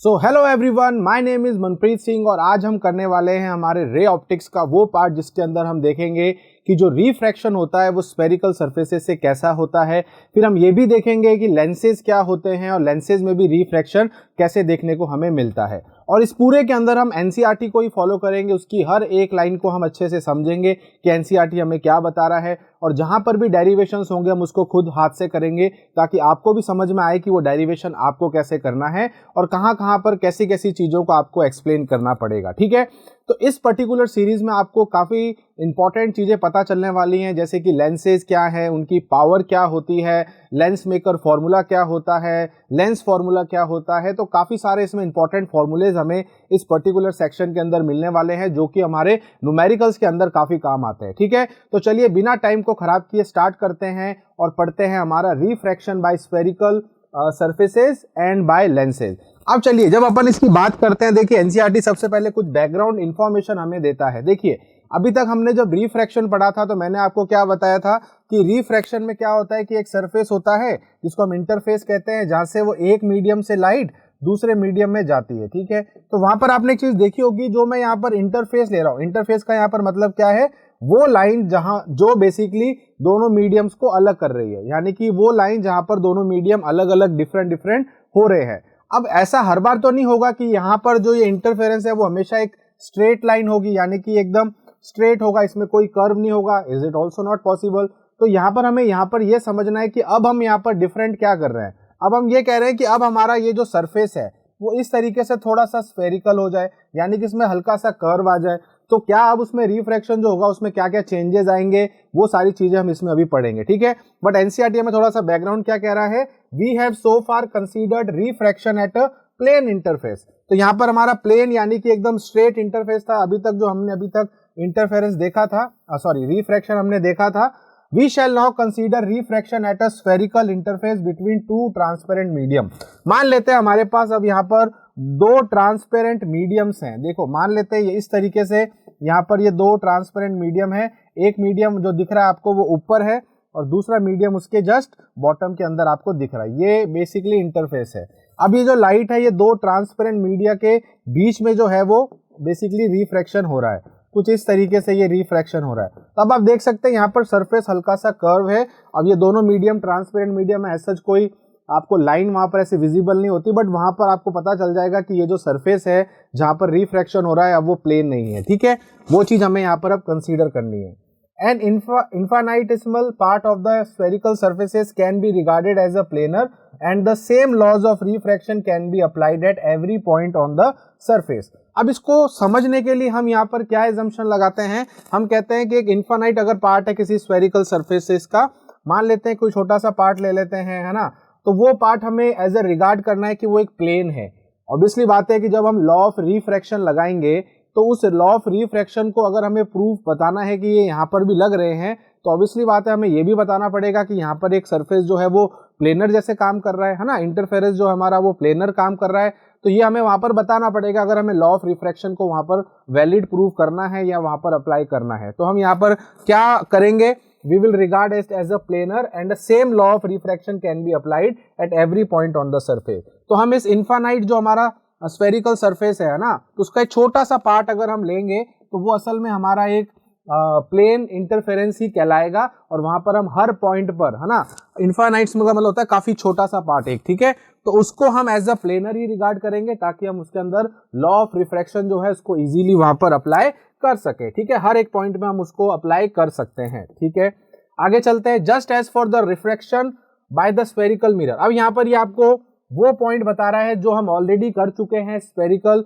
So hello everyone, my name is Manpreet Singh और आज हम करने वाले हैं हमारे रे ऑप्टिक्स का वो पार्ट जिसके अंदर हम देखेंगे कि जो रिफ्रैक्शन होता है वो स्फेरिकल सरफेसेस से कैसा होता है। फिर हम ये भी देखेंगे कि लेंसेज क्या होते हैं और लेंसेज में भी रिफ्रैक्शन कैसे देखने को हमें मिलता है। और इस पूरे के अंदर हम एनसीईआरटी को ही फॉलो करेंगे, उसकी हर एक लाइन को हम अच्छे से समझेंगे कि एनसीईआरटी हमें क्या बता रहा है और जहां पर भी डेरिवेशंस होंगे हम उसको खुद हाथ से करेंगे ताकि आपको भी समझ में आए कि वो डेरिवेशन आपको कैसे करना है और कहां कहां पर कैसी कैसी चीज़ों को आपको एक्सप्लेन करना पड़ेगा। ठीक है, तो इस पर्टिकुलर सीरीज में आपको काफ़ी इंपॉर्टेंट चीज़ें पता चलने वाली हैं, जैसे कि लेंसेज क्या है, उनकी पावर क्या होती है, लेंस मेकर फॉर्मूला क्या होता है, लेंस फॉर्मूला क्या होता है। तो काफ़ी सारे इसमें इंपॉर्टेंट फॉर्मूलेज हमें इस पर्टिकुलर सेक्शन के अंदर मिलने वाले हैं जो कि हमारे न्यूमेरिकल्स के अंदर काफ़ी काम आते हैं। ठीक है, तो चलिए बिना टाइम को खराब किए स्टार्ट करते हैं और पढ़ते हैं हमारा refraction by spherical surfaces and by lenses. अब चलिए जब अपन इसकी बात करते हैं, देखिए एनसीईआरटी सबसे पहले कुछ बैकग्राउंड इंफॉर्मेशन हमें देता है। देखिए अभी तक हमने जब रिफ्रैक्शन पढ़ा था तो मैंने आपको क्या बताया था कि रिफ्रैक्शन में क्या होता है कि एक सरफेस होता है जिसको हम इंटरफेस कहते हैं, जहां से वो एक मीडियम से लाइट दूसरे मीडियम में जाती है। ठीक है, तो वहां पर आपने एक चीज देखी होगी, जो मैं यहाँ पर इंटरफेस ले रहा हूँ, इंटरफेस का यहाँ पर मतलब क्या है, वो लाइन जहां जो बेसिकली दोनों मीडियम्स को अलग कर रही है, यानी कि वो लाइन जहां पर दोनों मीडियम अलग अलग डिफरेंट हो रहे हैं। अब ऐसा हर बार तो नहीं होगा कि यहाँ पर जो ये इंटरफेरेंस है वो हमेशा एक स्ट्रेट लाइन होगी, यानी कि एकदम स्ट्रेट होगा, इसमें कोई कर्व नहीं होगा। Is it also not possible. तो यहाँ पर हमें यहाँ पर ये समझना है कि अब हम यहाँ पर डिफरेंट क्या कर रहे हैं। अब हम ये कह रहे हैं कि अब हमारा ये जो सरफेस है वो इस तरीके से थोड़ा सा स्फेरिकल हो जाए, यानी कि इसमें हल्का सा कर्व आ जाए। तो क्या अब उसमें रिफ्रैक्शन जो होगा उसमें क्या क्या चेंजेस आएंगे, वो सारी चीजें हम इसमें अभी पढ़ेंगे। ठीक है, बट एनसीईआरटी में थोड़ा सा बैकग्राउंड क्या कह रहा है, we have so far considered refraction at a plane interface. तो यहाँ पर हमारा प्लेन यानी कि एकदम स्ट्रेट इंटरफेस था। अभी तक जो हमने अभी तक इंटरफेरेंस देखा था, रिफ्रैक्शन हमने देखा था। We shall now consider refraction at a spherical interface between two transparent medium। मान लेते हैं हमारे पास अब यहाँ पर दो ट्रांसपेरेंट मीडियम्स हैं। देखो मान लेते हैं ये इस तरीके से, यहाँ पर ये दो ट्रांसपेरेंट मीडियम है। एक मीडियम जो दिख रहा है आपको वो ऊपर है और दूसरा मीडियम उसके जस्ट बॉटम के अंदर आपको दिख रहा है। ये बेसिकली इंटरफेस है। अब ये जो लाइट है ये दो ट्रांसपेरेंट मीडिया के बीच में जो है वो बेसिकली रिफ्रैक्शन हो रहा है, कुछ इस तरीके से ये रिफ्रैक्शन हो रहा है। तब आप देख सकते हैं यहाँ पर सरफेस हल्का सा कर्व है। अब ये दोनों मीडियम ट्रांसपेरेंट मीडियम है, ऐसा कोई आपको लाइन वहां पर ऐसे विजिबल नहीं होती, बट वहां पर आपको पता चल जाएगा कि ये जो सरफेस है जहां पर रिफ्रैक्शन हो रहा है अब वो प्लेन नहीं है। ठीक है, वो चीज हमें यहाँ पर अब कंसीडर करनी है। An infinitesimal part of the spherical surfaces can be regarded as a planar and the same laws of refraction can be applied at every point on the surface। अब इसको समझने के लिए हम यहाँ पर क्या assumption लगाते हैं, हम कहते हैं कि एक इन्फानाइट अगर पार्ट है किसी spherical surfaces का, मान लेते हैं कोई छोटा सा पार्ट ले लेते हैं, है ना, तो वो पार्ट हमें एज ए रिगार्ड करना है कि वो एक प्लेन है। ऑब्वियसली बात है कि जब हम लॉ ऑफ रिफ्रैक्शन लगाएंगे तो उस लॉ ऑफ रिफ्रैक्शन को अगर हमें प्रूफ बताना है कि ये यहाँ पर भी लग रहे हैं, तो ऑब्वियसली बात है हमें ये भी बताना पड़ेगा कि यहाँ पर एक सरफेस जो है वो प्लेनर जैसे काम कर रहा है ना, इंटरफेरेंस जो हमारा वो प्लेनर काम कर रहा है। तो ये हमें वहां पर बताना पड़ेगा अगर हमें लॉ ऑफ रिफ्रैक्शन को वहां पर वैलिड प्रूफ करना है या वहां पर अप्लाई करना है। तो हम यहाँ पर क्या करेंगे, we will regard it as a planar and the same law of refraction can be applied at every point on the surface. तो हम इस इन्फानाइट जो हमारा स्फेरिकल सरफेस है ना, तो उसका एक छोटा सा पार्ट अगर हम लेंगे तो वो असल में हमारा एक प्लेन इंटरफेरेंस ही कहलाएगा और वहां पर हम हर पॉइंट पर, है ना, इन्फानाइट्स में मतलब होता है काफी छोटा सा पार्ट एक। ठीक है, तो उसको हम एज अ प्लेनर ही रिगार्ड करेंगे ताकि हम उसके अंदर लॉ ऑफ रिफ्रैक्शन जो है उसको इजीली वहां पर अप्लाई कर सके। ठीक है, हर एक पॉइंट में हम उसको अप्लाई कर सकते हैं। ठीक है, आगे चलते हैं। Just as for the refraction by the spherical mirror. अब यहाँ पर ये आपको वो पॉइंट बता रहा है जो हम ऑलरेडी कर चुके हैं स्फेरिकल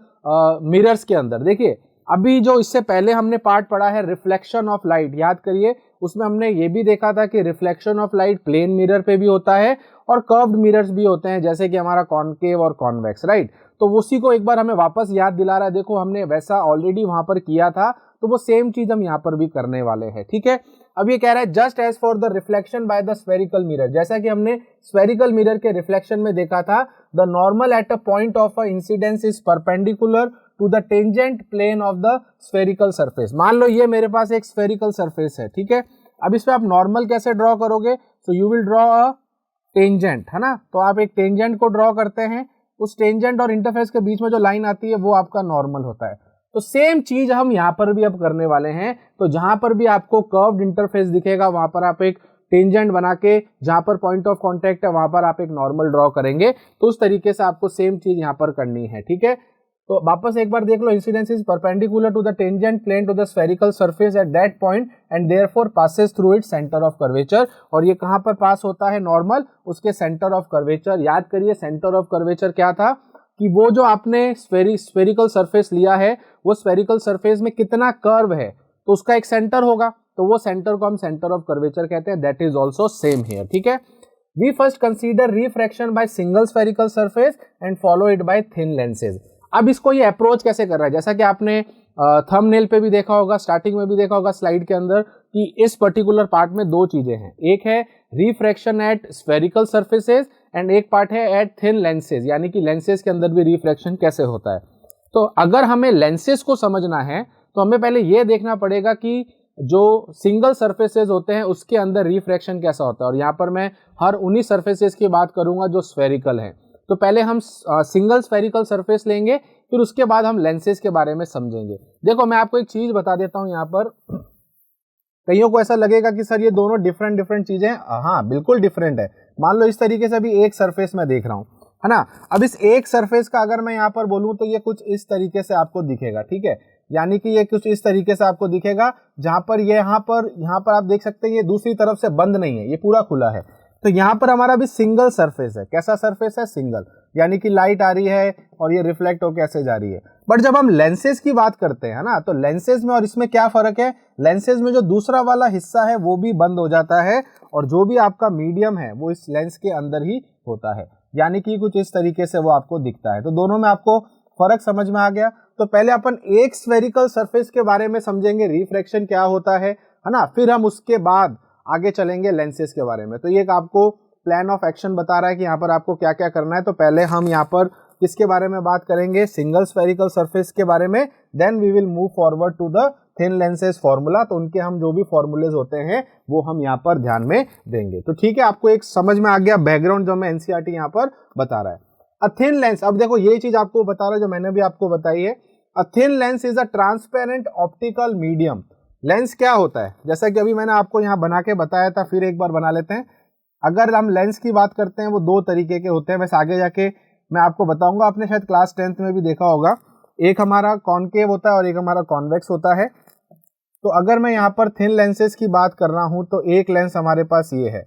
मिरर्स के अंदर। देखिए अभी जो इससे पहले हमने पार्ट पढ़ा है रिफ्लेक्शन ऑफ लाइट, याद करिए, उसमें हमने ये भी देखा था कि reflection of light plane mirror पे भी होता है और कर्व्ड मिरर्स भी होते हैं, जैसे कि हमारा कॉनकेव और कॉन्वेक्स, राइट। तो उसी को एक बार हमें वापस याद दिला रहा है। देखो हमने वैसा ऑलरेडी वहां पर किया था, तो वो सेम चीज हम यहाँ पर भी करने वाले हैं। ठीक है, अब ये कह रहा है just as for the reflection by the spherical mirror, जैसा कि हमने स्फेरिकल मिरर के रिफ्लेक्शन में देखा था, the normal at a point of a incidence is perpendicular to the tangent plane of the spherical surface. मान लो ये मेरे पास एक स्फेरिकल सरफेस है। ठीक है, अब इस पे आप नॉर्मल कैसे ड्रॉ करोगे, so you will draw a tangent, है ना। तो आप एक टेंजेंट को ड्रॉ करते हैं उस टेंजेंट और इंटरफेस के बीच में जो लाइन आती है वो आपका नॉर्मल होता है। तो सेम चीज हम यहाँ पर भी अब करने वाले हैं। तो जहां पर भी आपको कर्व्ड इंटरफेस दिखेगा वहां पर आप एक टेंजेंट बना के, जहां पर पॉइंट ऑफ कांटेक्ट है वहां पर आप एक नॉर्मल ड्रॉ करेंगे। तो उस तरीके से आपको सेम चीज यहाँ पर करनी है, ठीक है। तो वापस एक बार देख लो, incidence is perpendicular to the tangent plane to the spherical surface at that point and therefore passes through its centre of curvature. और ये कहां पर पास होता है? नॉर्मल, उसके सेंटर ऑफ कर्वेचर। याद करिए सेंटर ऑफ कर्वेचर क्या था कि वो जो आपने स्फेरिकल सरफेस लिया है वो स्फेरिकल सरफेस में कितना कर्व है तो उसका एक सेंटर होगा, तो वो सेंटर को हम सेंटर ऑफ कर्वेचर कहते हैं। That is also same here, ठीक है। We first consider refraction by single spherical surface and follow it by thin lenses. अब इसको ये अप्रोच कैसे कर रहा है, जैसा कि आपने थंबनेल पे भी देखा होगा, स्टार्टिंग में भी देखा होगा स्लाइड के अंदर, कि इस पर्टिकुलर पार्ट में दो चीजें हैं। एक है refraction at spherical surfaces and एक पार्ट है एट थिन लेंसेज, यानी कि लेंसेज के अंदर भी रिफ्रैक्शन कैसे होता है। तो अगर हमें लेंसेज को समझना है तो हमें पहले ये देखना पड़ेगा कि जो सिंगल सरफेसेस होते हैं उसके अंदर रिफ्रैक्शन कैसा होता है। और यहाँ पर मैं हर उन्हीं सरफेसेस की बात करूंगा जो स्फेरिकल हैं। तो पहले हम सिंगल स्फेरिकल सरफेस लेंगे, फिर उसके बाद हम लेंसेज के बारे में समझेंगे। देखो मैं आपको एक चीज बता देता हूं, यहाँ पर कईयों को ऐसा लगेगा कि सर ये दोनों डिफरेंट चीजें, हाँ बिल्कुल डिफरेंट है। मान लो इस तरीके से अभी एक सरफेस मैं देख रहा हूं, है ना। अब इस एक सरफेस का अगर मैं यहाँ पर बोलूं तो ये कुछ इस तरीके से आपको दिखेगा, ठीक है। यानी कि ये कुछ इस तरीके से आपको दिखेगा, जहां पर ये यहाँ पर आप देख सकते हैं ये दूसरी तरफ से बंद नहीं है, ये पूरा खुला है। तो यहाँ पर हमारा भी सिंगल सरफेस है। कैसा सरफेस है? सिंगल, यानी कि लाइट आ रही है और ये रिफ्लेक्ट होकर ऐसे जा रही है। बट जब हम लेंसेज की बात करते हैं ना, तो लेंसेज में और इसमें क्या फर्क है? लेंसेज में जो दूसरा वाला हिस्सा है वो भी बंद हो जाता है और जो भी आपका मीडियम है वो इस लेंस के अंदर ही होता है, यानी कि कुछ इस तरीके से वो आपको दिखता है। तो दोनों में आपको फर्क समझ में आ गया। तो पहले अपन एक स्फेरिकल सरफेस के बारे में समझेंगे, रिफ्रैक्शन क्या होता है ना। फिर हम उसके बाद आगे चलेंगे लेंसेज के बारे में। तो ये एक आपको प्लान ऑफ एक्शन बता रहा है कि यहाँ पर आपको क्या क्या करना है। तो पहले हम यहाँ पर किसके बारे में बात करेंगे? सिंगल स्फेरिकल सरफेस के बारे में। Then we will move forward to the thin lenses formula. तो उनके हम जो भी फॉर्मूलेज होते हैं वो हम यहाँ पर ध्यान में देंगे। तो ठीक है, आपको एक समझ में आ गया बैकग्राउंड जो हमें एनसीईआरटी यहाँ पर बता रहा है। अ थिन लेंस, अब देखो ये चीज आपको बता रहा है जो मैंने भी आपको बताई है। A thin lens is a transparent optical medium. Lens क्या होता है? जैसा कि अभी मैंने आपको यहाँ बना के बताया था, फिर एक बार बना लेते हैं। अगर हम लेंस की बात करते हैं वो दो तरीके के होते हैं, वैसे आगे जाके मैं आपको बताऊंगा। आपने शायद क्लास 10th में भी देखा होगा, एक हमारा कॉनकेव होता है और एक हमारा कॉन्वेक्स होता है। तो अगर मैं यहाँ पर थिन लेंसेज की बात कर रहा हूँ तो एक लेंस हमारे पास ये है।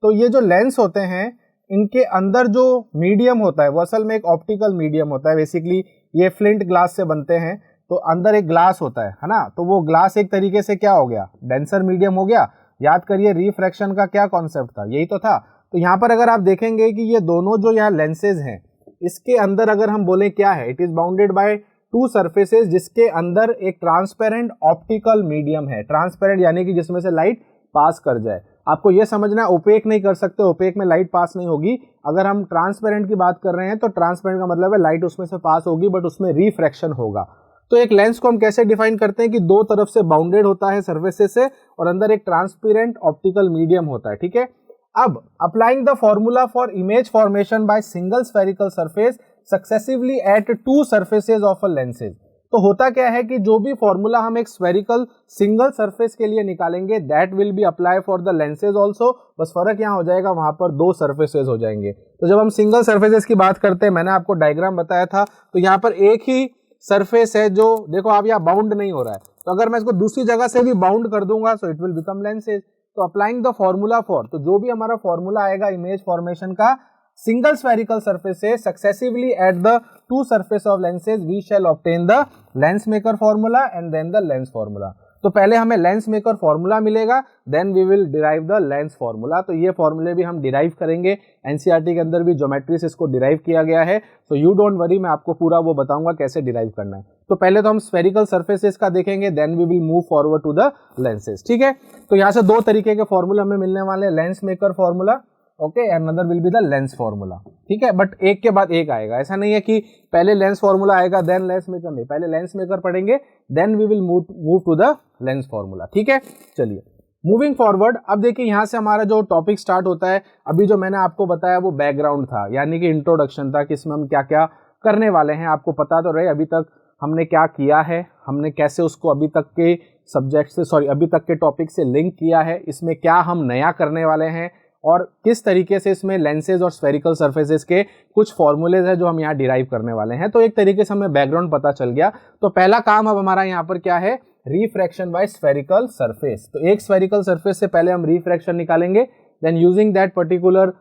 तो ये जो लेंस होते हैं इनके अंदर जो मीडियम होता है वो असल में एक ऑप्टिकल मीडियम होता है। बेसिकली ये फ्लिंट ग्लास से बनते हैं, तो अंदर एक ग्लास होता है ना। तो वो ग्लास एक तरीके से क्या हो गया? डेंसर मीडियम हो गया। याद करिए रिफ्रैक्शन का क्या कॉन्सेप्ट था, यही तो था। तो यहाँ पर अगर आप देखेंगे कि ये दोनों जो यहाँ लेंसेज हैं इसके अंदर अगर हम बोले क्या है, it is bounded by two surfaces जिसके अंदर एक ट्रांसपेरेंट ऑप्टिकल मीडियम है। ट्रांसपेरेंट यानी कि जिसमें से लाइट पास कर जाए। आपको यह समझना है ओपेक नहीं कर सकते, ओपेक में लाइट पास नहीं होगी। अगर हम ट्रांसपेरेंट की बात कर रहे हैं तो ट्रांसपेरेंट का मतलब है लाइट उसमें से पास होगी बट उसमें रिफ्रैक्शन होगा। तो एक लेंस को हम कैसे डिफाइन करते हैं कि दो तरफ से बाउंडेड होता है सरफेसेस से और अंदर एक ट्रांसपेरेंट ऑप्टिकल मीडियम होता है, ठीक है। अब applying the formula for image formation by single spherical surface successively at two surfaces of a lenses. तो होता क्या है कि जो भी फॉर्मूला हम एक स्फेरिकल सिंगल सरफेस के लिए निकालेंगे that will be apply for the lenses also. बस फर्क यहाँ हो जाएगा, वहां पर दो सरफेसेस हो जाएंगे। तो जब हम सिंगल सरफेसेस की बात करते हैं, मैंने आपको डायग्राम बताया था, तो यहाँ पर एक ही सरफेस है जो देखो आप यहाँ बाउंड नहीं हो रहा है। तो अगर मैं इसको दूसरी जगह से भी बाउंड कर दूंगा so it will become lenses. तो अप्लाइंग द फॉर्मूला फॉर, तो जो भी हमारा फॉर्मूला आएगा इमेज फॉर्मेशन का सिंगल स्फेरिकल सरफेस से successively at the two surface of lenses we shall obtain the lens maker formula and then the lens formula. तो पहले हमें लेंस मेकर फॉर्मूला मिलेगा, then we will derive the lens formula. तो ये फॉर्मूले भी हम डिराइव करेंगे। एनसीईआरटी के अंदर भी ज्योमेट्री से इसको डिराइव किया गया है। तो यू डोंट वरी, मैं आपको पूरा वो बताऊंगा कैसे डिराइव करना है। तो पहले तो हम स्फेरिकल सरफेसेस का देखेंगे, then we will move forward to the lenses, ठीक है। तो यहाँ से दो तरीके के फॉर्मूले हमें मिलने वाले, lens maker formula okay and another will be the lens formula, ठीक है। बट एक के बाद एक आएगा, ऐसा नहीं है कि पहले लेंस फॉर्मूला आएगा देन लेंस मेकर, नहीं, पहले लेंस मेकर पढ़ेंगे then we will move to the lens formula, ठीक है। चलिए मूविंग फॉरवर्ड, अब देखिए यहाँ से हमारा जो टॉपिक स्टार्ट होता है, अभी जो मैंने आपको बताया वो बैकग्राउंड था, यानी कि इंट्रोडक्शन था कि इसमें हम क्या क्या करने वाले हैं। आपको पता तो रहे अभी तक हमने क्या किया है, हमने कैसे उसको अभी तक के सब्जेक्ट से अभी तक के टॉपिक से लिंक किया है, इसमें क्या हम नया करने वाले हैं और किस तरीके से इसमें लेंसेज और स्फेरिकल सरफेसेस के कुछ फॉर्मूलेज है जो हम यहाँ डिराइव करने वाले हैं। तो एक तरीके से हमें बैकग्राउंड पता चल गया। तो पहला काम अब हमारा यहाँ पर क्या है, रिफ्रैक्शन बाय स्फेरिकल सरफेस। तो एक स्फेरिकल सरफेस से पहले हम रिफ्रैक्शन निकालेंगे, then using that particular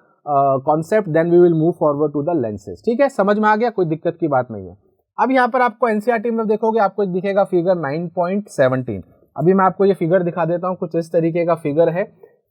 concept then we will move forward to the lenses. ठीक है, समझ में आ गया, कोई दिक्कत की बात नहीं है। अब यहाँ पर आपको एनसीईआरटी में देखोगे आपको एक दिखेगा फिगर 9.17। अभी मैं आपको ये फिगर दिखा देता हूँ, कुछ इस तरीके का फिगर है।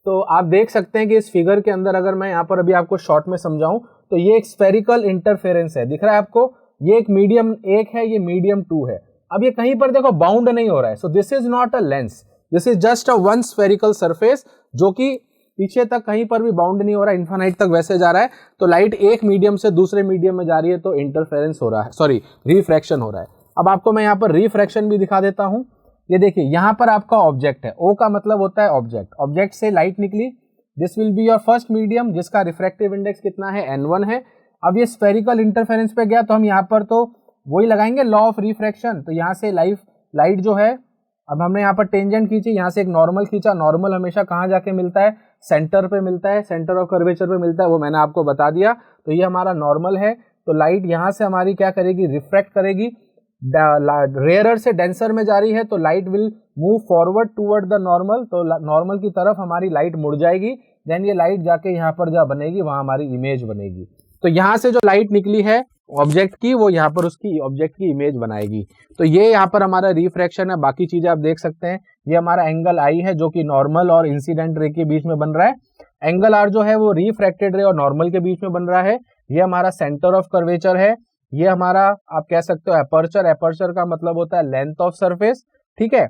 तो आप देख सकते हैं कि इस फिगर के अंदर अगर मैं यहाँ पर अभी आपको शॉर्ट में समझाऊं तो ये एक स्फेरिकल इंटरफेरेंस है, दिख रहा है आपको, ये एक मीडियम 1 है, ये मीडियम 2 है। अब ये कहीं पर देखो बाउंड नहीं हो रहा है, सो this is not a lens, this is just a one spherical surface जो कि पीछे तक कहीं पर भी बाउंड नहीं हो रहा है, इन्फिनिट तक वैसे जा रहा है। तो लाइट एक मीडियम से दूसरे मीडियम में जा रही है तो इंटरफेरेंस हो रहा है, रिफ्रैक्शन हो रहा है। अब आपको मैं यहाँ पर रिफ्रैक्शन भी दिखा देता हूँ। ये देखिए यहाँ पर आपका ऑब्जेक्ट है, ओ का मतलब होता है ऑब्जेक्ट, ऑब्जेक्ट से लाइट निकली, this will be your first medium जिसका रिफ्रैक्टिव इंडेक्स कितना है, n1 है। अब ये स्फेरिकल इंटरफेरेंस पे गया तो हम यहाँ पर तो वही लगाएंगे लॉ ऑफ रिफ्रैक्शन। तो यहाँ से लाइट जो है, अब हमने यहाँ पर टेंजेंट खींची, यहाँ से एक नॉर्मल खींचा, नॉर्मल हमेशा कहाँ जाके मिलता है, सेंटर पे मिलता है, सेंटर ऑफ कर्वेचर पे मिलता है, वो मैंने आपको बता दिया। तो ये हमारा नॉर्मल है, तो लाइट यहाँ से हमारी क्या करेगी, रिफ्रैक्ट करेगी, रेयरर से डेंसर में जा रही है तो light will move forward toward the normal, तो नॉर्मल की तरफ हमारी लाइट मुड़ जाएगी, देन ये लाइट जाके यहाँ पर जहाँ बनेगी वहां हमारी इमेज बनेगी। तो यहाँ से जो लाइट निकली है ऑब्जेक्ट की, वो यहाँ पर उसकी ऑब्जेक्ट की इमेज बनाएगी। तो ये यहाँ पर हमारा रिफ्रैक्शन है। बाकी चीजें आप देख सकते हैं, ये हमारा एंगल आई है जो कि नॉर्मल और इंसिडेंट रे के बीच में बन रहा है। एंगल आर जो है वो रिफ्रैक्टेड रे और नॉर्मल के बीच में बन रहा है। ये हमारा सेंटर ऑफ कर्वेचर है। ये हमारा आप कह सकते हो एपर्चर, एपर्चर का मतलब होता है लेंथ ऑफ सरफेस। ठीक है,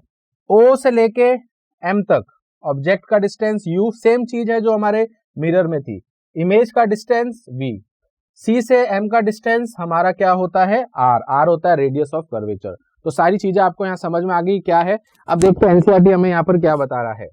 ओ से लेके एम तक ऑब्जेक्ट का डिस्टेंस u, सेम चीज है जो हमारे मिरर में थी। इमेज का डिस्टेंस v, c से m का डिस्टेंस हमारा क्या होता है r, r होता है रेडियस ऑफ कर्वेचर। तो सारी चीजें आपको यहाँ समझ में आ गई क्या है। अब देखते हैं एनसीईआरटी हमें यहाँ पर क्या बता रहा है।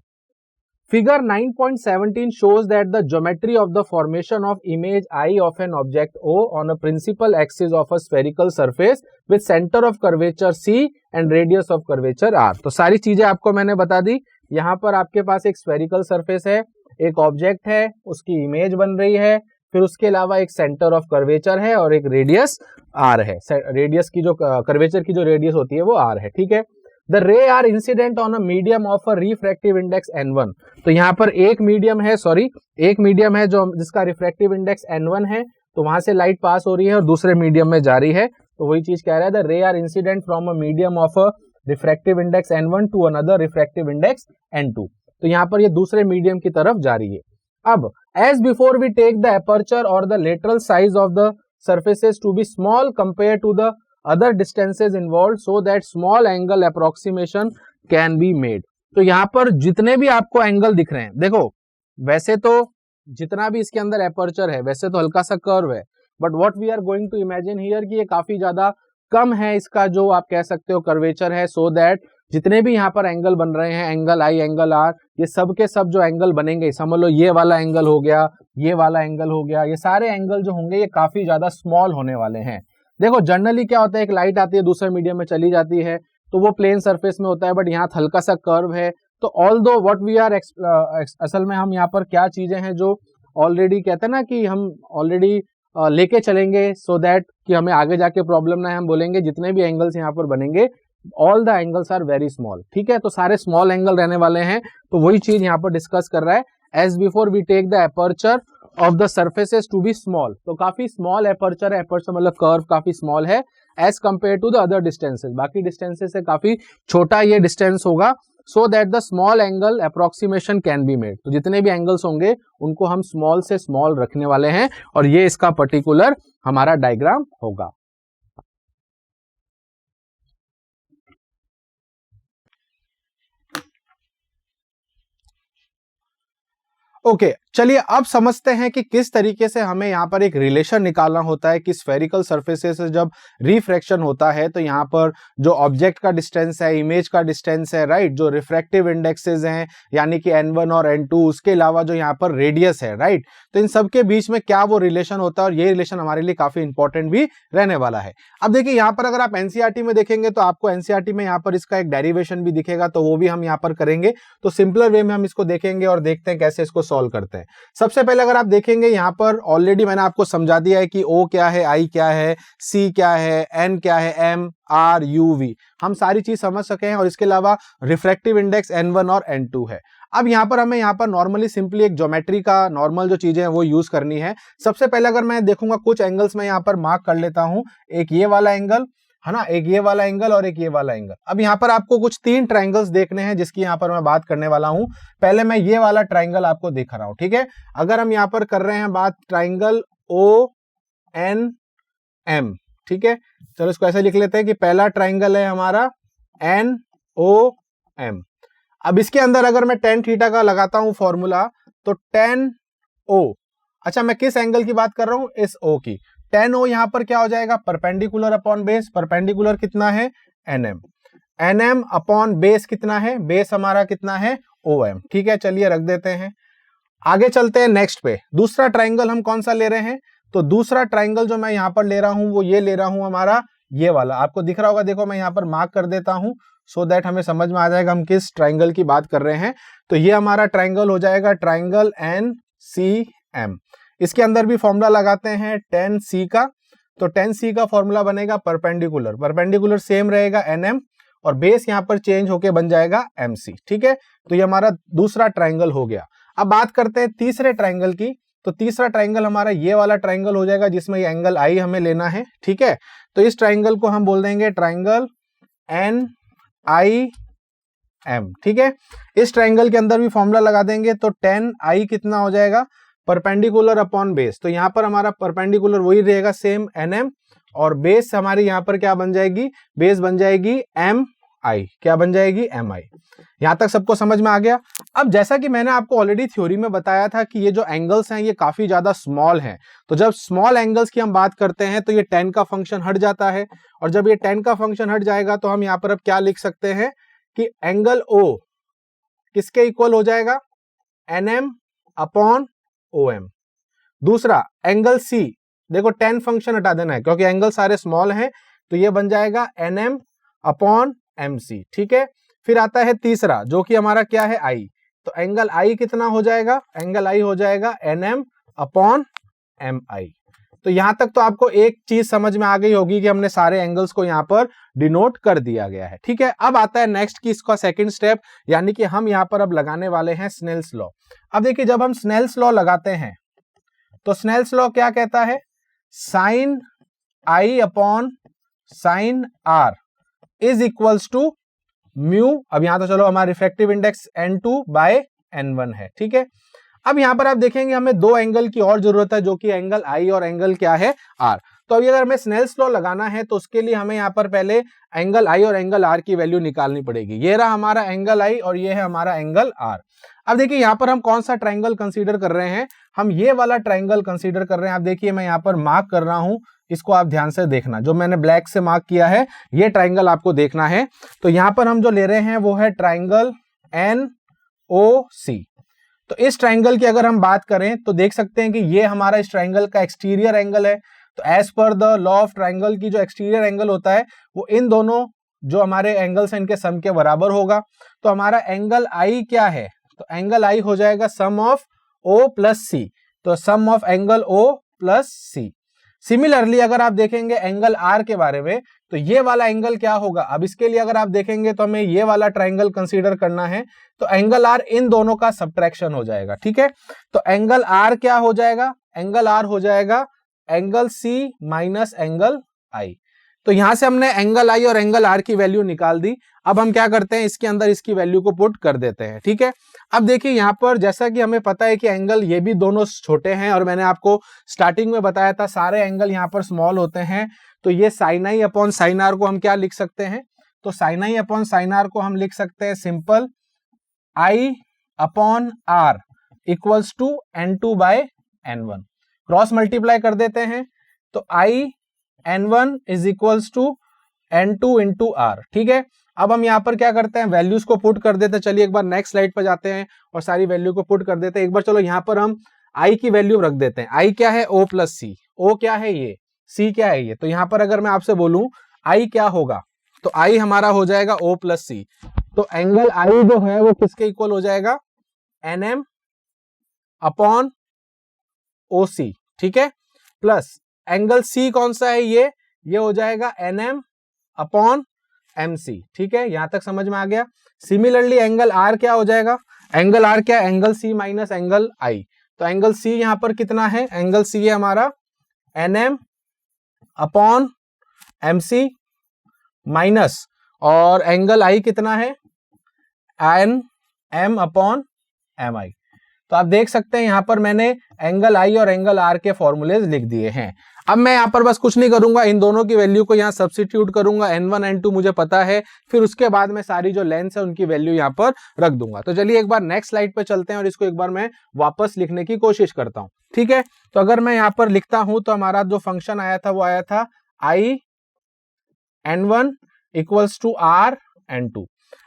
Figure 9.17 shows that the geometry of the formation of image I of an object O on a principal axis of a spherical surface with center of curvature C and radius of curvature R। तो सारी चीजें आपको मैंने बता दी। यहाँ पर आपके पास एक स्फेरिकल सरफेस है, एक ऑब्जेक्ट है, उसकी इमेज बन रही है, फिर उसके अलावा एक सेंटर ऑफ कर्वेचर है और एक रेडियस R है। रेडियस की जो कर्वेचर की जो रेडियस होती है वो R है। ठीक है, The ray are incident on a medium of a refractive index n1। तो यहाँ पर एक मीडियम है जो जिसका रिफ्रैक्टिव इंडेक्स n1 है, तो वहां से लाइट पास हो रही है और दूसरे मीडियम में जा रही है। तो वही चीज कह रहा है, the ray are incident from a medium of a refractive index n1 to another refractive index n2। तो यहाँ पर ये दूसरे मीडियम की तरफ जा रही है। अब as before we take the aperture और the lateral size of the surfaces to be small compared to the other distances involved so that small angle approximation can be made। तो यहाँ पर जितने भी आपको एंगल दिख रहे हैं, देखो वैसे तो जितना भी इसके अंदर एपर्चर है वैसे तो हल्का सा कर्व है, but what we are going to imagine here कि ये काफी ज्यादा कम है इसका जो आप कह सकते हो कर्वेचर है, सो दैट जितने भी यहाँ पर एंगल बन रहे हैं, एंगल आई, एंगल आर, ये सब के सब जो एंगल बनेंगे, समझ लो ये वाला एंगल हो गया, ये वाला एंगल हो गया, ये सारे एंगल जो होंगे ये काफी ज्यादा स्मॉल होने वाले हैं। देखो जनरली क्या होता है, एक लाइट आती है दूसरे मीडियम में चली जाती है तो वो प्लेन सरफेस में होता है, बट यहाँ हल्का सा कर्व है। तो ऑल दो व्हाट वी आर असल में हम यहाँ पर क्या चीजें हैं जो ऑलरेडी कहते हैं ना कि हम ऑलरेडी लेके चलेंगे सो दैट कि हमें आगे जाके प्रॉब्लम ना है। हम बोलेंगे जितने भी एंगल्स यहाँ पर बनेंगे all the angles are very small. ठीक है, तो सारे स्मॉल एंगल रहने वाले हैं। तो वही चीज यहाँ पर डिस्कस कर रहा है, as before we take the aperture of the surfaces to be small. तो काफी स्मॉल एपर्चर है, एपर्चर मतलब कर्व काफी स्मॉल है as compare to the other distances, बाकी डिस्टेंसेस से काफी छोटा ये डिस्टेंस होगा, so that the small angle approximation can be made. तो जितने भी एंगल्स होंगे उनको हम स्मॉल से स्मॉल रखने वाले हैं और ये इसका पर्टिकुलर हमारा डायग्राम होगा। ओके चलिए अब समझते हैं कि किस तरीके से हमें यहाँ पर एक रिलेशन निकालना होता है कि स्फेरिकल सरफेसेस से जब रिफ्रैक्शन होता है तो यहाँ पर जो ऑब्जेक्ट का डिस्टेंस है, इमेज का डिस्टेंस है, राइट, जो रिफ्रैक्टिव इंडेक्सेस हैं यानी कि n1 और n2, उसके अलावा जो यहाँ पर रेडियस है, राइट, तो इन सब के बीच में क्या वो रिलेशन होता है और ये रिलेशन हमारे लिए काफी इंपॉर्टेंट भी रहने वाला है। अब देखिए यहाँ पर अगर आप एनसीईआरटी में देखेंगे तो आपको एनसीईआरटी में यहाँ पर इसका एक डेरिवेशन भी दिखेगा, तो वो भी हम यहाँ पर करेंगे। तो सिंपलर वे में हम इसको देखेंगे और देखते हैं कैसे इसको सॉल्व करते हैं। सबसे पहले अगर आप देखेंगे यहाँ पर ऑलरेडी मैंने आपको समझा दिया है कि O क्या है, I क्या है, C क्या है, N क्या है, M, R, U, V, हम सारी चीज समझ सके हैं। और इसके अलावा रिफ्रैक्टिव इंडेक्स N1 और N2 है। अब यहाँ पर हमें यहाँ पर नॉर्मली सिंपली एक ज्योमेट्री का नॉर्मल जो चीजें हैं वो यूज करनी है। सबसे पहले अगर मैं देखूंगा कुछ एंगल्स में यहाँ पर मार्क कर लेता हूं, एक ये वाला एंगल है ना, एक ये वाला एंगल और एक ये वाला एंगल। अब यहाँ पर आपको कुछ 3 ट्रायंगल्स देखने हैं जिसकी यहाँ पर मैं बात करने वाला हूं। पहले मैं ये वाला ट्रायंगल आपको दिखा रहा हूं, ठीक है। अगर हम यहाँ पर कर रहे हैं बात ट्रायंगल ONM, ठीक है, चलो इसको ऐसे लिख लेते हैं कि पहला ट्रायंगल है हमारा NOM। अब इसके अंदर अगर मैं tan थीटा का लगाता हूं फॉर्मूला तो tan O, अच्छा मैं किस एंगल की बात कर रहा हूं, इस O की। tan O यहां पर क्या हो जाएगा, परपेंडिकुलर अपॉन बेस। परपेंडिकुलर कितना है, NM। NM अपॉन बेस कितना है, बेस हमारा कितना है, OM। ठीक है, चलिए रख देते हैं। आगे चलते हैं नेक्स्ट पे। दूसरा ट्रायंगल हम कौन सा ले रहे हैं, तो दूसरा ट्रायंगल जो मैं यहां पर ले रहा हूं वो ये ले रहा हूं हमारा ये वाला। आपको दिख रहा होगा, देखो मैं यहां पर मार्क कर देता हूं सो दैट हमें समझ में आ जाएगा हम किस ट्रायंगल की बात कर रहे हैं। तो ये हमारा ट्रायंगल हो जाएगा ट्रायंगल NCM। इसके अंदर भी फॉर्मूला लगाते हैं tan C का। तो tan C का फॉर्मूला बनेगा परपेंडिकुलर, परपेंडिकुलर सेम रहेगा NM और बेस यहां पर चेंज होके बन जाएगा MC। ठीक है, तो ये हमारा दूसरा ट्रायंगल हो गया। अब बात करते हैं तीसरे ट्रायंगल की। तो तीसरा ट्रायंगल हमारा ये वाला ट्रायंगल हो जाएगा जिसमें ये एंगल I हमें लेना है। ठीक है, तो इस ट्रायंगल को हम बोल देंगे ट्रायंगल NIM। ठीक है, इस ट्रायंगल के अंदर भी फॉर्मूला लगा देंगे तो tan I कितना हो जाएगा, परपेंडिकुलर अपॉन बेस। तो यहां पर हमारा परपेंडिकुलर वही रहेगा सेम NM और बेस हमारी यहां पर क्या बन जाएगी, बेस बन जाएगी MI। क्या बन जाएगी, MI। यहां तक सबको समझ में आ गया। अब जैसा कि मैंने आपको ऑलरेडी थ्योरी में बताया था कि ये जो एंगल्स हैं ये काफी ज्यादा स्मॉल हैं। तो जब स्मॉल एंगल्स की हम बात करते हैं तो ये tan का फंक्शन हट जाता है और जब ये tan का फंक्शन हट जाएगा तो हम यहां पर अब क्या लिख सकते हैं कि एंगल O किसके इक्वल हो जाएगा, NM अपॉन OM। दूसरा एंगल C, देखो tan फंक्शन हटा देना है क्योंकि एंगल सारे स्मॉल हैं, तो ये बन जाएगा NM अपॉन MC। ठीक है, फिर आता है तीसरा जो कि हमारा क्या है I। तो एंगल I कितना हो जाएगा, एंगल I हो जाएगा NM अपॉन MI। तो यहां तक तो आपको एक चीज समझ में आ गई होगी कि हमने सारे एंगल्स को यहां पर डिनोट कर दिया गया है। ठीक है, अब आता है नेक्स्ट की इसका सेकंड स्टेप, यानी कि हम यहां पर अब लगाने वाले हैं स्नेल्स लॉ। अब देखिए जब हम स्नेल्स लॉ लगाते हैं तो स्नेल्स लॉ क्या कहता है, sine I upon sine R is equals to mu. अब यहां तो चलो हमारा refractive index N2 by N1 है। ठीक है, अब यहां पर आप देखेंगे हमें दो एंगल की और जरूरत है जो कि एंगल I और एंगल क्या है, R। तो अभी अगर हमें स्नेल्स लॉ लगाना है तो उसके लिए हमें यहां पर पहले एंगल I और एंगल R की वैल्यू निकालनी पड़ेगी। ये रहा हमारा एंगल I और ये है हमारा एंगल R। अब देखिए यहां पर हम कौन सा ट्रायंगल कंसीडर कर रहे हैं, हम ये वाला ट्रायंगल कंसीडर कर रहे हैं। आप देखिए मैं यहां पर मार्क कर रहा हूं, इसको आप ध्यान से देखना, जो मैंने ब्लैक से मार्क किया है ये ट्रायंगल आपको देखना है। तो यहां पर हम जो ले रहे हैं वो है ट्रायंगल NOC। तो इस ट्रायंगल की अगर हम बात करें तो देख सकते हैं कि ये हमारा इस ट्रायंगल का एक्सटीरियर एंगल है। तो as per the law of triangle की जो एक्सटीरियर एंगल होता है वो इन दोनों जो हमारे एंगल्स हैं इनके सम के बराबर होगा। तो हमारा एंगल I क्या है, तो एंगल I हो जाएगा sum of O plus C। तो sum of angle O plus C। Similarly अगर आप देखेंगे एंगल R के बारे में तो ये वाला एंगल क्या होगा, अब इसके लिए अगर आप देखेंगे तो हमें ये वाला ट्रायंगल कंसीडर करना है। तो एंगल R इन दोनों का सब्ट्रैक्शन हो जाएगा। ठीक है, तो एंगल R क्या हो जाएगा, एंगल R हो जाएगा angle C minus angle I। तो यहां से हमने एंगल I और एंगल R की वैल्यू निकाल दी। अब हम क्या करते हैं, इसके अंदर इसकी वैल्यू को पुट कर देते हैं। ठीक है, अब देखिए यहां पर जैसा कि हमें पता है कि एंगल ये भी दोनों छोटे हैं और मैंने आपको स्टार्टिंग में बताया था सारे एंगल यहां पर स्मॉल होते हैं। तो ये sine I upon sine R को हम क्या लिख सकते हैं, तो sine I upon sine R को हम लिख सकते हैं simple I upon R equals to N2 by N1, cross multiply कर देते हैं तो I N1 is equals to N2 into R। ठीक है, अब हम यहाँ पर क्या करते हैं, वैल्यूज को पुट कर देते हैं। चलिए एक बार नेक्स्ट स्लाइड पर जाते हैं और सारी वैल्यू को पुट कर देते हैं। एक बार चलो यहाँ पर हम I की वैल्यू रख देते हैं। I क्या है, O प्लस सी। O क्या है ये, C क्या है ये। तो यहाँ पर अगर मैं आपसे बोलूं I क्या होगा, तो I हमारा हो जाएगा O प्लस सी। तो एंगल I जो है वो किसके इक्वल हो जाएगा, NM अपॉन OC। ठीक है, प्लस एंगल C कौन सा है, ये हो जाएगा NM अपॉन MC। ठीक है, यहां तक समझ में आ गया। सिमिलरली एंगल R क्या हो जाएगा, एंगल R क्या है, angle C minus angle I। तो एंगल C यहां पर कितना है, एंगल C है हमारा NM अपॉन MC माइनस, और एंगल I कितना है, NM अपॉन MI। तो आप देख सकते हैं यहां पर मैंने एंगल I और एंगल R के फॉर्मूलेज लिख दिए हैं। अब मैं यहां पर बस कुछ नहीं करूंगा, इन दोनों की वैल्यू को यहां सब्स्टिट्यूट करूंगा। N1 N2 मुझे पता है, फिर उसके बाद मैं सारी जो लेंथ है उनकी वैल्यू यहां पर रख दूंगा। तो चलिए एक बार नेक्स्ट स्लाइड पे चलते हैं और इसको एक बार मैं वापस लिखने की कोशिश करता हूं। ठीक है, तो अगर मैं यहां पर लिखता हूं तो हमारा जो फंक्शन आया था वो आया था I N1 equals to R N2।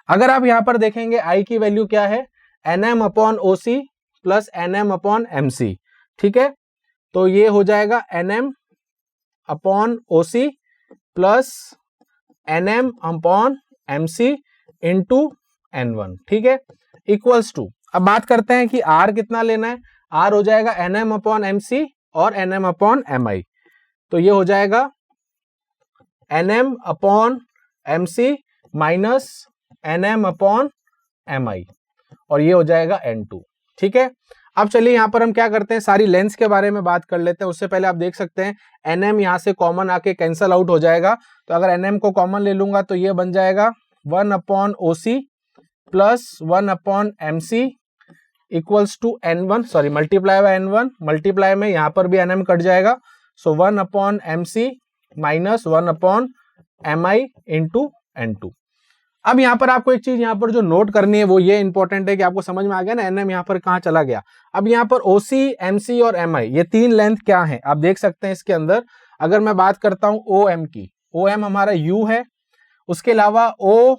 अगर आप यहां पर देखेंगे I की वैल्यू क्या है, NM upon OC plus NM upon MC। ठीक है, तो ये हो जाएगा NM upon OC plus NM upon MC into N1। ठीक है, इक्वल्स टू, अब बात करते हैं कि R कितना लेना है। R हो जाएगा NM अपॉन MC और NM अपॉन MI। तो ये हो जाएगा NM upon MC minus NM upon MI, और ये हो जाएगा N2। ठीक है, अब चलिए यहां पर हम क्या करते हैं, सारी लेंथ के बारे में बात कर लेते हैं। उससे पहले आप देख सकते हैं NM यहां से कॉमन आके कैंसल आउट हो जाएगा। तो अगर NM को कॉमन ले लूंगा तो ये बन जाएगा 1 upon OC plus 1 upon MC equals to N1, sorry multiply by N1, multiply में यहां पर भी NM कट जाएगा। So 1 upon MC minus 1 upon MI into N2। अब यहां पर आपको एक चीज यहां पर जो नोट करनी है वो ये इंपॉर्टेंट है कि आपको समझ में आ गया ना NM यहां पर कहां चला गया। अब यहां पर OC, MC और MI ये तीन लेंथ क्या है आप देख सकते हैं इसके अंदर। अगर मैं बात करता हूं OM की, OM हमारा U है, उसके अलावा O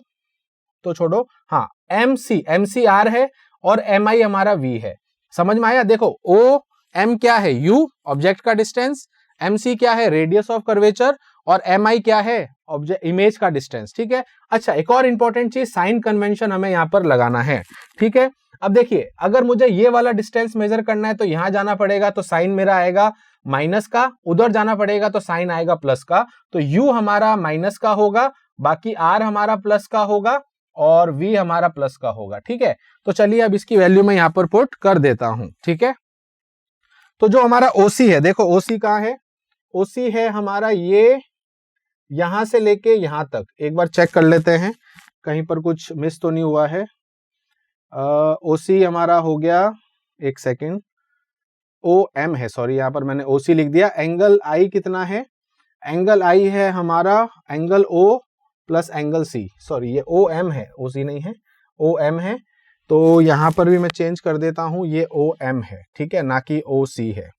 तो छोड़ो, हाँ MC R है और MI हमारा V है। समझ में आया, देखो OM क्या है, U ऑब्जेक्ट का डिस्टेंस, MC क्या है, रेडियस ऑफ कर्वेचर, और MI क्या है, ऑब्जेक्ट इमेज का डिस्टेंस। ठीक है, अच्छा एक और इंपॉर्टेंट चीज, साइन कन्वेंशन हमें यहां पर लगाना है। ठीक है, अब देखिए अगर मुझे ये वाला डिस्टेंस मेजर करना है तो यहां जाना पड़ेगा, तो साइन मेरा आएगा माइनस का, उधर जाना पड़ेगा तो साइन आएगा प्लस का। तो U हमारा माइनस का होगा, बाकी R हमारा प्लस का होगा और V हमारा प्लस का होगा। ठीक है, तो चलिए अब इसकी वैल्यू मैं यहां पर पुट कर देता हूं। ठीक है, तो जो हमारा OC है, देखो OC कहां है, OC है हमारा ये यहां से लेके यहां तक। एक बार चेक कर लेते हैं कहीं पर कुछ मिस तो नहीं हुआ है। OC हमारा हो गया, एक सेकेंड, OM है, सॉरी यहां पर मैंने OC लिख दिया। एंगल I कितना है, एंगल I है हमारा angle O plus angle C, sorry ये OM है, OC नहीं है, OM है। तो यहां पर भी मैं चेंज कर देता हूं, ये OM है, ठीक है, ना कि OC है।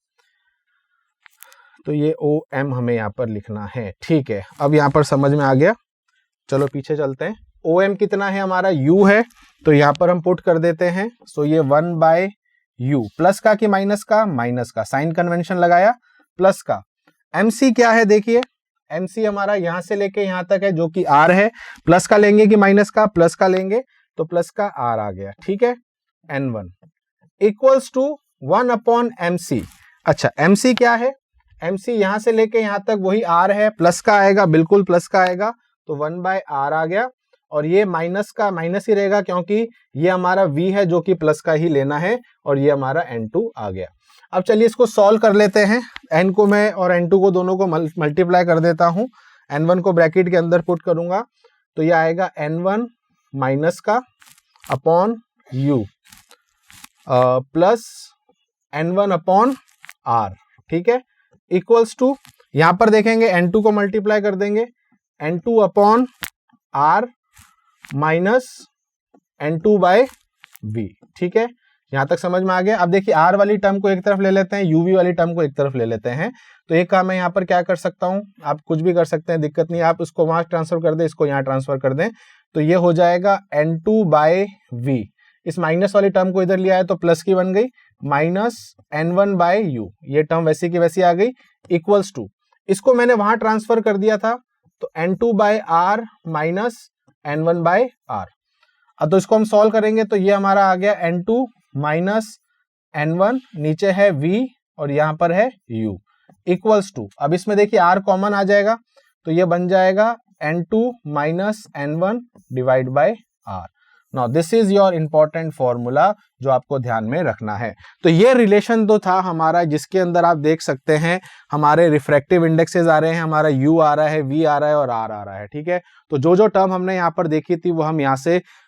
तो ये OM हमें यहाँ पर लिखना है। ठीक है, अब यहाँ पर समझ में आ गया। चलो पीछे चलते हैं। OM कितना है हमारा, U है, तो यहाँ पर हम पुट कर देते हैं। सो ये 1 बाय U, प्लस का कि माइनस का, माइनस का, साइन कन्वेंशन लगाया, प्लस का। MC क्या है देखिए, MC हमारा यहाँ से लेके यहाँ तक है जो कि R है, प्लस का लेंगे कि माइनस का, प्लस का लेंगे तो प्लस का R आ गया। ठीक है, N1 equals to 1 upon MC। अच्छा MC क्या है, MC यहां से लेके यहां तक वही R है, प्लस का आएगा, बिल्कुल प्लस का आएगा, तो 1 बाय R आ गया। और ये माइनस का माइनस ही रहेगा क्योंकि ये हमारा V है जो कि प्लस का ही लेना है, और ये हमारा N2 आ गया। अब चलिए इसको सॉल्व कर लेते हैं। N को मैं और N2 को दोनों को मल्टीप्लाई कर देता हूं। N1 को ब्रैकेट के अंदर पुट करूंगा तो ये आएगा N1 माइनस का upon U plus N1 upon R। ठीक है, इक्वल्स टू, यहां पर देखेंगे N2 को मल्टीप्लाई कर देंगे, N2 upon R minus N2 by V। ठीक है, यहाँ तक समझ में आ गया। अब देखिए r वाली टर्म को एक तरफ ले लेते हैं, uv वाली टर्म को एक तरफ ले लेते हैं। तो एक काम मैं यहाँ पर क्या कर सकता हूँ, आप कुछ भी कर सकते हैं, दिक्कत नहीं, आप इसको वहां ट्रांसफर कर दें, इसको यहाँ ट्रांसफर कर दें, तो ये हो जाएगा n2/v। इस माइनस वाली टर्म को इधर लिया है तो प्लस की बन गई, -n1/u, ये टर्म वैसी की वैसी आ गई, इक्वल्स टू, इसको मैंने वहां ट्रांसफर कर दिया था, तो n2/r माइनस n1/r। अब तो इसको हम सॉल्व करेंगे तो ये हमारा आ गया n2 माइनस n1, नीचे है v और यहां पर है u, इक्वल्स टू, अब इसमें देखिए r कॉमन आ जाएगा तो ये बन जाएगा n2 minus n1 divide by r। Now this is your important formula जो आपको ध्यान में रखना है। तो ये रिलेशन तो था हमारा, जिसके अंदर आप देख सकते हैं हमारे रिफ्रैक्टिव इंडेक्सेस आ रहे हैं, हमारा u आ रहा है, v आ रहा है और r आ रहा है, ठीक है। तो जो जो टर्म हमने यहाँ पर देखी थी वो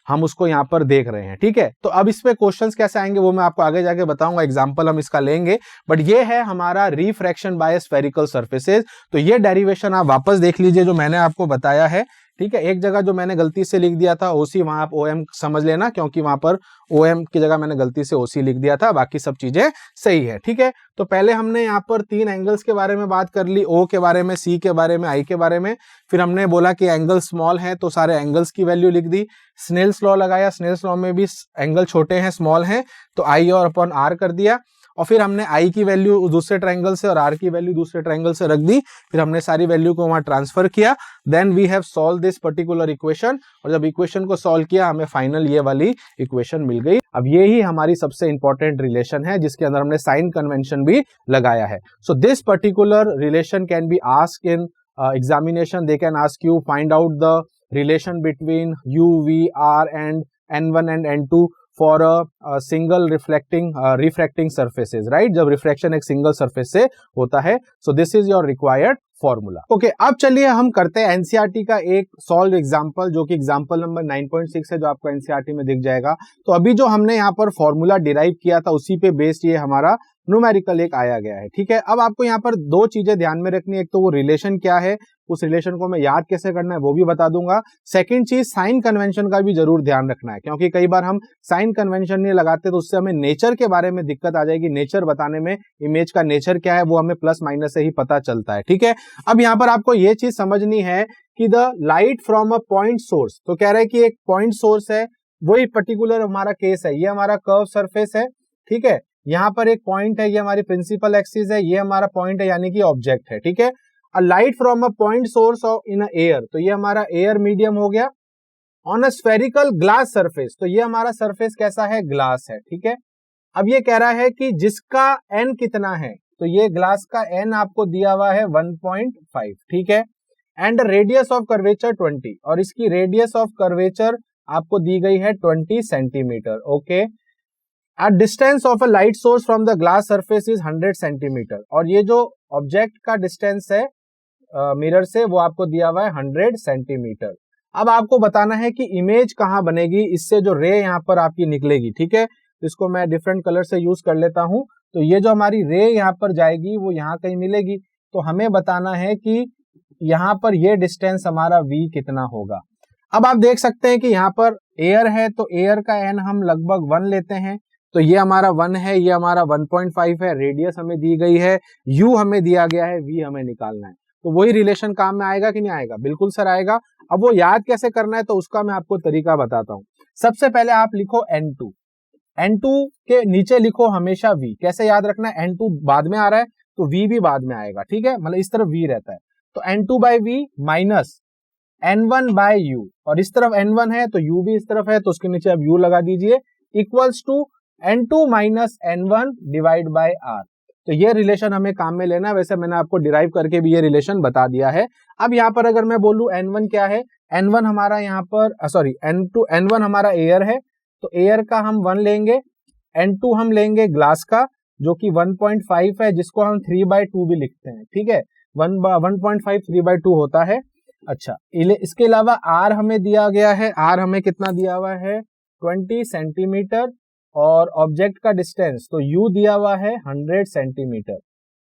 हम उसको यहाँ पर देख रहे हैं, ठीक है। तो अब इस पे क्वेश्चंस कैसे आएंगे वो मैं आपको आगे जाके बताऊंगा, एग्जांपल हम इसका लेंगे, बट ये है हमारा रिफ्रैक्शन बाय स्फेरिकल सर्फेसेस। तो ये डेरिवेशन आप वापस देख लीजिए जो मैंने आपको बताया है, ठीक है। एक जगह जो मैंने गलती से लिख दिया था ओसी, वहां आप ओएम समझ लेना, क्योंकि वहां पर ओएम की जगह मैंने गलती से ओसी लिख दिया था, बाकी सब चीजें सही है, ठीक है। तो पहले हमने यहाँ पर 3 एंगल्स के बारे में बात कर ली, ओ के बारे में, सी के बारे में, आई के बारे में। फिर हमने बोला कि एंगल स्मॉल है तो सारे एंगल्स की वैल्यू लिख दी, स्नेल्स लॉ लगाया, स्नेल्स लॉ में भी एंगल छोटे हैं, स्मॉल हैं, तो आई और अपॉन आर कर दिया, और फिर हमने आई की वैल्यू दूसरे ट्रायंगल से और आर की वैल्यू दूसरे ट्रायंगल से रख दी, फिर हमने सारी वैल्यू को वहां ट्रांसफर किया, then we have solve this particular equation, और जब इक्वेशन को सॉल्व किया हमें फाइनल ये वाली इक्वेशन मिल गई। अब ये ही हमारी सबसे इंपॉर्टेंट रिलेशन है जिसके अंदर हमने साइन कन्वेंशन भी लगाया है। So this particular relation can be asked in examination, they can ask you find out the relation between u, v, r and n1 and n2 for a single refracting surfaces, right? जब refraction एक single surface से होता है, so this is your required formula. Okay, अब चलिए हम करते हैं एनसीईआरटी का एक सॉल्व एग्जांपल, जो कि एग्जांपल नंबर 9.6 है, जो आपको एनसीईआरटी में दिख जाएगा। तो अभी जो हमने यहाँ पर फॉर्मूला डिराइव किया था उसी पे बेस्ड ये हमारा न्यूमेरिकल एक आया गया है, ठीक है। अब आपको यहाँ पर 2 चीजें ध्यान में रखनी है, एक तो वो रिलेशन क्या है, उस रिलेशन को मैं याद कैसे करना है वो भी बता दूंगा। सेकंड चीज, साइन कन्वेंशन का भी जरूर ध्यान रखना है, क्योंकि कई बार हम साइन कन्वेंशन नहीं लगाते तो उससे हमें नेचर के बारे में दिक्कत आ जाएगी। नेचर बताने में, इमेज का नेचर क्या है वो हमें प्लस माइनस से ही पता चलता है, ठीक है। अब यहाँ पर आपको ये चीज समझनी है कि the light from a point source, तो कह रहा है कि एक पॉइंट सोर्स है, वही पर्टिकुलर हमारा केस है, ये हमारा कर्व सरफेस है, ठीक है। यहाँ पर एक पॉइंट है, ये हमारी प्रिंसिपल एक्सिस है, ये हमारा पॉइंट है यानी कि ऑब्जेक्ट है, ठीक है। A light from a point source of in air, तो ये हमारा एयर मीडियम हो गया, on a spherical glass surface, तो ये हमारा सरफेस कैसा है, ग्लास है, ठीक है। अब ये कह रहा है कि जिसका n कितना है, तो ये ग्लास का n आपको दिया हुआ है 1.5, ठीक है। एंड रेडियस ऑफ कर्वेचर 20, और इसकी रेडियस ऑफ कर्वेचर आपको दी गई है 20 centimetre, okay. At distance of a light source from the glass surface is 100 centimetre, और ये जो ऑब्जेक्ट का डिस्टेंस है मिरर से वो आपको दिया हुआ है 100 सेंटीमीटर। अब आपको बताना है कि इमेज कहां बनेगी, इससे जो रे यहाँ पर आपकी निकलेगी, ठीक है। इसको मैं डिफरेंट कलर से यूज कर लेता हूं, तो ये जो हमारी रे यहाँ पर जाएगी वो यहाँ कहीं मिलेगी, तो हमें बताना है कि यहाँ पर ये डिस्टेंस हमारा v कितना होगा। अब आप देख सकते हैं कि यहाँ पर एयर है, तो एयर का n हम लगभग 1 लेते हैं, तो ये हमारा 1 है, ये हमारा 1.5 है, रेडियस हमें दी गई है, u हमें दिया गया है, v हमें निकालना है। तो वही रिलेशन काम में आएगा कि नहीं आएगा, बिल्कुल सर आएगा। अब वो याद कैसे करना है तो उसका मैं आपको तरीका बताता हूँ। सबसे पहले आप लिखो n2, n2 के नीचे लिखो हमेशा v। कैसे याद रखना है, n2 बाद में आ रहा है तो v भी बाद में आएगा, ठीक है, मतलब इस तरफ v रहता है, तो n2/v माइनस n1/u, और इस तरफ n1 है तो u भी इस तरफ है तो उसके नीचे अब u लगा दीजिए, equals to n2 minus n1 divide by r। तो ये रिलेशन हमें काम में लेना है, वैसे मैंने आपको डिराइव करके भी ये रिलेशन बता दिया है। अब यहाँ पर अगर मैं बोलूं n1 क्या है, n1 हमारा यहाँ पर n1 हमारा एयर है, तो एयर का हम 1 लेंगे, n2 हम लेंगे ग्लास का जो कि 1.5 है, जिसको हम 3/2 भी लिखते हैं, ठीक है। 1.5 3/2 होता है। अच्छा, इसके अलावा r हमें दिया गया है, r हमें कितना दिया हुआ है 20 सेंटीमीटर, और ऑब्जेक्ट का डिस्टेंस तो u दिया हुआ है 100 सेंटीमीटर।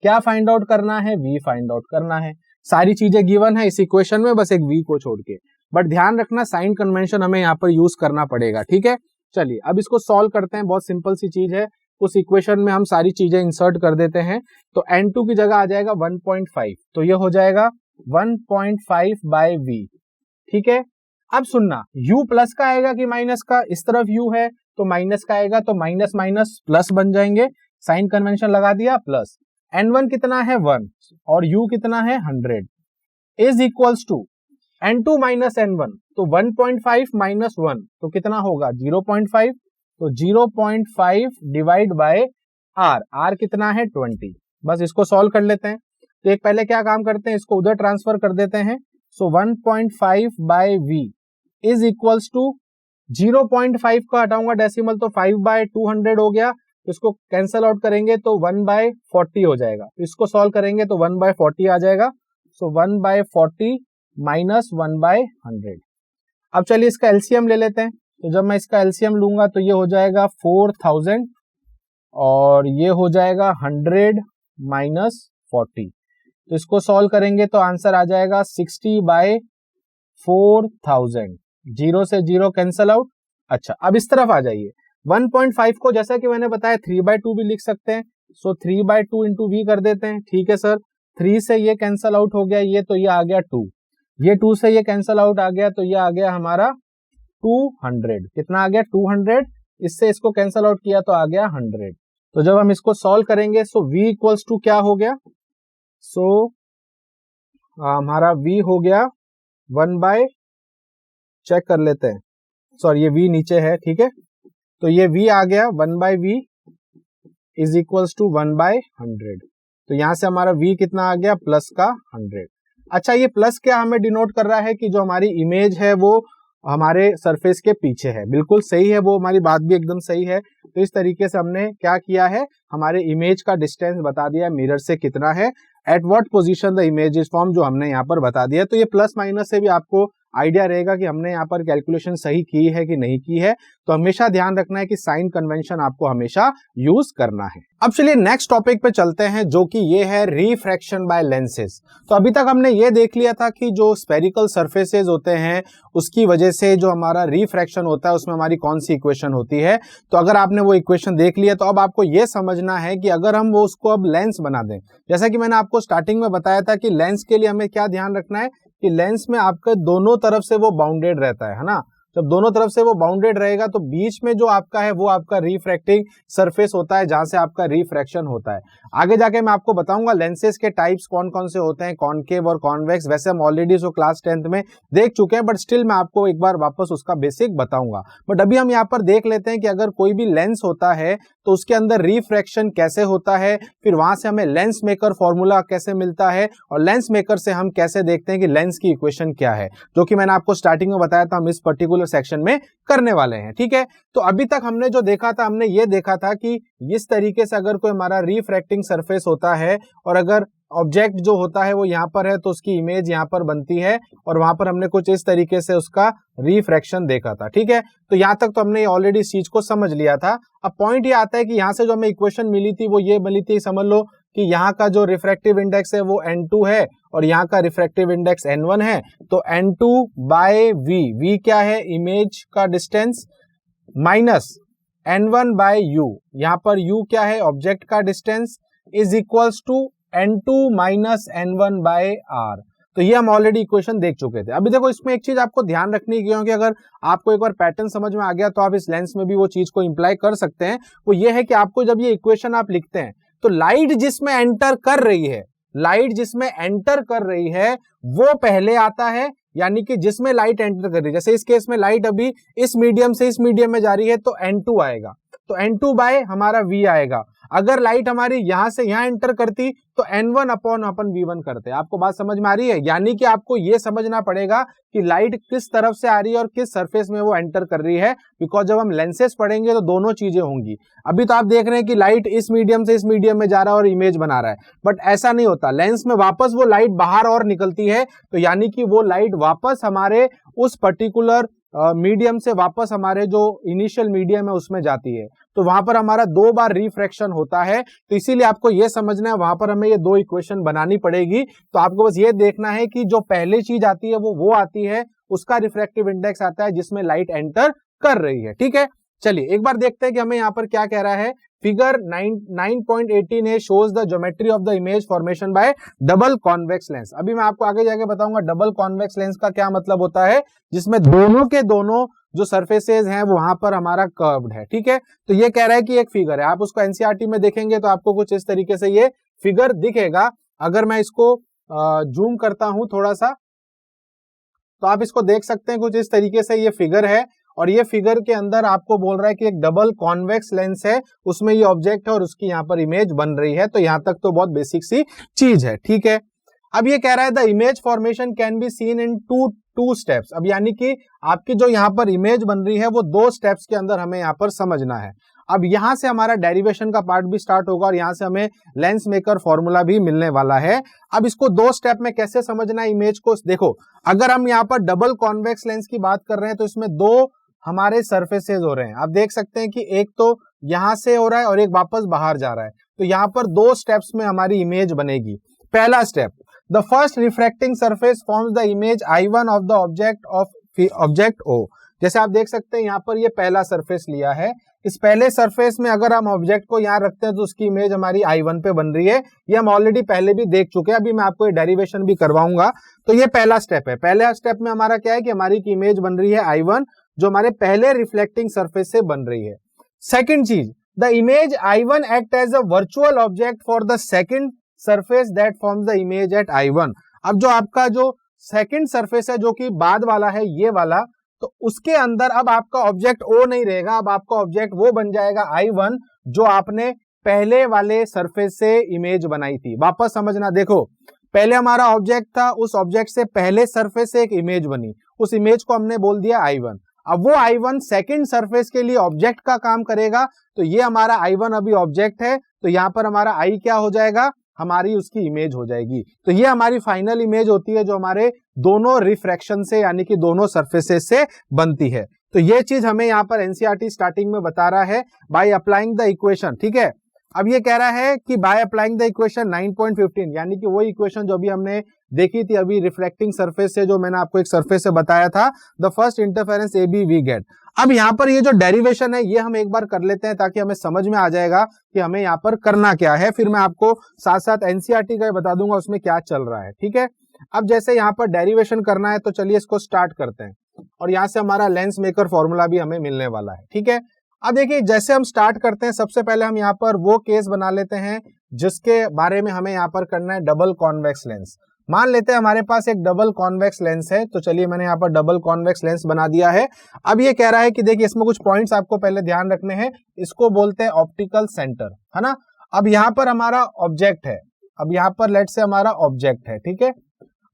क्या फाइंड आउट करना है, v फाइंड आउट करना है। सारी चीजें गिवन है इस इक्वेशन में, बस एक v को छोड़ के, बट ध्यान रखना साइन कन्वेंशन हमें यहाँ पर यूज करना पड़ेगा, ठीक है। चलिए अब इसको सॉल्व करते हैं, बहुत सिंपल सी चीज है। उस इक्वेशन में हम सारी चीजें इंसर्ट कर देते हैं। तो N2 की जगह आ जाएगा 1.5, तो ये हो जाएगा 1.5 बाय V। ठीक है, अब सुनना, U प्लस का आएगा कि माइनस का? इस तरफ U है तो माइनस का आएगा, तो माइनस माइनस प्लस बन जाएंगे, साइन कन्वेंशन लगा दिया, प्लस N1 कितना है 1 और U कितना है 100 is equals to N2 minus N1, तो 1.5 माइनस 1 तो कितना होगा 0.5, तो 0.5 डिवाइड बाय R, R कितना है 20। बस इसको सॉल्व कर लेते हैं। तो एक पहले क्या काम करते हैं, इसको उधर ट्रांसफर कर देते हैं। So 1.5 by V is equals to 0.5 का हटाऊंगा डेसिमल तो 5 बाय 200 हो गया, इसको कैंसल आउट करेंगे तो 1 बाय 40 हो जाएगा। इसको सॉल्व करेंगे तो 1 बाय 40 आ जाएगा। So 1 bye 40 minus 1 by 100। अब चलिए इसका एलसीएम ले लेते हैं। तो जब मैं इसका एलसीएम लूंगा तो ये हो जाएगा 4000 और ये हो जाएगा 100 माइनस 40। तो इसको सॉल्व करेंगे तो आंसर आ जाएगा 60 बाय 4000। जीरो से जीरो कैंसल आउट। अच्छा, अब इस तरफ आ जाइए। 1.5 को जैसा कि मैंने बताया 3/2 भी लिख सकते हैं। सो 3/2 इंटू वी कर देते हैं। ठीक है सर, 3 से ये कैंसल आउट हो गया, ये तो ये आ गया 2, ये 2 से ये कैंसल आउट आ गया, तो ये आ गया हमारा 200। कितना आ गया 200, इससे इसको कैंसल आउट किया तो आ गया 100। तो जब हम इसको सॉल्व करेंगे सो v इक्वल्स टू क्या हो गया, सो हमारा v हो गया 1 बाय, चेक कर लेते हैं, सॉरी ये v नीचे है, ठीक है, तो ये v आ गया 1 by v is equals to 1 by 100। तो यहां से हमारा v कितना आ गया प्लस का 100। अच्छा, ये प्लस क्या हमें डिनोट कर रहा है कि जो हमारी इमेज है वो हमारे सरफेस के पीछे है। बिल्कुल सही है, वो हमारी बात भी एकदम सही है। तो इस तरीके से हमने क्या किया है, हमारे इमेज का डिस्टेंस बता दिया मिरर से कितना है, at what position the image is form, जो हमने यहाँ पर बता दिया। तो ये प्लस माइनस से भी आपको आइडिया रहेगा कि हमने यहाँ पर कैलकुलेशन सही की है कि नहीं की है। तो हमेशा ध्यान रखना है कि साइन कन्वेंशन आपको हमेशा यूज करना है। अब चलिए नेक्स्ट टॉपिक पे चलते हैं, जो कि ये है रिफ्रैक्शन बाय लेंसेज। तो अभी तक हमने ये देख लिया था कि जो स्फेरिकल सरफेसेज होते हैं उसकी वजह से जो हमारा रिफ्रैक्शन होता है उसमें हमारी कौन सी इक्वेशन होती है। तो अगर आपने वो इक्वेशन देख लिया तो अब आपको ये समझना है कि अगर हम वो उसको अब लेंस बना दें, जैसा कि मैंने आपको स्टार्टिंग में बताया था कि लेंस के लिए हमें क्या ध्यान रखना है कि लेंस में आपके दोनों तरफ से वो बाउंडेड रहता है ना। जब दोनों तरफ से वो बाउंडेड रहेगा तो बीच में जो आपका है वो आपका रिफ्रैक्टिंग सरफेस होता है, जहां से आपका रिफ्रैक्शन होता है। आगे जाके मैं आपको बताऊंगा लेंसेज के टाइप्स कौन कौन से होते हैं, कॉनकेव और कॉन्वेक्स। वैसे हम ऑलरेडी उसको क्लास 10th में देख चुके हैं, बट स्टिल मैं आपको एक बार वापस उसका बेसिक बताऊंगा। बट अभी हम यहाँ पर देख लेते हैं कि अगर कोई भी लेंस होता है तो उसके अंदर रिफ्रैक्शन कैसे होता है, फिर वहां से हमें लेंस मेकर फॉर्मूला कैसे मिलता है, और लेंस मेकर से हम कैसे देखते हैं कि लेंस की इक्वेशन क्या है, जो कि मैंने आपको स्टार्टिंग में बताया था हम इस पर्टिकुलर सेक्शन में करने वाले हैं। ठीक है, तो अभी तक हमने जो देखा था, हमने ये देखा था कि इस तरीके से अगर कोई हमारा रिफ्रैक्टिंग सरफेस होता है और अगर ऑब्जेक्ट जो होता है वो यहाँ पर है तो उसकी इमेज यहाँ पर बनती है, और वहां पर हमने कुछ इस तरीके से उसका रिफ्रैक्शन देखा था। ठीक है, तो यहाँ तक तो हमने ऑलरेडी इस चीज को समझ लिया था। अब पॉइंट ये आता है कि यहाँ से जो हमें इक्वेशन मिली थी वो ये मिली थी, समझ लो कि यहाँ का जो रिफ्रैक्टिव इंडेक्स है वो N2 है और यहाँ का रिफ्रैक्टिव इंडेक्स N1 है। तो N2 बाय V क्या है, इमेज का distance, minus N1 bye U, यहाँ पर U क्या है, ऑब्जेक्ट का distance, is equals to N2 minus N1 by R। तो ये हम ऑलरेडी इक्वेशन देख चुके थे। अभी देखो इसमें एक चीज आपको ध्यान रखनी है, क्योंकि अगर आपको एक बार पैटर्न समझ में आ गया तो आप इस लेंस में भी वो चीज को इंप्लाई कर सकते हैं। वो ये है कि आपको जब ये इक्वेशन आप लिखते हैं तो लाइट जिसमें एंटर कर रही है, लाइट जिसमें एंटर कर रही है वो पहले आता है, यानी कि जिसमें लाइट एंटर कर रही है। जैसे इस केस में लाइट अभी इस मीडियम से इस मीडियम में जा रही है तो N2 आएगा, तो N2 बाय हमारा V आएगा। अगर लाइट हमारी यहां से यहां एंटर करती तो N1 अपॉन V1 करते। आपको बात समझ में आ रही है? यानी कि आपको यह समझना पड़ेगा कि लाइट किस तरफ से आ रही है और किस सरफेस में वो एंटर कर रही है, बिकॉज जब हम लेंसेज पढ़ेंगे तो दोनों चीजें होंगी। अभी तो आप देख रहे हैं कि लाइट इस मीडियम से इस मीडियम में जा रहा है और इमेज बना रहा है, बट ऐसा नहीं होता। लेंस में वापस वो लाइट बाहर और निकलती है, तो यानी कि वो लाइट वापस हमारे उस पर्टिकुलर मीडियम से वापस हमारे जो इनिशियल मीडियम है उसमें जाती है। तो वहां पर हमारा 2 बार रिफ्रैक्शन होता है। तो इसीलिए आपको यह समझना है, वहां पर हमें ये 2 इक्वेशन बनानी पड़ेगी। तो आपको बस ये देखना है कि जो पहली चीज आती है वो आती है, उसका रिफ्रैक्टिव इंडेक्स आता है जिसमें लाइट एंटर कर रही है। ठीक है, चलिए एक बार देखते हैं कि हमें यहाँ पर क्या कह रहा है। Figure 9.18 shows the geometry of the image formation bye double convex lens. अभी मैं आपको आगे जाके बताऊंगा डबल कॉन्वेक्स लेंस का क्या मतलब होता है, जिसमें दोनों के दोनों जो सरफेसेज हैं वहां पर हमारा कर्व्ड है। ठीक है, तो ये कह रहा है कि एक फिगर है, आप उसको एनसीईआरटी में देखेंगे तो आपको कुछ इस तरीके से ये फिगर दिखेगा। अगर मैं इसको जूम करता हूं थोड़ा सा तो आप इसको देख सकते हैं, कुछ इस तरीके से ये फिगर है और ये फिगर के अंदर आपको बोल रहा है कि एक डबल कॉन्वेक्स लेंस है, उसमें ये ऑब्जेक्ट है और उसकी यहाँ पर इमेज बन रही है। तो यहां तक तो बहुत बेसिक सी चीज है। ठीक है, अब ये कह रहा है the image formation can be seen in two steps. अब यानी कि आपकी जो यहाँ पर इमेज बन रही है वो 2 स्टेप्स के अंदर हमें यहाँ पर समझना है। अब यहां से हमारा डेरिवेशन का पार्ट भी स्टार्ट होगा और यहां से हमें लेंस मेकर फॉर्मूला भी मिलने वाला है। अब इसको 2 स्टेप में कैसे समझना है इमेज को, देखो अगर हम यहाँ पर डबल कॉन्वेक्स लेंस की बात कर रहे हैं तो इसमें 2 हमारे सरफेसेस हो रहे हैं। आप देख सकते हैं कि एक तो यहां से हो रहा है और एक वापस बाहर जा रहा है। तो यहाँ पर 2 स्टेप्स में हमारी इमेज बनेगी। पहला step, the first refracting surface forms the image I1 of the object O। जैसे आप देख सकते हैं यहाँ पर ये पहला सरफेस लिया है। इस पहले सरफेस में अगर हम ऑब्जेक्ट को यहाँ रखते हैं तो उसकी इमेज हमारी I1 पे बन रही है। ये हम ऑलरेडी पहले भी देख चुके हैं, अभी मैं आपको ये डेरिवेशन भी करवाऊंगा। तो ये पहला स्टेप है। पहले स्टेप में हमारा क्या है कि हमारी की इमेज बन रही है I1 जो हमारे पहले रिफ्लेक्टिंग सरफेस से बन रही है। सेकंड चीज, the image I1 act as a virtual object for the second surface that forms the image at I1। अब जो आपका जो सेकंड सरफेस है जो कि बाद वाला है ये वाला, तो उसके अंदर अब आपका ऑब्जेक्ट O नहीं रहेगा, अब आपका ऑब्जेक्ट वो बन जाएगा I1 जो आपने पहले वाले सरफेस से इमेज बनाई थी। वापस समझना, देखो पहले हमारा ऑब्जेक्ट था, उस ऑब्जेक्ट से पहले सरफेस से एक इमेज बनी, उस इमेज को हमने बोल दिया I1। अब वो I1 सेकंड सरफेस के लिए ऑब्जेक्ट का काम करेगा। तो ये हमारा I1 अभी ऑब्जेक्ट है, तो यहां पर हमारा I क्या हो जाएगा, हमारी उसकी इमेज हो जाएगी। तो ये हमारी फाइनल इमेज होती है जो हमारे दोनों रिफ्रैक्शन से यानी कि दोनों सरफेसेस से बनती है। तो ये चीज हमें यहाँ पर एनसीईआरटी स्टार्टिंग में बता रहा है बाय अप्लाइंग द इक्वेशन। ठीक है, अब ये कह रहा है कि बाय अप्लाइंग द इक्वेशन 9.15 यानी कि वो इक्वेशन जो भी हमने देखी थी अभी रिफ्लेक्टिंग सरफेस से, जो मैंने आपको एक सरफेस से बताया था, the first interference AB we get. अब यहाँ पर ये जो डेरिवेशन है ये हम एक बार कर लेते हैं ताकि हमें समझ में आ जाएगा कि हमें यहाँ पर करना क्या है। फिर मैं आपको साथ साथ एनसीईआरटी का बता दूंगा उसमें क्या चल रहा है। ठीक है, अब जैसे यहाँ पर डेरिवेशन करना है तो चलिए इसको स्टार्ट करते हैं और यहाँ से हमारा लेंस मेकर फॉर्मूला भी हमें मिलने वाला है। ठीक है, अब देखिए जैसे हम स्टार्ट करते हैं सबसे पहले हम यहाँ पर वो केस बना लेते हैं जिसके बारे में हमें यहाँ पर करना है डबल कॉन्वेक्स लेंस। मान लेते हैं हमारे पास एक डबल कॉन्वेक्स लेंस है, तो चलिए मैंने यहाँ पर डबल कॉन्वेक्स लेंस बना दिया है। अब ये कह रहा है कि देखिए इसमें कुछ पॉइंट्स आपको पहले ध्यान रखने हैं। इसको बोलते हैं ऑप्टिकल सेंटर, है ना। अब यहाँ पर हमारा ऑब्जेक्ट है, अब यहाँ पर लेट से हमारा ऑब्जेक्ट है। ठीक है,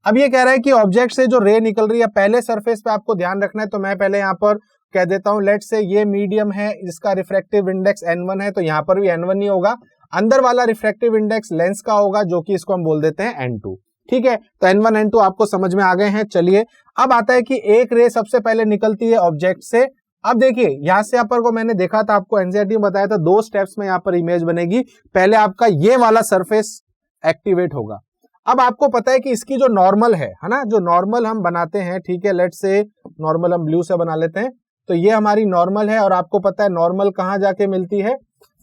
अब ये कह रहा है कि ऑब्जेक्ट से जो रे निकल रही है पहले सरफेस पे आपको ध्यान रखना है। तो मैं पहले यहाँ पर कह देता हूं, लेट से ये मीडियम है, इसका रिफ्रैक्टिव इंडेक्स N1 है, तो यहाँ पर भी N1 ही होगा। अंदर वाला रिफ्रैक्टिव इंडेक्स लेंस का होगा जो कि इसको हम बोल देते हैं N2। ठीक है, तो N1 N2 आपको समझ में आ गए हैं। चलिए अब आता है कि एक रे सबसे पहले निकलती है ऑब्जेक्ट से। अब देखिए यहां से यहाँ पर को मैंने देखा था, आपको एनसीईआरटी में बताया था 2 स्टेप्स में यहाँ पर इमेज बनेगी। पहले आपका ये वाला सरफेस एक्टिवेट होगा। अब आपको पता है कि इसकी जो नॉर्मल है ना, जो नॉर्मल हम बनाते हैं, ठीक है, लेट से नॉर्मल हम ब्लू से बना लेते हैं। तो ये हमारी नॉर्मल है और आपको पता है नॉर्मल कहां जाके मिलती है,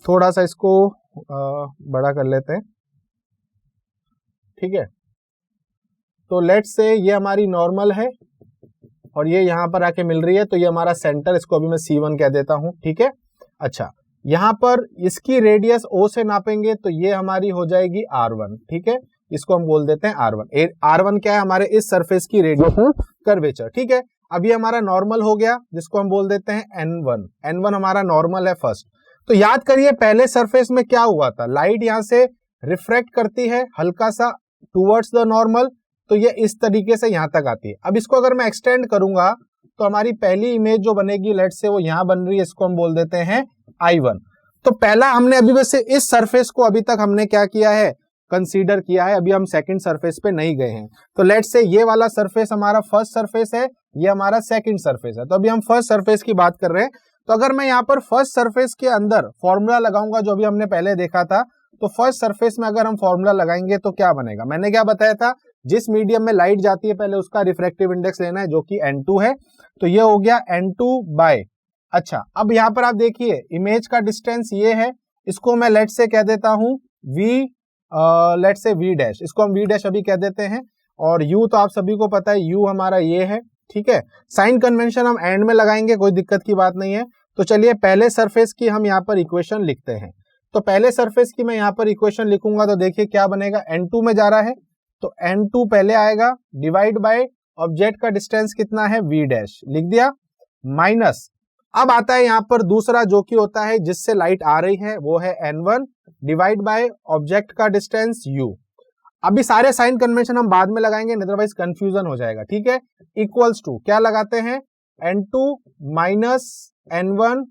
थोड़ा सा इसको बड़ा कर लेते हैं। ठीक है, तो लेट से ये हमारी नॉर्मल है और ये यहां पर आके मिल रही है, तो ये हमारा सेंटर, इसको अभी मैं C1 कह देता हूं। ठीक है, अच्छा यहां पर इसकी रेडियस O से नापेंगे तो ये हमारी हो जाएगी R1। ठीक है, इसको हम बोल देते हैं R1। R1 क्या है, हमारे इस सरफेस की रेडियस कर्वेचर। ठीक है, अब ये हमारा नॉर्मल हो गया जिसको हम बोल देते हैं N1। N1 हमारा नॉर्मल है फर्स्ट। तो याद करिए पहले सरफेस में क्या हुआ था, लाइट यहां से रिफ्रैक्ट करती है हल्का सा टुवर्ड्स द नॉर्मल, तो ये इस तरीके से यहां तक आती है। अब इसको अगर मैं एक्सटेंड करूंगा तो हमारी पहली इमेज जो बनेगी लेट से वो यहां बन रही है, इसको हम बोल देते हैं I1। तो पहला हमने अभी वैसे इस सरफेस को अभी तक हमने क्या किया है, कंसीडर किया है, अभी हम सेकंड सरफेस पे नहीं गए हैं। तो लेट से ये वाला सरफेस हमारा फर्स्ट सरफेस है, ये हमारा सेकंड सरफेस है। तो अभी हम फर्स्ट सरफेस की बात कर रहे हैं। तो अगर मैं यहाँ पर फर्स्ट सरफेस के अंदर फॉर्मूला लगाऊंगा जो अभी हमने पहले देखा था, तो फर्स्ट सरफेस में अगर हम फॉर्मूला लगाएंगे तो क्या बनेगा, मैंने क्या बताया था, जिस मीडियम में लाइट जाती है पहले उसका रिफ्रैक्टिव इंडेक्स लेना है जो कि N2 है। तो ये हो गया N2 बाय अच्छा, अब यहाँ पर आप देखिए इमेज का डिस्टेंस ये है, इसको मैं लेट से कह देता हूं v, लेट से v डैश, इसको हम v डैश अभी कह देते हैं। और u तो आप सभी को पता है, u हमारा ये है, ठीक है। साइन कन्वेंशन हम एंड में लगाएंगे, कोई दिक्कत की बात नहीं है। तो चलिए पहले सरफेस की हम यहाँ पर इक्वेशन लिखते हैं। तो पहले सरफेस की मैं यहाँ पर इक्वेशन लिखूंगा तो देखिए क्या बनेगा, n2 में जा रहा है तो n2 पहले आएगा, डिवाइड बाय ऑब्जेक्ट का डिस्टेंस कितना है v डैश, लिख दिया, माइनस अब आता है यहाँ पर दूसरा जो कि होता है जिससे लाइट आ रही है, वो है n1 डिवाइड बाय ऑब्जेक्ट का डिस्टेंस u। अभी सारे साइन कन्वेंशन हम बाद में लगाएंगे, अदरवाइज कंफ्यूजन हो जाएगा, ठीक है। इक्वल्स टू क्या लगाते हैं, n2 माइनस n1,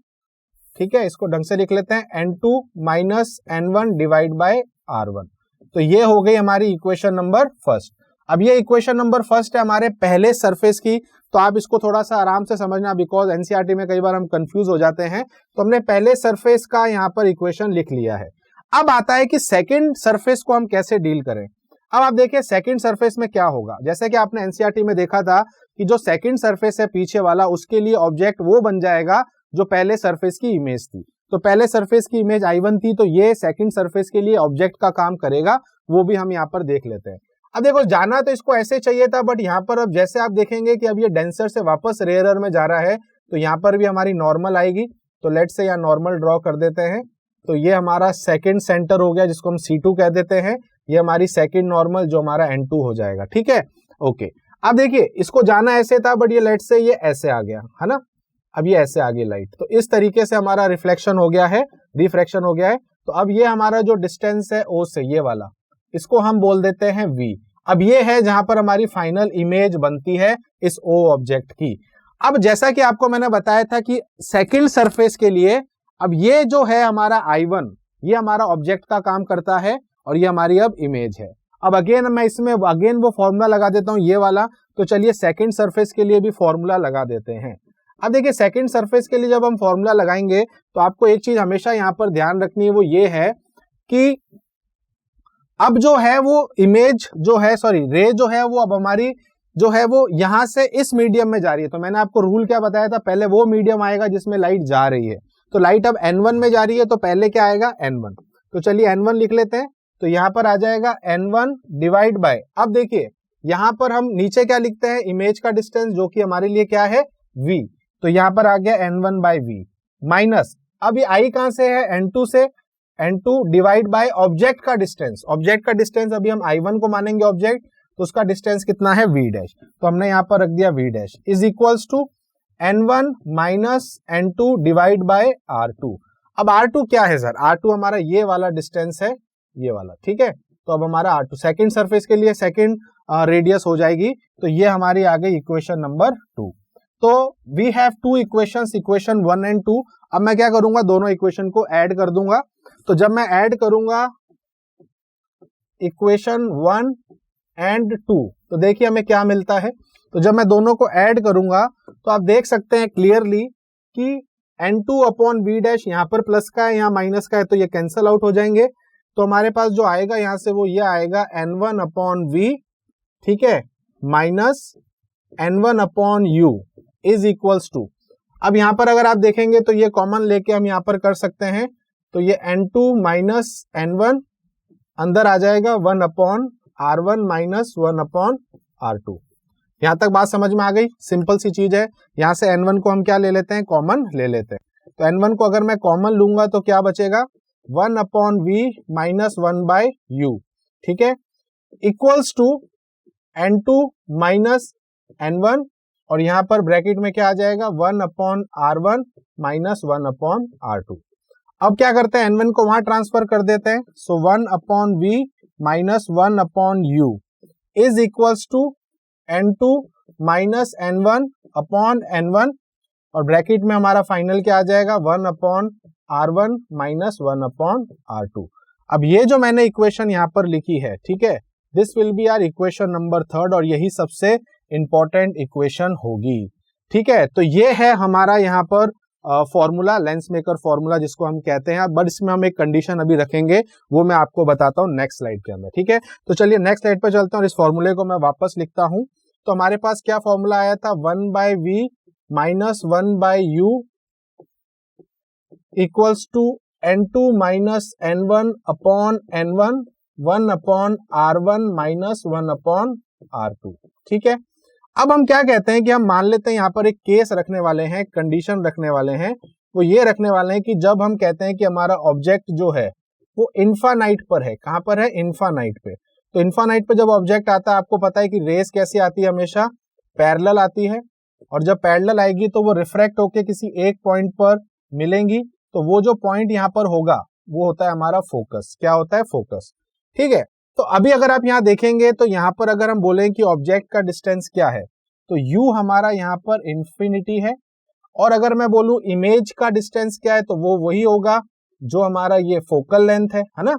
ठीक है, इसको ढंग से लिख लेते हैं, n2 minus n1 divide bye r1। तो ये हो गई हमारी इक्वेशन नंबर फर्स्ट। अब ये इक्वेशन नंबर फर्स्ट है हमारे पहले सरफेस की, तो आप इसको थोड़ा सा आराम से समझना, बिकॉज एनसीईआरटी में कई बार हम कंफ्यूज हो जाते हैं। तो हमने पहले सरफेस का यहाँ पर इक्वेशन लिख लिया है। अब आता है कि सेकंड सरफेस को हम कैसे डील करें। अब आप देखिए सेकंड सरफेस में क्या होगा, जैसे कि आपने एनसीईआरटी में देखा था कि जो सेकंड सरफेस है पीछे वाला, उसके लिए ऑब्जेक्ट वो बन जाएगा जो पहले सरफेस की इमेज थी। तो पहले सरफेस की इमेज I1 थी, तो ये सेकंड सरफेस के लिए ऑब्जेक्ट का काम करेगा, वो भी हम यहाँ पर देख लेते हैं। अब देखो जाना तो इसको ऐसे चाहिए था, बट यहाँ पर अब जैसे आप देखेंगे कि अब ये डेंसर से वापस रेयरर में जा रहा है, तो यहाँ पर भी हमारी नॉर्मल आएगी। तो लेट से यहाँ नॉर्मल ड्रॉ कर देते हैं। तो ये हमारा सेकंड सेंटर हो गया, जिसको हम C2 कह देते हैं। ये हमारी सेकंड नॉर्मल जो हमारा N2 हो जाएगा, ठीक है, ओके। अब देखिए इसको जाना ऐसे था, बट ये लेट से ये ऐसे आ गया है ना, अब ये ऐसे आ गई लाइट। तो इस तरीके से हमारा रिफ्लेक्शन हो गया है, रिफ्रैक्शन हो गया है। तो अब ये हमारा जो डिस्टेंस है O से, ये वाला, इसको हम बोल देते हैं V। अब ये है जहां पर हमारी फाइनल इमेज बनती है इस O ऑब्जेक्ट की। अब जैसा कि आपको मैंने बताया था कि सेकंड सरफेस के लिए अब ये जो है हमारा I1, ये हमारा ऑब्जेक्ट का काम करता है और ये हमारी अब इमेज है। अब अगेन मैं इसमें अगेन वो फॉर्मूला लगा देता हूं, ये वाला। तो चलिए सेकंड सरफेस के लिए भी फॉर्मूला लगा देते हैं। अब देखिए सेकंड सरफेस के लिए जब हम फॉर्मूला लगाएंगे तो आपको एक चीज हमेशा यहां पर ध्यान रखनी है, वो ये है कि अब जो है वो इमेज जो है, सॉरी रे जो है वो अब हमारी जो है वो यहां से इस मीडियम में जा रही है। तो मैंने आपको रूल क्या बताया था, पहले वो मीडियम आएगा जिसमें लाइट जा रही है। तो लाइट अब N1 में जा रही है, तो पहले क्या आएगा, N1। तो चलिए N1 लिख लेते हैं। तो यहां पर आ जाएगा N1 डिवाइड बाय, अब देखिए यहां पर हम नीचे क्या लिखते हैं, इमेज का डिस्टेंस, जो कि हमारे लिए क्या है, V। तो यहां पर आ गया N1 बाय V, माइनस अब ये I कहां से है, N2 से, N2 डिवाइड बाय ऑब्जेक्ट का डिस्टेंस। ऑब्जेक्ट का डिस्टेंस अभी हम I1 को मानेंगे ऑब्जेक्ट, तो उसका डिस्टेंस कितना है, V डैश। तो हमने यहां पर रख दिया V dash is equals to N1 minus N2 divide by R2। अब R2 क्या है सर, R2 हमारा ये वाला डिस्टेंस है, ये वाला, ठीक है। तो अब हमारा R2 सेकंड सरफेस के लिए सेकंड रेडियस हो जाएगी। तो ये हमारी आ गई इक्वेशन नंबर 2। तो we have two equations, equation 1 and 2। अब मैं क्या करूंगा, दोनों इक्वेशन को ऐड कर दूंगा। तो जब मैं ऐड करूंगा इक्वेशन 1 एंड 2, तो देखिए हमें क्या मिलता है। तो जब मैं दोनों को ऐड करूंगा तो आप देख सकते हैं क्लियरली कि N2 अपॉन V डैश, यहाँ पर प्लस का है, यहाँ माइनस का है, तो ये कैंसल आउट हो जाएंगे। तो हमारे पास जो आएगा यहां से वो ये आएगा N1 अपॉन V, ठीक है, minus N1 upon U is equals to, अब यहां पर अगर आप देखेंगे तो ये कॉमन लेके हम यहां पर कर सकते हैं। तो ये N2 माइनस N1 अंदर आ जाएगा 1 upon R1 minus 1 upon R2। यहां तक बात समझ में आ गई, सिंपल सी चीज है। यहां से N1 को हम क्या ले लेते हैं, कॉमन ले लेते हैं। तो N1 को अगर मैं कॉमन लूंगा तो क्या बचेगा, 1 upon V minus 1 by U, ठीक है, equals to N2 minus N1, और यहां पर ब्रैकेट में क्या आ जाएगा, 1 upon R1 minus 1 upon R2। अब क्या करते हैं, N1 को वहां ट्रांसफर कर देते हैं। So 1 upon V minus 1 upon U is equals to N2 minus N1 upon N1, और ब्रैकेट में हमारा फाइनल क्या आ जाएगा, 1 upon R1 minus 1 upon R2। अब ये जो मैंने इक्वेशन यहाँ पर लिखी है, ठीक है, this will be our equation number 3, और यही सबसे इंपॉर्टेंट इक्वेशन होगी, ठीक है। तो ये है हमारा यहाँ पर फॉर्मूला, लेंस मेकर फॉर्मूला जिसको हम कहते हैं। बट इसमें हम एक कंडीशन अभी रखेंगे, वो मैं आपको बताता हूँ नेक्स्ट स्लाइड के अंदर, ठीक है। तो चलिए नेक्स्ट स्लाइड पे चलते हैं और इस फॉर्मूले को मैं वापस लिखता हूँ। तो हमारे पास क्या फॉर्मूला आया था, 1 by V minus 1 by U equals to n2 minus n1 upon n1, 1 upon r1 minus 1 upon r2। ठीक है, अब हम क्या कहते हैं कि हम मान लेते हैं यहाँ पर एक केस रखने वाले हैं, कंडीशन रखने वाले हैं। वो ये रखने वाले हैं कि जब हम कहते हैं कि हमारा ऑब्जेक्ट जो है वो इन्फानाइट पर है, कहां पर है, इन्फानाइट पे। तो इन्फानाइट पे जब ऑब्जेक्ट आता है, आपको पता है कि रेस कैसी आती है, हमेशा पैरेलल आती है, और जब पैरेलल आएगी तो वो रिफ्रैक्ट होके किसी एक पॉइंट पर मिलेंगी। तो वो जो पॉइंट यहाँ पर होगा वो होता है हमारा फोकस। क्या होता है, फोकस। ठीक है, तो अभी अगर आप यहाँ देखेंगे तो यहाँ पर अगर हम बोलें कि ऑब्जेक्ट का डिस्टेंस क्या है, तो u हमारा यहाँ पर इंफिनिटी है, और अगर मैं बोलूं इमेज का डिस्टेंस क्या है, तो वो वही होगा जो हमारा ये फोकल लेंथ है ना।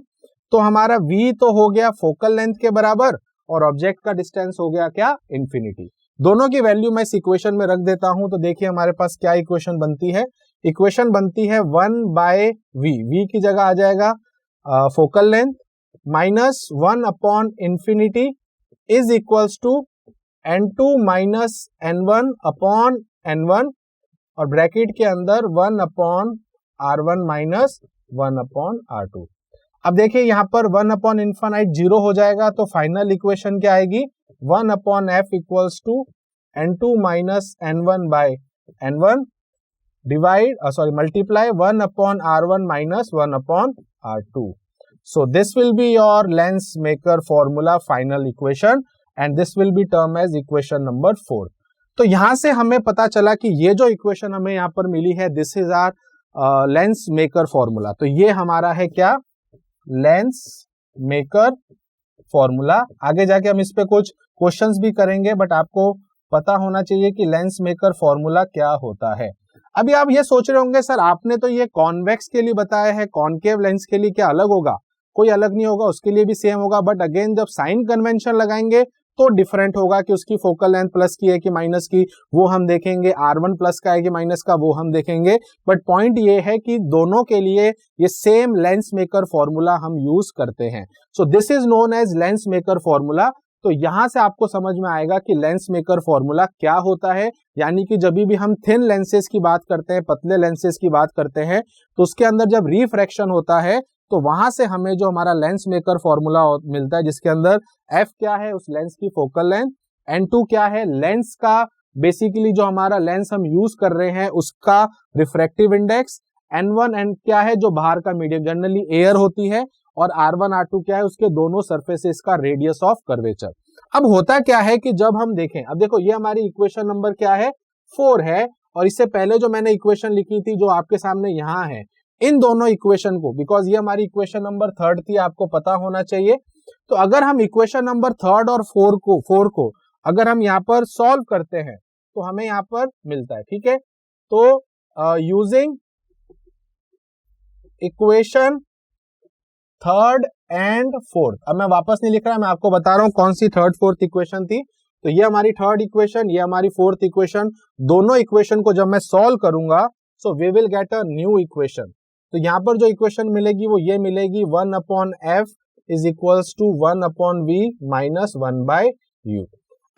तो हमारा v तो हो गया फोकल लेंथ के बराबर, और ऑब्जेक्ट का डिस्टेंस हो गया क्या, इंफिनिटी। दोनों की वैल्यू मैं इस इक्वेशन में रख देता हूं, तो देखिए हमारे पास क्या इक्वेशन बनती है। इक्वेशन बनती है 1/v, v की जगह आ जाएगा focal length minus 1 upon infinity is equals to n2 minus n1 upon n1, और ब्रैकेट के अंदर 1 upon r1 minus 1 upon r2। अब देखिए यहाँ पर 1 अपॉन इन्फानाइट 0 हो जाएगा, तो फाइनल इक्वेशन क्या आएगी, 1 upon f equals to n2 minus n1 by n1 divide multiply 1 upon r1 minus 1 upon r2। So this will be your lens maker formula final equation and this will be termed as equation number 4। तो यहां से हमें पता चला कि ये जो equation हमें यहाँ पर मिली है, this is our lens maker formula. तो ये हमारा है क्या, लेंस मेकर फॉर्मूला। आगे जाके हम इस पे कुछ क्वेश्चंस भी करेंगे, बट आपको पता होना चाहिए कि लेंस मेकर फॉर्मूला क्या होता है। अभी आप ये सोच रहे होंगे सर आपने तो ये कॉन्वेक्स के लिए बताया है, कॉनकेव लेंस के लिए क्या अलग होगा, कोई अलग नहीं होगा, उसके लिए भी सेम होगा, बट अगेन जब साइन कन्वेंशन लगाएंगे तो डिफरेंट होगा कि उसकी फोकल लेंथ प्लस की है कि माइनस की, वो हम देखेंगे, r1 प्लस का है कि माइनस का, वो हम देखेंगे। बट पॉइंट ये है कि दोनों के लिए ये सेम लेंस मेकर फॉर्मूला हम यूज करते हैं। So this is known as lens maker formula. तो यहां से आपको समझ में आएगा कि लेंस मेकर फॉर्मूला क्या होता है, यानी कि जब भी हम थिन लेंसेज की बात करते हैं, पतले लेंसेज की बात करते हैं, तो उसके अंदर जब रिफ्रैक्शन होता है तो वहां से हमें जो हमारा लेंस मेकर फॉर्मूला मिलता है, जिसके अंदर f क्या है, उस लेंस की फोकल लेंथ, n2 क्या है, लेंस का बेसिकली जो हमारा लेंस हम यूज कर रहे हैं उसका रिफ्रैक्टिव इंडेक्स, n1 क्या है, जो बाहर का मीडियम जनरली एयर होती है, और r1 r2 क्या है, उसके दोनों सरफेसेस का रेडियस ऑफ कर्वेचर। अब होता क्या है कि जब हम देखें, अब देखो ये हमारी इक्वेशन नंबर क्या है, 4 है, और इससे पहले जो मैंने इक्वेशन लिखी थी जो आपके सामने यहाँ है, इन दोनों इक्वेशन को, बिकॉज ये हमारी इक्वेशन नंबर 3 थी, आपको पता होना चाहिए। तो अगर हम इक्वेशन नंबर 3 और 4 को अगर हम यहाँ पर सॉल्व करते हैं तो हमें यहाँ पर मिलता है। ठीक है, तो using equation 3rd and 4th, अब मैं वापस नहीं लिख रहा, मैं आपको बता रहा हूं कौन सी 3rd 4th इक्वेशन थी। तो ये हमारी 3rd इक्वेशन, ये हमारी 4th इक्वेशन, दोनों इक्वेशन को जब मैं सॉल्व करूंगा so we will get a new equation. तो यहाँ पर जो इक्वेशन मिलेगी वो ये मिलेगी, 1 upon f is equals to 1 upon v minus 1 by u।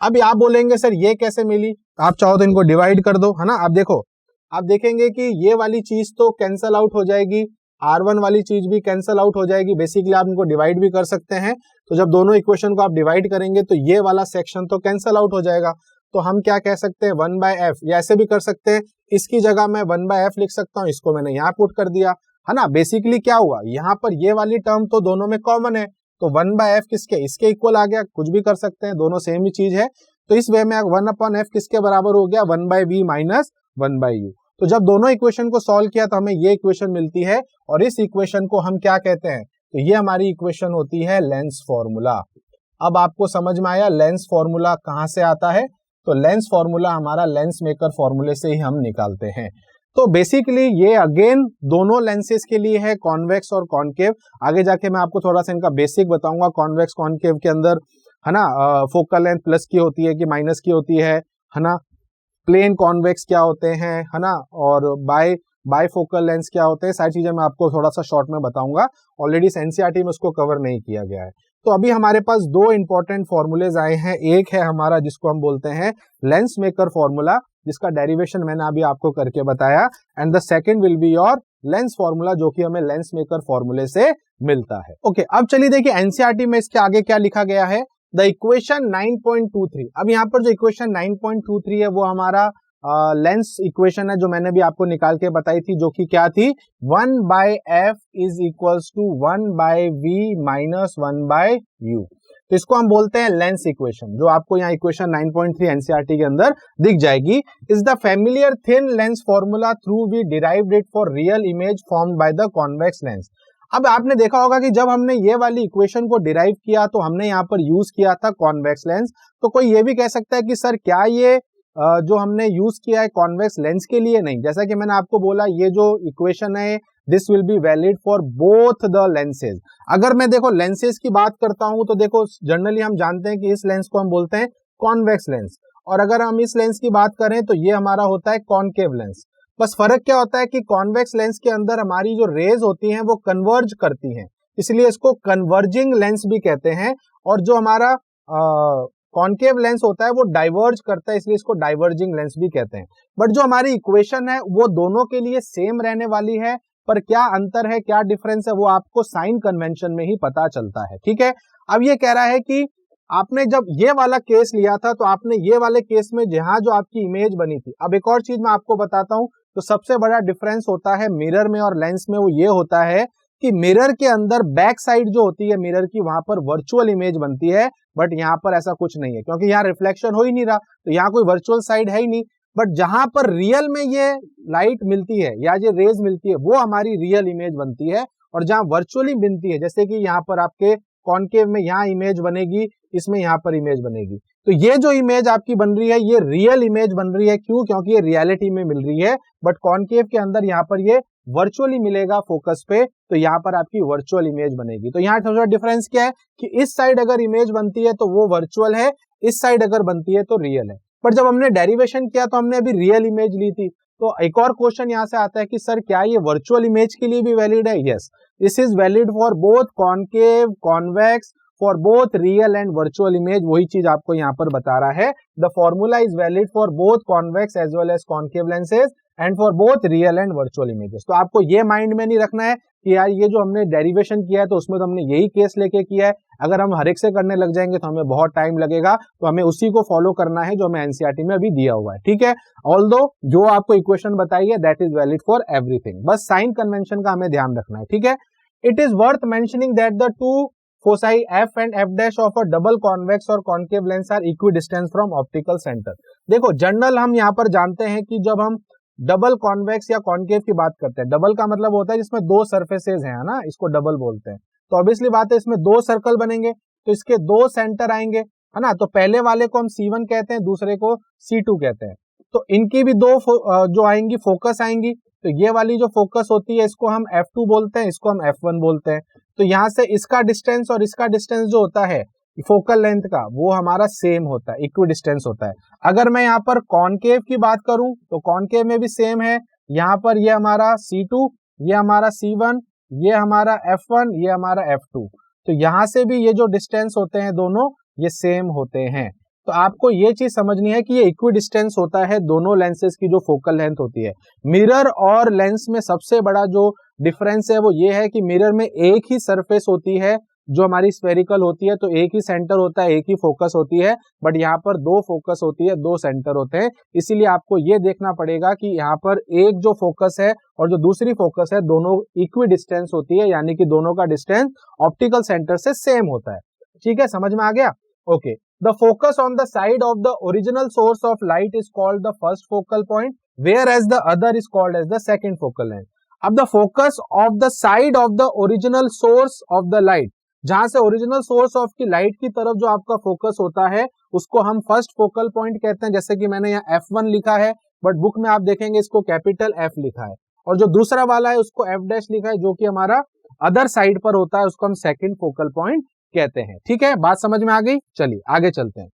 अब आप बोलेंगे सर ये कैसे मिली, आप चाहो तो इनको डिवाइड कर दो, है ना। अब देखो, आप देखेंगे कि ये वाली चीज तो कैंसल आउट हो जाएगी, r1 वाली चीज भी कैंसल आउट हो जाएगी, बेसिकली आप इनको डिवाइड भी कर सकते हैं। तो जब दोनों इक्वेशन को आप डिवाइड करेंगे तो ये वाला सेक्शन तो कैंसल आउट हो जाएगा। तो हम क्या कह सकते हैं, 1 बाय एफ, या ऐसे भी कर सकते हैं, इसकी जगह मैं 1 बाय एफ लिख सकता हूँ, इसको मैंने यहाँ पुट कर दिया, है ना। बेसिकली क्या हुआ, यहाँ पर ये वाली टर्म तो दोनों में कॉमन है, तो 1 बाय एफ किसके, इसके इक्वल आ गया, कुछ भी कर सकते हैं, दोनों सेम ही चीज है। तो इस वे में 1 अपॉन एफ किसके बराबर हो गया, 1 by V minus 1 by U. तो जब दोनों इक्वेशन को सॉल्व किया तो हमें ये इक्वेशन मिलती है, और इस इक्वेशन को हम क्या कहते हैं, तो ये हमारी इक्वेशन होती है लेंस फॉर्मूला। अब आपको समझ में आया लेंस फॉर्मूला कहां से आता है, तो लेंस फॉर्मूला हमारा लेंस मेकर फॉर्मूले से ही हम निकालते हैं। तो बेसिकली ये अगेन दोनों लेंसेज के लिए है, कॉन्वेक्स और कॉनकेव। आगे जाके मैं आपको थोड़ा सा इनका बेसिक बताऊंगा, कॉन्वेक्स कॉनकेव के अंदर, है ना, फोकल लेंथ प्लस की होती है कि माइनस की होती है ना, प्लेन कॉन्वेक्स क्या होते हैं, है ना, और बायफोकल लेंस क्या होते हैं, सारी चीजें मैं आपको थोड़ा सा शॉर्ट में बताऊंगा। ऑलरेडी एनसीईआरटी में उसको कवर नहीं किया गया है। तो अभी हमारे पास दो इंपॉर्टेंट फॉर्मूलेज आए हैं, एक है हमारा जिसको हम बोलते हैं लेंस मेकर फॉर्मूला, जिसका डेरिवेशन मैंने अभी आपको करके बताया, and the second will be your lens formula जो कि हमें लेंस मेकर फॉर्मूले से मिलता है। ओके, अब चलिए देखिए एनसीईआरटी में इसके आगे क्या लिखा गया है। द इक्वेशन 9.23, अब यहाँ पर जो इक्वेशन 9.23 है वो हमारा लेंस इक्वेशन है जो मैंने भी आपको निकाल के बताई थी, जो कि क्या थी, 1/f is equals to 1/v minus 1/u। तो इसको हम बोलते हैं लेंस इक्वेशन, जो आपको यहाँ इक्वेशन 9.3 एनसीईआरटी के अंदर दिख जाएगी। Is the familiar thin lens formula through we derived it for real image formed by the convex lens. अब आपने देखा होगा कि जब हमने ये वाली इक्वेशन को डिराइव किया तो हमने यहाँ पर यूज किया था कॉन्वेक्स लेंस। तो कोई ये भी कह सकता है कि सर क्या ये जो हमने यूज किया है कॉन्वेक्स लेंस के लिए? नहीं, जैसा कि मैंने आपको बोला ये जो इक्वेशन है this will be valid for both the lenses. अगर मैं देखो लेंसेज की बात करता हूं तो देखो जनरली हम जानते हैं कि इस लेंस को हम बोलते हैं कॉन्वेक्स लेंस, और अगर हम इस लेंस की बात करें तो ये हमारा होता है कॉनकेव लेंस। बस फर्क क्या होता है कि कॉन्वेक्स लेंस के अंदर हमारी जो रेज होती हैं वो कन्वर्ज करती हैं, इसलिए इसको कन्वर्जिंग लेंस भी कहते हैं, और जो हमारा कॉनकेव लेंस होता है वो डाइवर्ज करता है, इसलिए इसको डाइवर्जिंग लेंस भी कहते हैं। बट जो हमारी इक्वेशन है वो दोनों के लिए सेम रहने वाली है, पर क्या अंतर है, क्या डिफरेंस है, वो आपको साइन कन्वेंशन में ही पता चलता है। ठीक है, अब ये कह रहा है कि आपने जब ये वाला केस लिया था तो आपने ये वाले केस में जहां जो आपकी इमेज बनी थी, अब एक और चीज मैं आपको बताता हूं, तो सबसे बड़ा डिफरेंस होता है मिरर में और लेंस में, वो ये होता है कि मिरर के अंदर बैक साइड जो होती है मिरर की, वहां पर वर्चुअल इमेज बनती है, बट यहाँ पर ऐसा कुछ नहीं है क्योंकि यहाँ रिफ्लेक्शन हो ही नहीं रहा, तो यहाँ कोई वर्चुअल साइड है ही नहीं। बट जहां पर रियल में ये लाइट मिलती है या ये रेज मिलती है वो हमारी रियल इमेज बनती है, और जहां वर्चुअली बनती है जैसे कि यहाँ पर आपके कॉनकेव में यहाँ इमेज बनेगी, इसमें यहाँ पर इमेज बनेगी, तो ये जो इमेज आपकी बन रही है ये रियल इमेज बन रही है। क्यों? क्योंकि ये रियलिटी में मिल रही है, बट कॉनकेव के अंदर यहाँ पर ये वर्चुअली मिलेगा फोकस पे, तो यहाँ पर आपकी वर्चुअल इमेज बनेगी। तो यहाँ थोड़ा डिफरेंस क्या है कि इस साइड अगर इमेज बनती है तो वो वर्चुअल है, इस साइड अगर बनती है तो रियल है। पर जब हमने डेरिवेशन किया तो हमने अभी रियल इमेज ली थी। तो एक और क्वेश्चन यहाँ से आता है कि सर क्या ये वर्चुअल इमेज के लिए भी वैलिड है? Yes, this is valid for both concave, convex, for both real and virtual image. वही चीज आपको यहाँ पर बता रहा है, the formula is valid for both convex as well as concave lenses and for both real and virtual images. तो आपको ये माइंड में नहीं रखना है कि यार ये जो हमने डेरिवेशन किया है तो उसमें तो हमने यही केस लेके किया है, अगर हम हर एक से करने लग जाएंगे तो हमें बहुत टाइम लगेगा, तो हमें उसी को फॉलो करना है जो हमें एनसीईआरटी में अभी दिया हुआ है। ठीक है, ऑल्दो जो आपको इक्वेशन बताई है that is valid for everything, बस साइन कन्वेंशन का हमें ध्यान रखना है। ठीक है, it is worth mentioning that the two foci f and f' of a double convex और concave lens are equi distance from optical centre. देखो जनरल हम यहाँ पर जानते हैं कि जब हम डबल कॉन्वेक्स या कॉनकेव की बात करते हैं, डबल का मतलब होता है जिसमें दो सरफेसेस हैं ना, इसको डबल बोलते हैं। तो ऑब्वियसली बात है इसमें दो सर्कल बनेंगे तो इसके दो सेंटर आएंगे, है ना। तो पहले वाले को हम C1 कहते हैं, दूसरे को C2 कहते हैं। तो इनकी भी दो जो आएंगी फोकस आएंगी, तो ये वाली जो फोकस होती है इसको हम F2 बोलते हैं, इसको हम F1 बोलते हैं। तो यहां से इसका डिस्टेंस और इसका डिस्टेंस जो होता है फोकल लेंथ का वो हमारा सेम होता है, इक्वी डिस्टेंस होता है। अगर मैं यहाँ पर कॉनकेव की बात करूं तो कॉनकेव में भी सेम है, यहाँ पर ये हमारा C2, ये हमारा C1, ये हमारा F1, ये हमारा F2। तो यहां से भी ये जो डिस्टेंस होते हैं दोनों ये सेम होते हैं। तो आपको ये चीज समझनी है कि ये इक्वी डिस्टेंस होता है दोनों लेंसेज की जो फोकल लेंथ होती है। मिरर और लेंस में सबसे बड़ा जो डिफरेंस है वो ये है कि मिरर में एक ही सरफेस होती है जो हमारी स्फेरिकल होती है, तो एक ही सेंटर होता है, एक ही फोकस होती है, बट यहाँ पर दो फोकस होती है, दो सेंटर होते हैं। इसीलिए आपको ये देखना पड़ेगा कि यहाँ पर एक जो फोकस है और जो दूसरी फोकस है दोनों इक्वी डिस्टेंस होती है, यानी कि दोनों का डिस्टेंस ऑप्टिकल सेंटर से सेम होता है। ठीक है, समझ में आ गया? Okay, the focus on the side of the original source of light is called the first focal point, whereas the other is called as the second focal length. अब the focus of the side of the original source of the light, जहां से original source of की light की तरफ जो आपका focus होता है उसको हम फर्स्ट फोकल पॉइंट कहते हैं। जैसे कि मैंने यहाँ F1 लिखा है, बट बुक में आप देखेंगे इसको कैपिटल F लिखा है, और जो दूसरा वाला है उसको F' लिखा है, जो कि हमारा अदर साइड पर होता है, उसको हम सेकंड फोकल पॉइंट कहते हैं। ठीक है, बात समझ में आ गई? चलिए आगे चलते हैं।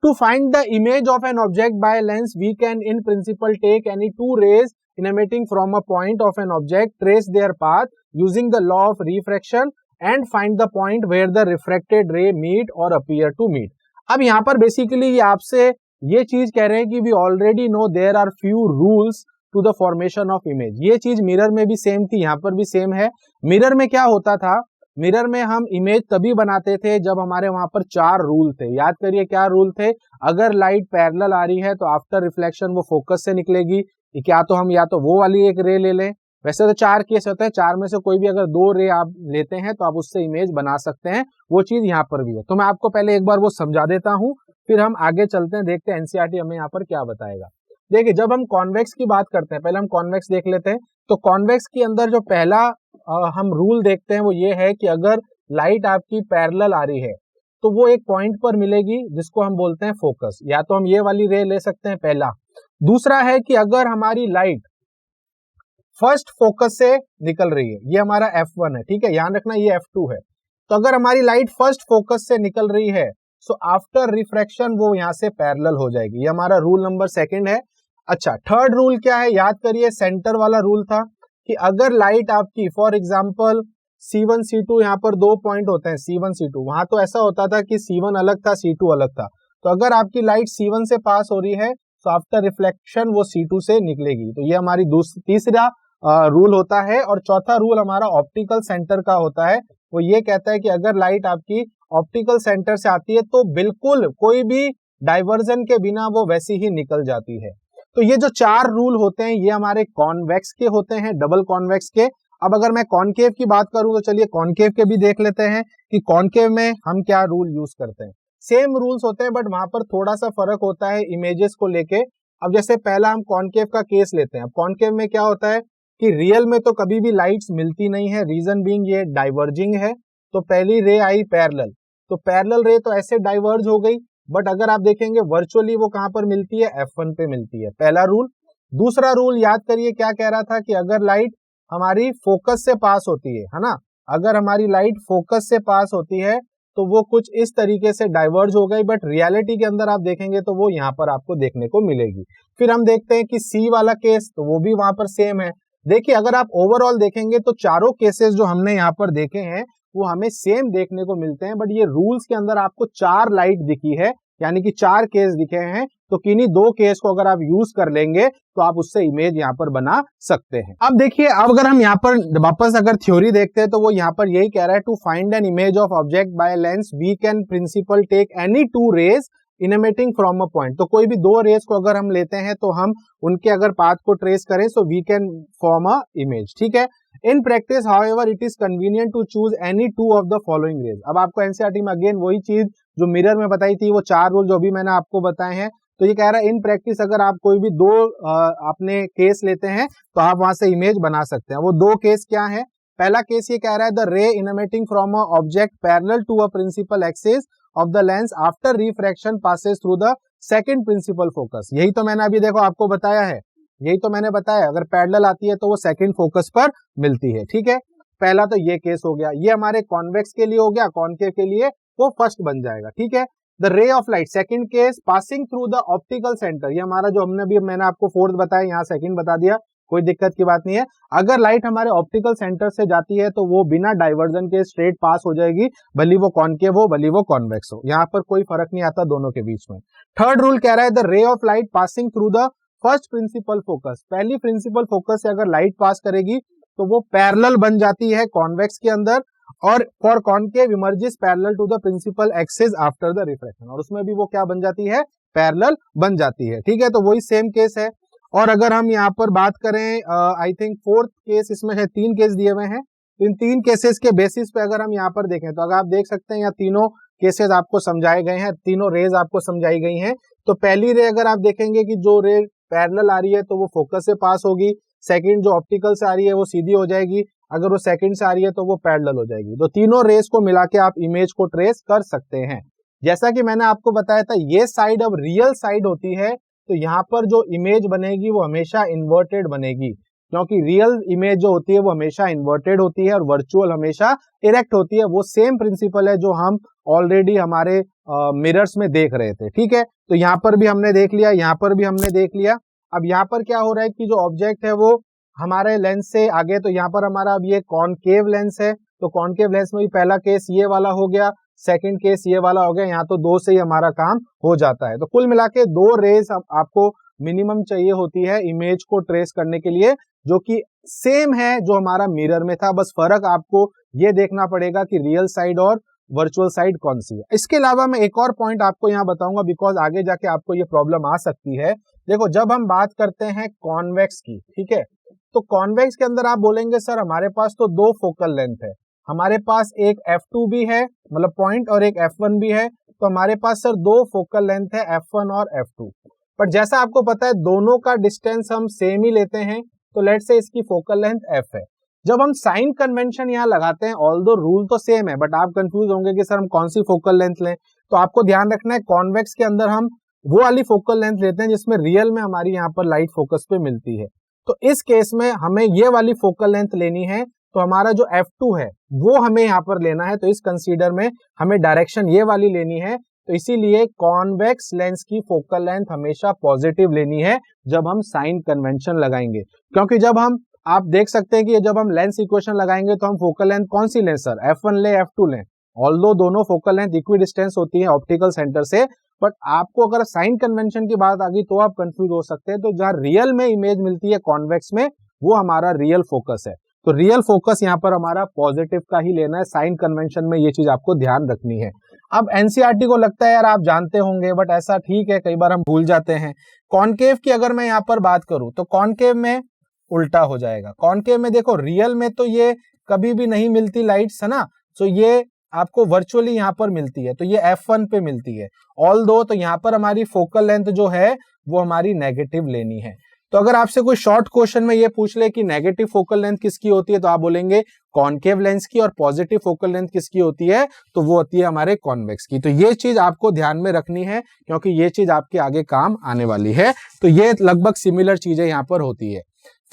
To find the image of an object by lens we can in principle take any two rays emanating from a point of an object, trace their path using the law of refraction and find the point where the refracted ray meet or appear to meet। अब यहाँ पर basically ये आपसे ये चीज कह रहे हैं कि we already know there are few rules to the formation of image. ये चीज मिरर में भी सेम थी, यहाँ पर भी सेम है। मिरर में क्या होता था, मिरर में हम इमेज तभी बनाते थे जब हमारे वहां पर 4 रूल थे। याद करिए क्या रूल थे। अगर लाइट पैरेलल आ रही है तो आफ्टर रिफ्लेक्शन वो फोकस से निकलेगी, क्या तो हम या तो वो वाली एक रे ले लें। वैसे तो 4 केस होते हैं, 4 में से कोई भी अगर 2 रे आप लेते हैं तो आप उससे इमेज बना सकते हैं। वो चीज यहाँ पर भी है। तो मैं आपको पहले एक बार वो समझा देता हूँ, फिर हम आगे चलते हैं, देखते हैं एनसीईआरटी हमें यहाँ पर क्या बताएगा। देखिए जब हम कॉन्वेक्स की बात करते हैं, पहले हम कॉन्वेक्स देख लेते हैं। तो कॉन्वेक्स के अंदर जो पहला हम रूल देखते हैं वो ये है कि अगर लाइट आपकी पैरेलल आ रही है तो वो एक पॉइंट पर मिलेगी जिसको हम बोलते हैं फोकस। या तो हम ये वाली रे ले सकते हैं पहला। दूसरा है कि अगर हमारी लाइट फर्स्ट फोकस से निकल रही है, ये हमारा F1 है, ठीक है, ध्यान रखना ये F2 है। तो अगर हमारी लाइट फर्स्ट फोकस से निकल रही है सो आफ्टर रिफ्रैक्शन वो यहां से पैरेलल हो जाएगी। ये हमारा रूल नंबर 2 है। अच्छा, थर्ड रूल क्या है, याद करिए सेंटर वाला रूल था कि अगर लाइट आपकी फॉर एग्जांपल C1 C2, यहाँ पर 2 पॉइंट होते हैं C1 C2, वहां तो ऐसा होता था कि C1 अलग था C2 अलग था। तो अगर आपकी लाइट C1 से पास हो रही है तो आफ्टर रिफ्लेक्शन वो C2 से निकलेगी। तो ये हमारी तीसरा रूल होता है। और चौथा रूल हमारा ऑप्टिकल सेंटर का होता है। वो ये कहता है कि अगर लाइट आपकी ऑप्टिकल सेंटर से आती है तो बिल्कुल कोई भी डाइवर्जन के बिना वो वैसी ही निकल जाती है। तो ये जो 4 रूल होते हैं ये हमारे कॉन्वेक्स के होते हैं, डबल कॉन्वेक्स के। अब अगर मैं कॉनकेव की बात करूं तो चलिए कॉनकेव के भी देख लेते हैं कि कॉनकेव में हम क्या रूल यूज करते हैं। सेम रूल्स होते हैं बट वहां पर थोड़ा सा फर्क होता है इमेजेस को लेके। अब जैसे पहला हम कॉनकेव का केस लेते हैं। अब कॉनकेव में क्या होता है कि रियल में तो कभी भी लाइट्स मिलती नहीं है, रीजन बीइंग ये डाइवर्जिंग है। तो पहली रे आई पैरेलल, तो पैरेलल रे तो ऐसे डाइवर्ज हो गई। बट अगर आप देखेंगे वर्चुअली वो कहां पर मिलती है, F1 पे मिलती है, पहला रूल। दूसरा रूल याद करिए क्या कह रहा था कि अगर लाइट हमारी फोकस से पास होती है ना, अगर हमारी लाइट फोकस से पास होती है तो वो कुछ इस तरीके से डाइवर्ज हो गई, बट रियलिटी के अंदर आप देखेंगे तो वो यहाँ पर आपको देखने को मिलेगी। फिर हम देखते हैं कि सी वाला केस, तो वो भी वहां पर सेम है। देखिए अगर आप ओवरऑल देखेंगे तो चारों केसेस जो हमने यहाँ पर देखे हैं वो हमें सेम देखने को मिलते हैं। बट ये रूल्स के अंदर आपको 4 लाइट दिखी है, यानी कि 4 केस दिखे हैं। तो किन्हीं 2 केस को अगर आप यूज कर लेंगे तो आप उससे इमेज यहाँ पर बना सकते हैं। अब देखिए, अब अगर हम यहाँ पर वापस अगर थ्योरी देखते हैं तो वो यहाँ पर यही कह रहा है, to find an image of object by lens we can principle take any 2 rays emitting from a point. तो कोई भी 2 रेज को अगर हम लेते हैं तो हम उनके अगर पाथ को ट्रेस करें so we can form a image, ठीक है। In practice however it is convenient to choose any 2 of the following rays. अब आपको एनसीईआरटी में अगेन वही चीज जो मिरर में बताई थी, वो 4 रूल जो भी मैंने आपको बताए हैं। तो ये कह रहा है इन प्रैक्टिस अगर आप कोई भी 2 अपने केस लेते हैं तो आप वहां से इमेज बना सकते हैं। वो 2 केस क्या है, पहला केस ये कह रहा है the ray emitting from a object parallel to a principal axis of the lens after refraction passes through the second principal focus. यही तो मैंने अभी देखो आपको बताया है, यही तो मैंने बताया, अगर पैरेलल आती है तो वो सेकंड फोकस पर मिलती है, ठीक है। पहला तो ये केस हो गया, ये हमारे कॉन्वेक्स के लिए हो गया, कॉनकेव के लिए वो फर्स्ट बन जाएगा, ठीक है। The ray of light, second case passing through the optical centre, ये हमारा जो हमने भी मैंने आपको फोर्थ बताया, यहाँ सेकंड बता दिया, कोई दिक्कत की बात नहीं है। अगर लाइट हमारे ऑप्टिकल सेंटर से जाती है तो वो बिना डाइवर्जन के स्ट्रेट पास हो जाएगी, भले वो कॉनकेव हो भले वो कॉन्वेक्स हो, यहाँ पर कोई फर्क नहीं आता दोनों के बीच में। थर्ड रूल कह रहा है the ray of light passing through the first principle focus, पहली प्रिंसिपल फोकस से अगर लाइट पास करेगी तो वो पैरेलल बन जाती है कॉन्वेक्स के अंदर, और for concave emerges parallel to the principal axis after the refraction, और उसमें भी वो क्या बन जाती है, पैरेलल बन जाती है, ठीक है। तो वही सेम केस है। और अगर हम यहाँ पर बात करें आई थिंक फोर्थ केस, इसमें है 3 केस दिए हुए हैं, तो इन 3 केसेस के बेसिस पे अगर हम यहाँ पर देखें तो अगर आप देख सकते हैं यहाँ तीनों केसेस आपको समझाए गए हैं, तीनों रेज आपको समझाई गई हैं। तो पहली रे अगर आप देखेंगे कि जो रे पैरेलल आ रही है तो वो फोकस से पास होगी, सेकंड जो ऑप्टिकल से आ रही है वो सीधी हो जाएगी, अगर वो सेकंड से आ रही है तो वो पैरेलल हो जाएगी। तो तीनों रेस को मिला के आप इमेज को ट्रेस कर सकते हैं। जैसा कि मैंने आपको बताया था, ये साइड अब रियल साइड होती है, तो यहाँ पर जो इमेज बनेगी वो हमेशा इन्वर्टेड बनेगी, क्योंकि रियल इमेज जो होती है वो हमेशा इन्वर्टेड होती है और वर्चुअल हमेशा इरेक्ट होती है। वो सेम प्रिंसिपल है जो हम ऑलरेडी हमारे मिरर्स में देख रहे थे, ठीक है। तो यहाँ पर भी हमने देख लिया, यहाँ पर भी हमने देख लिया। अब यहाँ पर क्या हो रहा है कि जो ऑब्जेक्ट है वो हमारे लेंस से आगे, तो यहाँ पर हमारा अब ये कॉनकेव लेंस है, तो कॉनकेव लेंस में भी पहला केस ये वाला हो गया, सेकंड केस ये वाला हो गया, यहाँ तो 2 से ही हमारा काम हो जाता है। तो कुल मिला के 2 रेज आपको मिनिमम चाहिए होती है इमेज को ट्रेस करने के लिए, जो कि सेम है जो हमारा मिरर में था, बस फर्क आपको ये देखना पड़ेगा कि रियल साइड और वर्चुअल साइड कौन सी है। इसके अलावा मैं एक और पॉइंट आपको यहाँ बताऊंगा, बिकॉज आगे जाके आपको ये प्रॉब्लम आ सकती है। देखो, जब हम बात करते हैं कॉन्वेक्स की, ठीक है, तो कॉन्वेक्स के अंदर आप बोलेंगे सर हमारे पास तो दो फोकल लेंथ है, हमारे पास एक f2 भी है मतलब पॉइंट और एक f1 भी है, तो हमारे पास सर दो फोकल लेंथ है f1 और f2। बट जैसा आपको पता है दोनों का डिस्टेंस हम सेम ही लेते हैं, तो लेट्स से इसकी फोकल लेंथ f है। जब हम साइन कन्वेंशन यहाँ लगाते हैं, ऑल्दो रूल तो सेम है, बट आप कंफ्यूज होंगे कि सर हम कौन सी फोकल लेंथ लें, तो आपको ध्यान रखना है कॉन्वेक्स के अंदर हम वो वाली फोकल लेंथ लेते हैं जिसमें रियल में हमारी यहाँ पर लाइट फोकस पे मिलती है। तो इस केस में हमें ये वाली फोकल लेंथ लेनी है, तो हमारा जो f2 है वो हमें यहाँ पर लेना है, तो इस कंसीडर में हमें डायरेक्शन ये वाली लेनी है। तो इसीलिए कॉन्वेक्स लेंस की फोकल लेंथ हमेशा पॉजिटिव लेनी है जब हम साइन कन्वेंशन लगाएंगे, क्योंकि जब हम आप देख सकते हैं कि जब हम लेंस इक्वेशन लगाएंगे तो हम फोकल लेंथ कौन सी लें सर, f1 ले f2 लें, ऑल्दो दोनों फोकल लेंथ इक्वी डिस्टेंस होती है ऑप्टिकल सेंटर से, बट आपको अगर साइन कन्वेंशन की बात आ गई तो आप कंफ्यूज हो सकते हैं। तो जहां रियल में इमेज मिलती है कॉन्वेक्स में, वो हमारा रियल फोकस है, तो रियल फोकस यहाँ पर हमारा पॉजिटिव का ही लेना है। साइन कन्वेंशन में ये चीज आपको ध्यान रखनी है। अब एनसीईआरटी को लगता है यार आप जानते होंगे, बट ऐसा ठीक है, कई बार हम भूल जाते हैं। कॉनकेव की अगर मैं यहाँ पर बात करूं तो कॉनकेव में उल्टा हो जाएगा। कॉनकेव में देखो रियल में तो ये कभी भी नहीं मिलती लाइट्स, है ना, तो ये आपको वर्चुअली यहाँ पर मिलती है, तो ये f1 पे मिलती है ऑल्दो, तो यहाँ पर हमारी फोकल लेंथ जो है वो हमारी नेगेटिव लेनी है। तो अगर आपसे कोई शॉर्ट क्वेश्चन में ये पूछ ले कि नेगेटिव फोकल लेंथ किसकी होती है, तो आप बोलेंगे कॉनकेव लेंस की, और पॉजिटिव फोकल लेंथ किसकी होती है, तो वो होती है हमारे कॉन्वेक्स की। तो ये चीज आपको ध्यान में रखनी है, क्योंकि ये चीज आपके आगे काम आने वाली है। तो ये लगभग सिमिलर चीजें यहाँ पर होती है।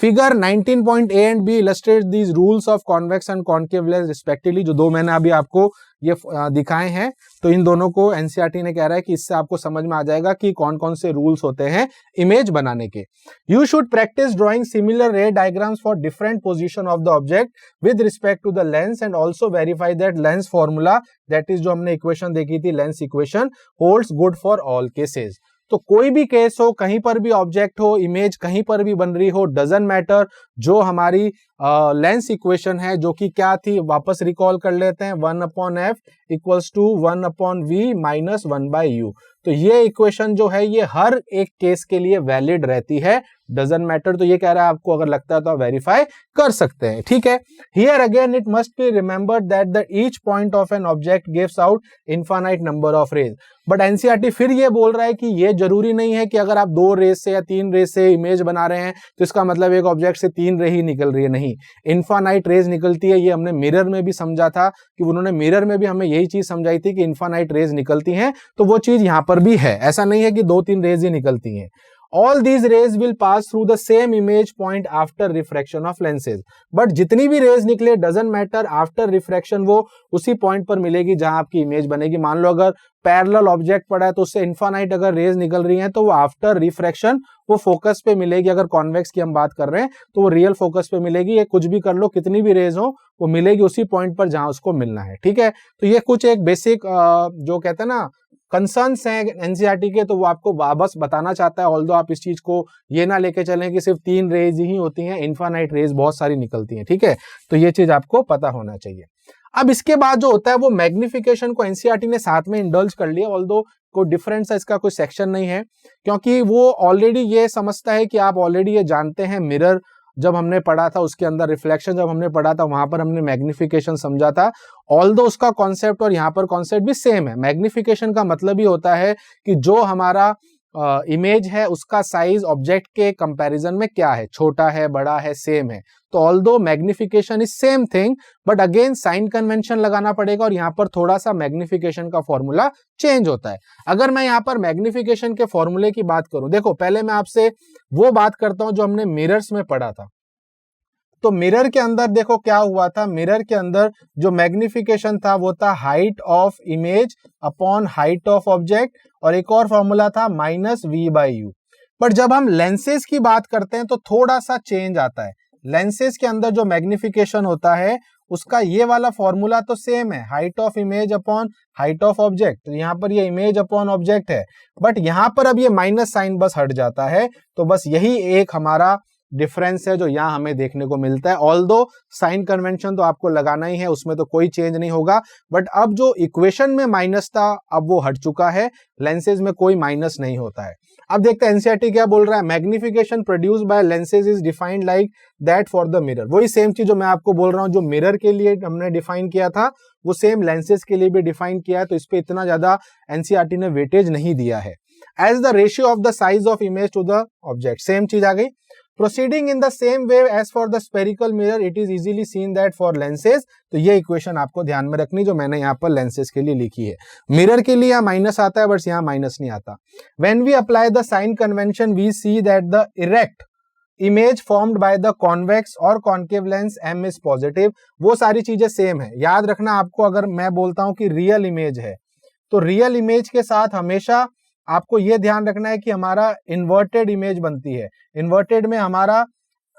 Figure 19.a and B illustrate these rules of convex and concave lens respectively, जो दो मैंने अभी आपको ये दिखाए हैं, तो इन दोनों को एनसीईआरटी ने कह रहा है कि इससे आपको समझ में आ जाएगा कि कौन कौन से रूल्स होते हैं इमेज बनाने के। You should practice drawing similar ray diagrams for different position of the object with respect to the lens and also verify that lens formula, that is जो हमने इक्वेशन देखी थी lens equation, holds good for all cases. तो कोई भी case हो, कहीं पर भी ऑब्जेक्ट हो, इमेज कहीं पर भी बन रही हो, डजंट मैटर, जो हमारी लेंस इक्वेशन है जो कि क्या थी, वापस रिकॉल कर लेते हैं, 1/f equals to 1/v minus 1/u। तो ये इक्वेशन जो है ये हर एक केस के लिए वैलिड रहती है, डजंट मैटर। तो ये कह रहा है आपको अगर लगता है तो आप वेरीफाई कर सकते हैं, ठीक है। Here again it must be remembered that the each point of an object gives out infinite number of rays. But NCERT फिर ये बोल रहा है कि ये जरूरी नहीं है कि अगर आप 2 रेज से या 3 रेज से इमेज बना रहे हैं तो इसका मतलब एक ऑब्जेक्ट से 3 रे ही निकल रही है, नहीं, इनफाइनाइट रेज निकलती है। ये हमने मिरर में भी समझा था कि उन्होंने मिरर में भी हमें यही चीज समझाई थी कि इनफाइनाइट रेज निकलती हैं, तो वो चीज यहां पर भी है, ऐसा नहीं है कि 2-3 रेज ही निकलती हैं। All these rays will pass through the same image point after refraction of lenses. But जितनी भी रेज निकले doesn't matter, आफ्टर रिफ्रैक्शन वो उसी पॉइंट पर मिलेगी जहां आपकी इमेज बनेगी। मान लो अगर पैरेलल ऑब्जेक्ट पड़ा है तो उससे इनफाइनाइट अगर रेज निकल रही हैं तो वो आफ्टर रिफ्रैक्शन वो फोकस पे मिलेगी। अगर कॉन्वेक्स की हम बात कर रहे हैं तो वो रियल फोकस पे मिलेगी। ये कुछ भी कर लो, कितनी भी रेज हो वो मिलेगी उसी पॉइंट पर जहां उसको मिलना है, ठीक है। तो ये कुछ एक बेसिक जो कहते हैं ना कंसर्न्स हैं एनसीईआरटी के, तो वो आपको बस बताना चाहता है। ऑल्दो आप इस चीज को ये ना लेके चलें कि सिर्फ 3 रेज ही होती हैं, इनफाइनाइट रेज बहुत सारी निकलती हैं, ठीक है। तो ये चीज आपको पता होना चाहिए। अब इसके बाद जो होता है वो मैग्निफिकेशन को एनसीईआरटी ने साथ में इंडल्ज कर लिया, ऑल्दो कोई डिफरेंस है, इसका कोई सेक्शन नहीं है, क्योंकि वो ऑलरेडी ये समझता है कि आप ऑलरेडी ये जानते हैं। मिरर जब हमने पढ़ा था उसके अंदर रिफ्लेक्शन जब हमने पढ़ा था वहां पर हमने मैग्निफिकेशन समझा था। ऑल्दो उसका कॉन्सेप्ट और यहाँ पर कॉन्सेप्ट भी सेम है। मैग्निफिकेशन का मतलब ही होता है कि जो हमारा इमेज है उसका साइज ऑब्जेक्ट के कंपैरिजन में क्या है, छोटा है, बड़ा है, सेम है। तो although magnification is same thing, but again sine convention लगाना पड़ेगा और यहाँ पर थोड़ा सा मैग्निफिकेशन का फॉर्मूला चेंज होता है। अगर मैं यहाँ पर मैग्निफिकेशन के फॉर्मूले की बात करूं, देखो पहले मैं आपसे वो बात करता हूं जो हमने मिरर्स में पढ़ा था। तो मिरर के अंदर देखो क्या हुआ था, मिरर के अंदर जो मैग्निफिकेशन था वो था height of image upon height of object, और एक और फॉर्मूला था -v/u। बट जब हम लेंसेज की बात करते हैं तो थोड़ा सा चेंज आता है। लेंसेज के अंदर जो मैग्निफिकेशन होता है उसका ये वाला फॉर्मूला तो सेम है, height of image upon height of object. तो यहाँ पर ये इमेज अपॉन ऑब्जेक्ट है, बट यहाँ पर अब ये माइनस साइन बस हट जाता है। तो बस यही एक हमारा डिफरेंस है जो यहाँ हमें देखने को मिलता है। ऑल्दो साइन कन्वेंशन तो आपको लगाना ही है, उसमें तो कोई चेंज नहीं होगा, बट अब जो इक्वेशन में माइनस था अब वो हट चुका है, लेंसेज में कोई माइनस नहीं होता है। अब देखते हैं एनसीईआरटी क्या बोल रहा है। Magnification produced by lenses is defined like that for the mirror. वही सेम चीज जो मैं आपको बोल रहा हूं, जो मिरर के लिए हमने डिफाइन किया था वो सेम लेंसेज के लिए भी डिफाइन किया है, तो इस पे इतना ज्यादा एनसीईआरटी ने वेटेज नहीं दिया है। As the ratio of the size of image to the object, same चीज आ गई। Proceeding in the same way as for the spherical mirror, it is easily seen that for lenses, तो ये equation आपको ध्यान में रखनी जो मैंने यहाँ पर लेंसेज के लिए लिखी है। मिरर के लिए यहाँ माइनस आता है, बट यहाँ माइनस नहीं आता। When we apply the sign convention, we see that the erect image formed by the convex or concave lens M is positive। वो सारी चीजें सेम है। याद रखना आपको, अगर मैं बोलता हूँ कि रियल इमेज है, तो रियल इमेज के साथ हमेशा आपको यह ध्यान रखना है कि हमारा इन्वर्टेड इमेज बनती है। इन्वर्टेड में हमारा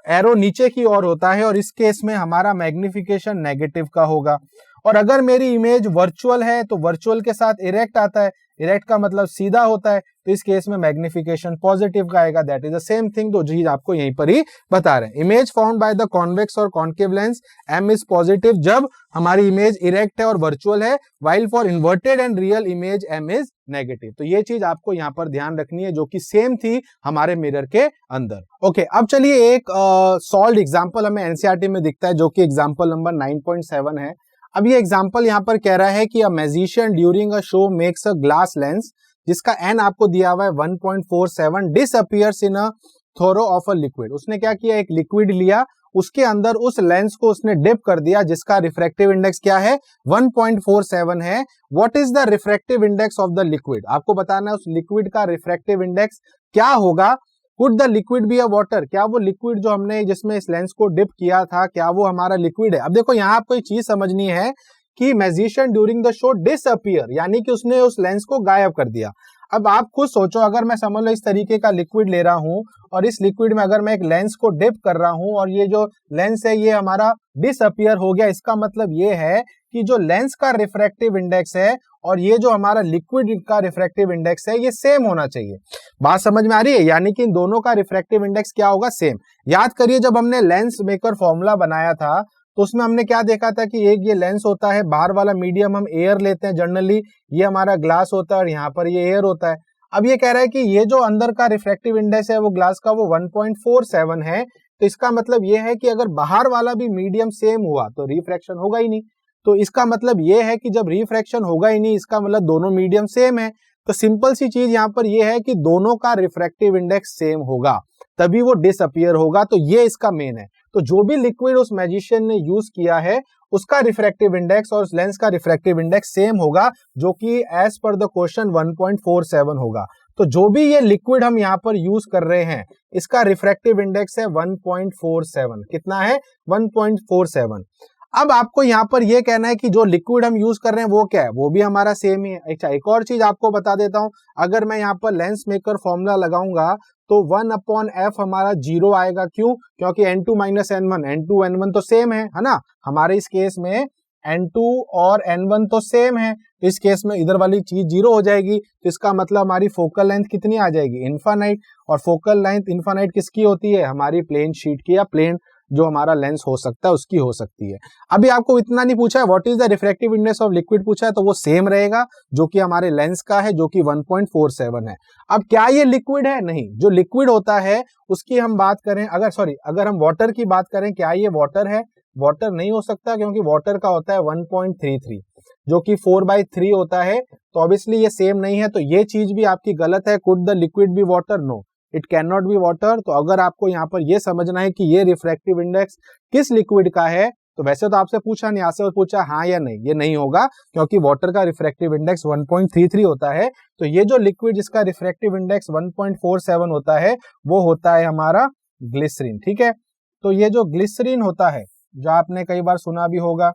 एरो नीचे की ओर होता है और इस केस में हमारा मैग्निफिकेशन नेगेटिव का होगा। और अगर मेरी इमेज वर्चुअल है तो वर्चुअल के साथ इरेक्ट आता है, इरेक्ट का मतलब सीधा होता है, तो इस केस में मैग्निफिकेशन पॉजिटिव का आएगा। That is the same thing, जो चीज आपको यहीं पर ही बता रहे हैं। Image formed by the convex और concave lens M is positive जब हमारी इमेज इरेक्ट है और वर्चुअल है, while for inverted and real image M is negative. तो ये चीज आपको यहाँ पर ध्यान रखनी है, जो कि सेम थी हमारे मिरर के अंदर। ओके, अब चलिए एक सॉल्व्ड एग्जांपल हमें एनसीईआरटी में दिखता है, जो कि एग्जांपल नंबर 9.7 है। अब ये एग्जांपल यहाँ पर कह रहा है कि a magician during a show makes a glass lens जिसका एन आपको दिया हुआ है 1.47 disappears in a trough of a liquid. उसने क्या किया, एक लिक्विड लिया, उसके अंदर उस लेंस को उसने डिप कर दिया जिसका रिफ्रैक्टिव इंडेक्स क्या है, 1.47 है। What is the refractive index of the liquid, आपको बताना है उस लिक्विड का रिफ्रैक्टिव इंडेक्स क्या होगा। Could the liquid be a water, क्या वो लिक्विड जो हमने जिसमें इस लेंस को डिप किया था क्या वो हमारा लिक्विड है। अब देखो यहाँ आपको एक चीज समझनी है कि magician during the show disappear, यानी कि उसने उस लेंस को गायब कर दिया। अब आप खुद सोचो, अगर मैं समझ लो इस तरीके का लिक्विड ले रहा हूं और इस लिक्विड में अगर मैं एक लेंस को डिप कर रहा हूं और ये जो लेंस है ये हमारा डिसअपियर हो गया, इसका मतलब ये है कि जो लेंस का रिफ्रैक्टिव इंडेक्स है और ये जो हमारा लिक्विड का रिफ्रैक्टिव इंडेक्स है ये सेम होना चाहिए। बात समझ में आ रही है, यानी कि इन दोनों का रिफ्रैक्टिव इंडेक्स क्या होगा, सेम। याद करिए जब हमने लेंस मेकर फॉर्मूला बनाया था तो उसमें हमने क्या देखा था कि एक ये लेंस होता है, बाहर वाला मीडियम हम एयर लेते हैं जनरली, ये हमारा ग्लास होता है और यहाँ पर ये एयर होता है। अब ये कह रहा है कि ये जो अंदर का रिफ्रैक्टिव इंडेक्स है वो ग्लास का वो 1.47 है, तो इसका मतलब ये है कि अगर बाहर वाला भी मीडियम सेम हुआ तो रिफ्रैक्शन होगा ही नहीं। तो इसका मतलब ये है कि जब रिफ्रैक्शन होगा ही नहीं, इसका मतलब दोनों मीडियम सेम है। तो सिंपल सी चीज यहाँ पर ये है कि दोनों का रिफ्रैक्टिव इंडेक्स सेम होगा तभी वो डिसअपियर होगा। तो ये इसका मेन है। तो जो भी लिक्विड उस मैजिशियन ने यूज किया है उसका रिफ्रैक्टिव इंडेक्स और उस लेंस का रिफ्रैक्टिव इंडेक्स सेम होगा, जो कि एज पर द क्वेश्चन 1.47 होगा। तो जो भी ये लिक्विड हम यहाँ पर यूज कर रहे हैं इसका रिफ्रैक्टिव इंडेक्स है 1.47। कितना है, 1.47। अब आपको यहाँ पर यह कहना है कि जो लिक्विड हम यूज कर रहे हैं वो क्या है, वो भी हमारा सेम ही है। अच्छा, एक और चीज आपको बता देता हूं, अगर मैं यहाँ पर लेंस मेकर फॉर्मूला लगाऊंगा तो 1/f हमारा 0 आएगा। क्यों, क्योंकि n2 - n1, n2 n1 तो सेम है ना। हमारे इस केस में n2 और n1 तो सेम है, तो इस केस में इधर वाली चीज 0 हो जाएगी। तो इसका मतलब हमारी फोकल लेंथ कितनी आ जाएगी, इनफाइनाइट। और फोकल लेंथ इनफाइनाइट किसकी होती है, हमारी प्लेन शीट की या प्लेन जो हमारा लेंस हो सकता है उसकी हो सकती है। अभी आपको इतना नहीं पूछा है what is the refractive index of liquid पूछा है, तो वो सेम रहेगा जो कि हमारे लेंस का है, जो कि 1.47 है। अब क्या ये लिक्विड है, नहीं। जो लिक्विड होता है उसकी हम बात करें, अगर हम वाटर की बात करें, क्या ये वाटर है, वाटर नहीं हो सकता, क्योंकि वाटर का होता है 1.33 जो कि 4/3 होता है। तो ऑब्वियसली ये सेम नहीं है, तो ये चीज भी आपकी गलत है। Could the liquid be water, no, it can not be water. तो अगर आपको यहाँ पर ये समझना है कि ये रिफ्रैक्टिव इंडेक्स किस लिक्विड का है, तो वैसे तो आपसे पूछा नहीं, आपसे पूछा हाँ या नहीं, ये नहीं होगा, क्योंकि वाटर का रिफ्रैक्टिव इंडेक्स 1.33 होता है। तो ये जो लिक्विड जिसका रिफ्रैक्टिव इंडेक्स 1.47 होता है वो होता है हमारा ग्लिसरीन। ठीक है, तो ये जो ग्लिसरीन होता है, जो आपने कई बार सुना भी होगा,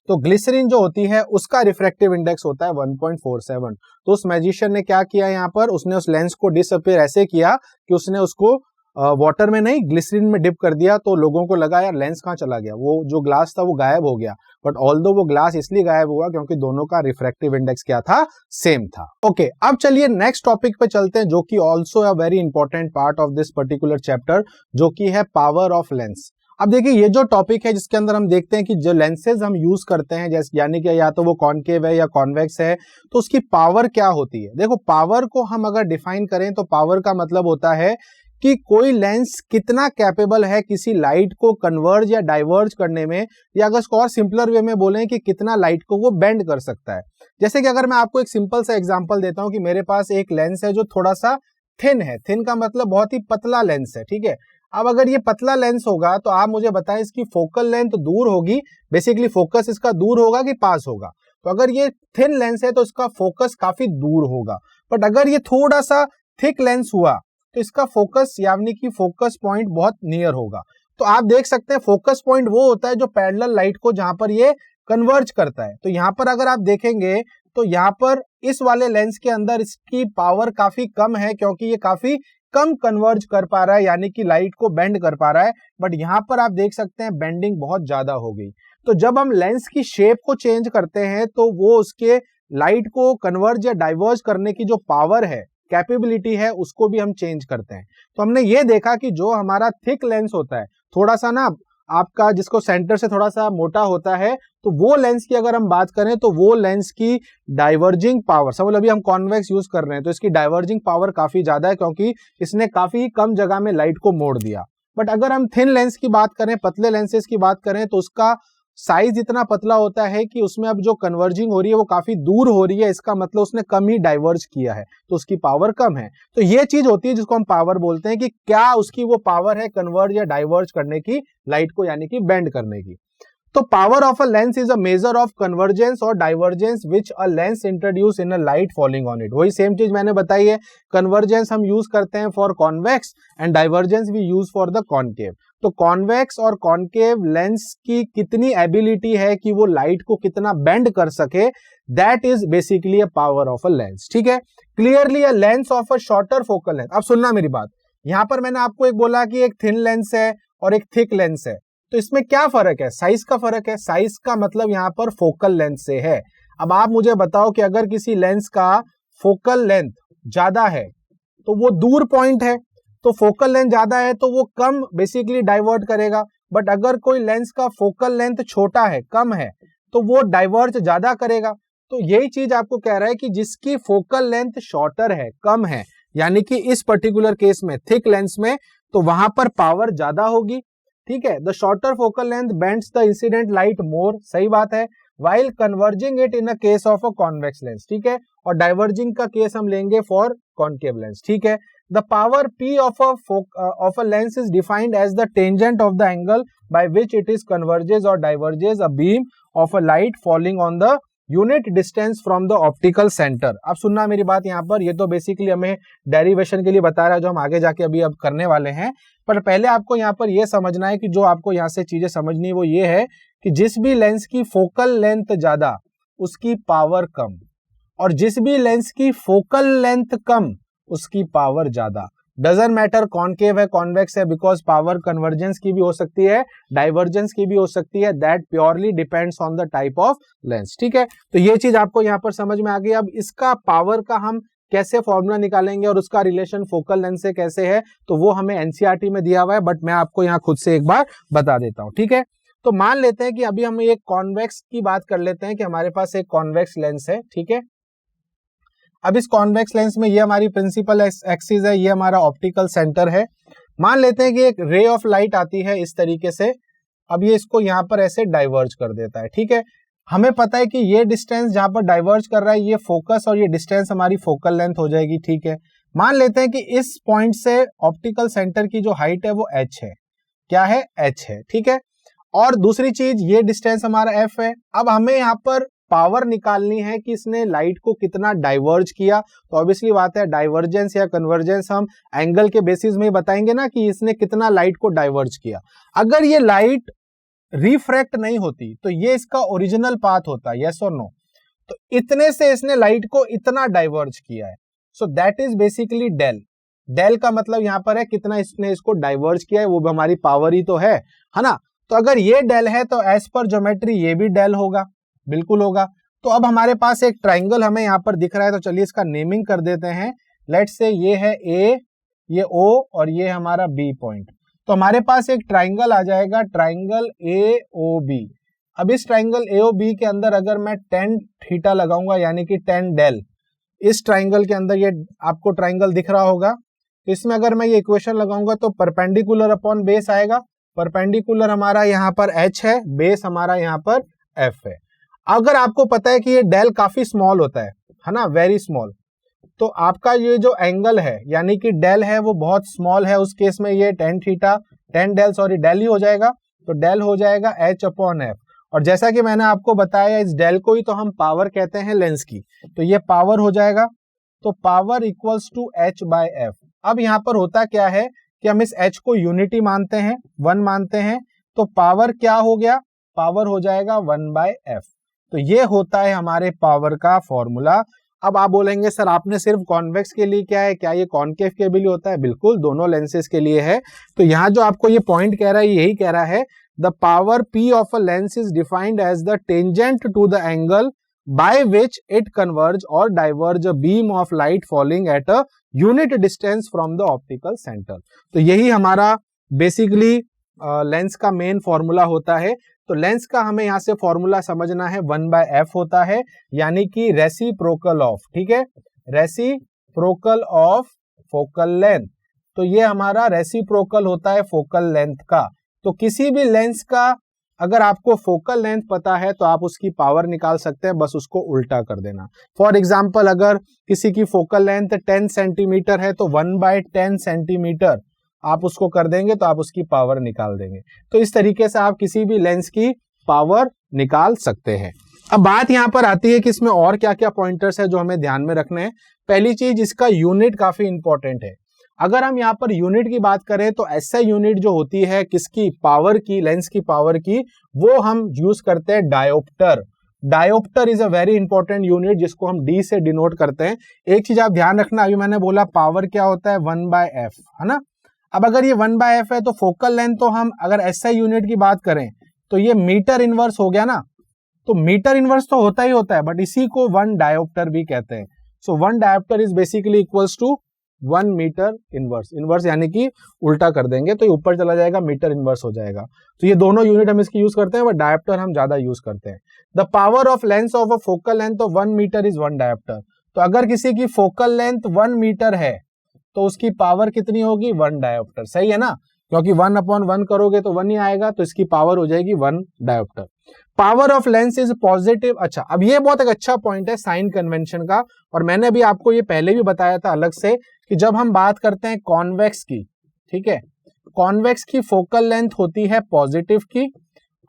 तो ग्लिसरीन जो होती है उसका रिफ्रैक्टिव इंडेक्स होता है 1.47। तो उस मैजिशियन ने क्या किया यहाँ पर, उसने उस लेंस को डिसअपियर ऐसे किया कि उसने उसको वाटर में नहीं ग्लिसरीन में डिप कर दिया तो लोगों को लगा यार लेंस कहाँ चला गया, वो जो ग्लास था वो गायब हो गया। बट ऑल्दो वो ग्लास इसलिए गायब हुआ क्योंकि दोनों का रिफ्रैक्टिव इंडेक्स क्या था, सेम था। ओके, अब चलिए नेक्स्ट टॉपिक पे चलते हैं जो कि also a very important part of this particular chapter, जो कि है पावर ऑफ लेंस। अब देखिए ये जो टॉपिक है जिसके अंदर हम देखते हैं कि जो लेंसेज हम यूज करते हैं, जैसे यानी कि या तो वो कॉनकेव है या कॉन्वेक्स है, तो उसकी पावर क्या होती है। देखो पावर को हम अगर डिफाइन करें तो पावर का मतलब होता है कि कोई लेंस कितना कैपेबल है किसी लाइट को कन्वर्ज या डाइवर्ज करने में, या अगर इसको और सिंपलर वे में बोलें कि कितना लाइट को वो बेंड कर सकता है। जैसे कि अगर मैं आपको एक सिंपल सा एग्जांपल देता हूं कि मेरे पास एक लेंस है जो थोड़ा सा थिन है, थिन का मतलब बहुत ही पतला लेंस है, ठीक है। अब अगर ये पतला लेंस होगा तो आप मुझे बताएं इसकी फोकल लेंथ दूर होगी, बेसिकली फोकस इसका दूर होगा कि पास होगा। तो अगर ये थिन लेंस है तो इसका फोकस काफी दूर होगा, बट अगर ये थोड़ा सा थिक लेंस हुआ तो इसका फोकस यानी कि फोकस पॉइंट बहुत नियर होगा। तो आप देख सकते हैं फोकस पॉइंट वो होता है जो पैरेलल लाइट को जहां पर ये कन्वर्ज करता है। तो यहां पर अगर आप देखेंगे तो यहां पर इस वाले लेंस के अंदर इसकी पावर काफी कम है क्योंकि ये काफी कम कन्वर्ज कर पा रहा है, यानी कि लाइट को बेंड कर पा रहा है। बट यहां पर आप देख सकते हैं बेंडिंग बहुत ज्यादा हो गई। तो जब हम लेंस की शेप को चेंज करते हैं तो वो उसके लाइट को कन्वर्ज या डाइवर्ज करने की जो पावर है, कैपेबिलिटी है, उसको भी हम चेंज करते हैं। तो हमने ये देखा कि जो हमारा थिक लेंस होता है, थोड़ा सा ना आपका जिसको सेंटर से थोड़ा सा मोटा होता है, तो वो लेंस की अगर हम बात करें तो वो लेंस की डाइवर्जिंग पावर, समझ लो अभी हम कॉन्वेक्स यूज कर रहे हैं तो इसकी डाइवर्जिंग पावर काफी ज्यादा है क्योंकि इसने काफी कम जगह में लाइट को मोड़ दिया। बट अगर हम थिन लेंस की बात करें, पतले लेंसेज की बात करें, तो उसका साइज इतना पतला होता है कि उसमें अब जो कन्वर्जिंग हो रही है वो काफी दूर हो रही है, इसका मतलब उसने कम ही डाइवर्ज किया है, तो उसकी पावर कम है। तो ये चीज होती है जिसको हम पावर बोलते हैं कि क्या उसकी वो पावर है कन्वर्ज या डाइवर्ज करने की लाइट को, यानी कि बेंड करने की। तो power of a lens is a measure of convergence और divergence which a lens introduce in a light falling on it. वही सेम चीज मैंने बताई है, कन्वर्जेंस हम यूज करते हैं for convex and divergence we use for the concave. तो कॉन्वेक्स और कॉनकेव लेंस की कितनी एबिलिटी है कि वो लाइट को कितना बेंड कर सके, that is basically a power of a lens. ठीक है, clearly a lens of a shorter focal length. अब सुनना मेरी बात, यहां पर मैंने आपको एक बोला कि एक थिन लेंस है और एक थिक लेंस है, तो इसमें क्या फर्क है, साइज का फर्क है। साइज का मतलब यहां पर फोकल लेंथ से है। अब आप मुझे बताओ कि अगर किसी लेंस का फोकल लेंथ ज्यादा है तो वो दूर पॉइंट है, तो फोकल लेंथ ज्यादा है तो वो कम बेसिकली डाइवर्ट करेगा। बट अगर कोई लेंस का फोकल लेंथ छोटा है, कम है, तो वो डाइवर्ट ज्यादा करेगा। तो यही चीज आपको कह रहा है कि जिसकी फोकल लेंथ शॉर्टर है, कम है, यानी कि इस पर्टिकुलर केस में थिक लेंस में, तो वहां पर पावर ज्यादा होगी। ठीक है, the shorter focal length bends the incident light more, सही बात है, while converging it in a case of a convex lens. ठीक है, और डाइवर्जिंग का केस हम लेंगे फॉर कॉनकेव लेंस। ठीक है, the power P of a lens is defined as the tangent of the angle by which it is converges or diverges a beam of a light falling on the unit distance from the optical center। अब सुनना मेरी बात यहाँ पर, ये तो basically हमें derivation के लिए बता रहा है जो हम आगे जाके अभी अब करने वाले हैं। पर पहले आपको यहाँ पर यह समझना है कि जो आपको यहाँ से चीजें समझनी है वो ये है कि जिस भी लेंस की फोकल लेंथ ज्यादा उसकी पावर कम, और जिस भी लेंस की फोकल लेंथ कम उसकी पावर ज्यादा। डजंट मैटर कॉनकेव है कॉन्वेक्स है, बिकॉज पावर कन्वर्जेंस की भी हो सकती है, डाइवर्जेंस की भी हो सकती है, that purely depends on the type of lens. ठीक है, तो ये चीज आपको यहाँ पर समझ में आ गई। अब इसका पावर का हम कैसे फॉर्मूला निकालेंगे और उसका रिलेशन फोकल लेंथ से कैसे है, तो वो हमें एनसीईआरटी में दिया हुआ है, बट मैं आपको यहाँ खुद से एक बार बता देता हूँ। ठीक है, तो मान लेते हैं कि अभी हम एक कॉन्वेक्स की बात कर लेते हैं कि हमारे पास एक कॉन्वेक्स लेंस है। ठीक है, अब इस कॉन्वेक्स लेंस में ये हमारी प्रिंसिपल एक्सिस है, ये हमारा ऑप्टिकल सेंटर है। मान लेते हैं कि एक रे ऑफ लाइट आती है इस तरीके से, अब ये इसको यहाँ पर ऐसे डाइवर्ज कर देता है। ठीक है, हमें पता है कि ये डिस्टेंस जहां पर डाइवर्ज कर रहा है ये फोकस, और ये डिस्टेंस हमारी फोकल लेंथ हो जाएगी। ठीक है, मान लेते हैं कि इस पॉइंट से ऑप्टिकल सेंटर की जो हाइट है वो h है। क्या है, h है। ठीक है, और दूसरी चीज ये डिस्टेंस हमारा f है। अब हमें यहाँ पर पावर निकालनी है कि इसने लाइट को कितना डाइवर्ज किया, तो ऑब्वियसली बात है डाइवर्जेंस या कन्वर्जेंस हम एंगल के बेसिस में बताएंगे ना कि इसने कितना लाइट को डाइवर्ज किया। अगर ये लाइट रिफ्रैक्ट नहीं होती तो ये इसका ओरिजिनल पाथ होता, यस और नो, तो इतने से इसने लाइट को इतना डाइवर्ज किया है, so that is basically del. Del का मतलब यहाँ पर है कितना इसने इसको डाइवर्ज किया है, वो भी हमारी पावर ही तो है ना। तो अगर ये डेल है तो एज पर ज्योमेट्री ये भी डेल होगा, बिल्कुल होगा। तो अब हमारे पास एक ट्राइंगल हमें यहाँ पर दिख रहा है, तो चलिए इसका नेमिंग कर देते हैं। लेट्स से ये है ए, ये ओ और ये हमारा बी पॉइंट। तो हमारे पास एक ट्राइंगल आ जाएगा, ट्राइंगल ए ओ बी। अब इस ट्राइंगल ए ओ बी के अंदर अगर मैं tan थीटा लगाऊंगा यानी कि tan डेल, इस ट्राइंगल के अंदर ये आपको ट्राइंगल दिख रहा होगा, तो इसमें अगर मैं ये इक्वेशन लगाऊंगा तो परपेंडिकुलर अपॉन बेस आएगा। परपेंडिकुलर हमारा यहाँ पर h है, बेस हमारा यहाँ पर f है। अगर आपको पता है कि ये डेल काफी स्मॉल होता है ना, वेरी स्मॉल, तो आपका ये जो एंगल है यानी कि डेल है वो बहुत स्मॉल है, उस केस में ये tan theta, tan del sorry del ही हो जाएगा, तो डेल हो जाएगा h अपॉन f। और जैसा कि मैंने आपको बताया इस डेल को ही तो हम पावर कहते हैं लेंस की, तो ये पावर हो जाएगा, तो power equals to h by f। अब यहाँ पर होता क्या है कि हम इस h को यूनिटी मानते हैं, 1 मानते हैं, तो पावर क्या हो गया, पावर हो जाएगा 1 बाय f। तो ये होता है हमारे पावर का फॉर्मूला। अब आप बोलेंगे सर आपने सिर्फ कॉन्वेक्स के लिए क्या है, क्या ये कॉनकेव के लिए होता है? बिल्कुल, दोनों लेंसेज के लिए है। तो यहाँ जो आपको ये पॉइंट कह रहा है यही कह रहा है, the power p of a lens is defined as the tangent to the angle by which it converge or diverge a beam of light falling at a unit distance from the optical center। तो यही हमारा basically lens का main formula होता है। तो lens का हमें यहां से फॉर्मूला समझना है, 1/f होता है, यानी कि रेसिप्रोकल ऑफ, ठीक है, रेसिप्रोकल ऑफ फोकल लेंथ। तो ये हमारा रेसिप्रोकल होता है फोकल लेंथ का। तो किसी भी लेंस का अगर आपको फोकल लेंथ पता है तो आप उसकी पावर निकाल सकते हैं, बस उसको उल्टा कर देना। फॉर एग्जाम्पल अगर किसी की फोकल लेंथ 10 सेंटीमीटर है तो 1/10 सेंटीमीटर आप उसको कर देंगे तो आप उसकी पावर निकाल देंगे। तो इस तरीके से आप किसी भी लेंस की पावर निकाल सकते हैं। अब बात यहां पर आती है कि इसमें और क्या क्या पॉइंटर्स है जो हमें ध्यान में रखने हैं। पहली चीज, इसका यूनिट काफी इंपॉर्टेंट है। अगर हम यहाँ पर यूनिट की बात करें तो ऐसा यूनिट जो होती है किसकी, पावर की, लेंस की पावर की, वो हम यूज करते हैं dioptre. Dioptre is a very important unit जिसको हम डी से डिनोट करते हैं। एक चीज आप ध्यान रखना, अभी मैंने बोला पावर क्या होता है, 1/f, है ना। अब अगर ये 1/f है तो फोकल लेंथ, तो हम अगर ऐसा यूनिट की बात करें तो ये मीटर इनवर्स हो गया ना। तो मीटर इनवर्स तो होता ही होता है, बट इसी को 1 डायोप्टर भी कहते हैं। So 1 dioptre is basically equals to 1 metre inverse. Inverse यानी कि उल्टा कर देंगे तो ये ऊपर चला जाएगा, मीटर इनवर्स हो जाएगा। तो ये दोनों यूनिट हम इसकी यूज करते हैं, बट डायोप्टर हम ज्यादा यूज करते हैं। The power of lens of a focal length of 1 metre is 1 dioptre. तो अगर किसी की फोकल लेंथ 1 मीटर है तो उसकी पावर कितनी होगी, 1 डायोप्टर। सही है ना, क्योंकि 1/1 करोगे तो 1 ही आएगा, तो इसकी पावर हो जाएगी 1 dioptre. Power of lens is positive. अच्छा, अब ये बहुत एक अच्छा पॉइंट है साइन कन्वेंशन का, और मैंने अभी आपको ये पहले भी बताया था अलग से कि जब हम बात करते हैं कॉन्वेक्स की, ठीक है, कॉन्वेक्स की फोकल लेंथ होती है पॉजिटिव की,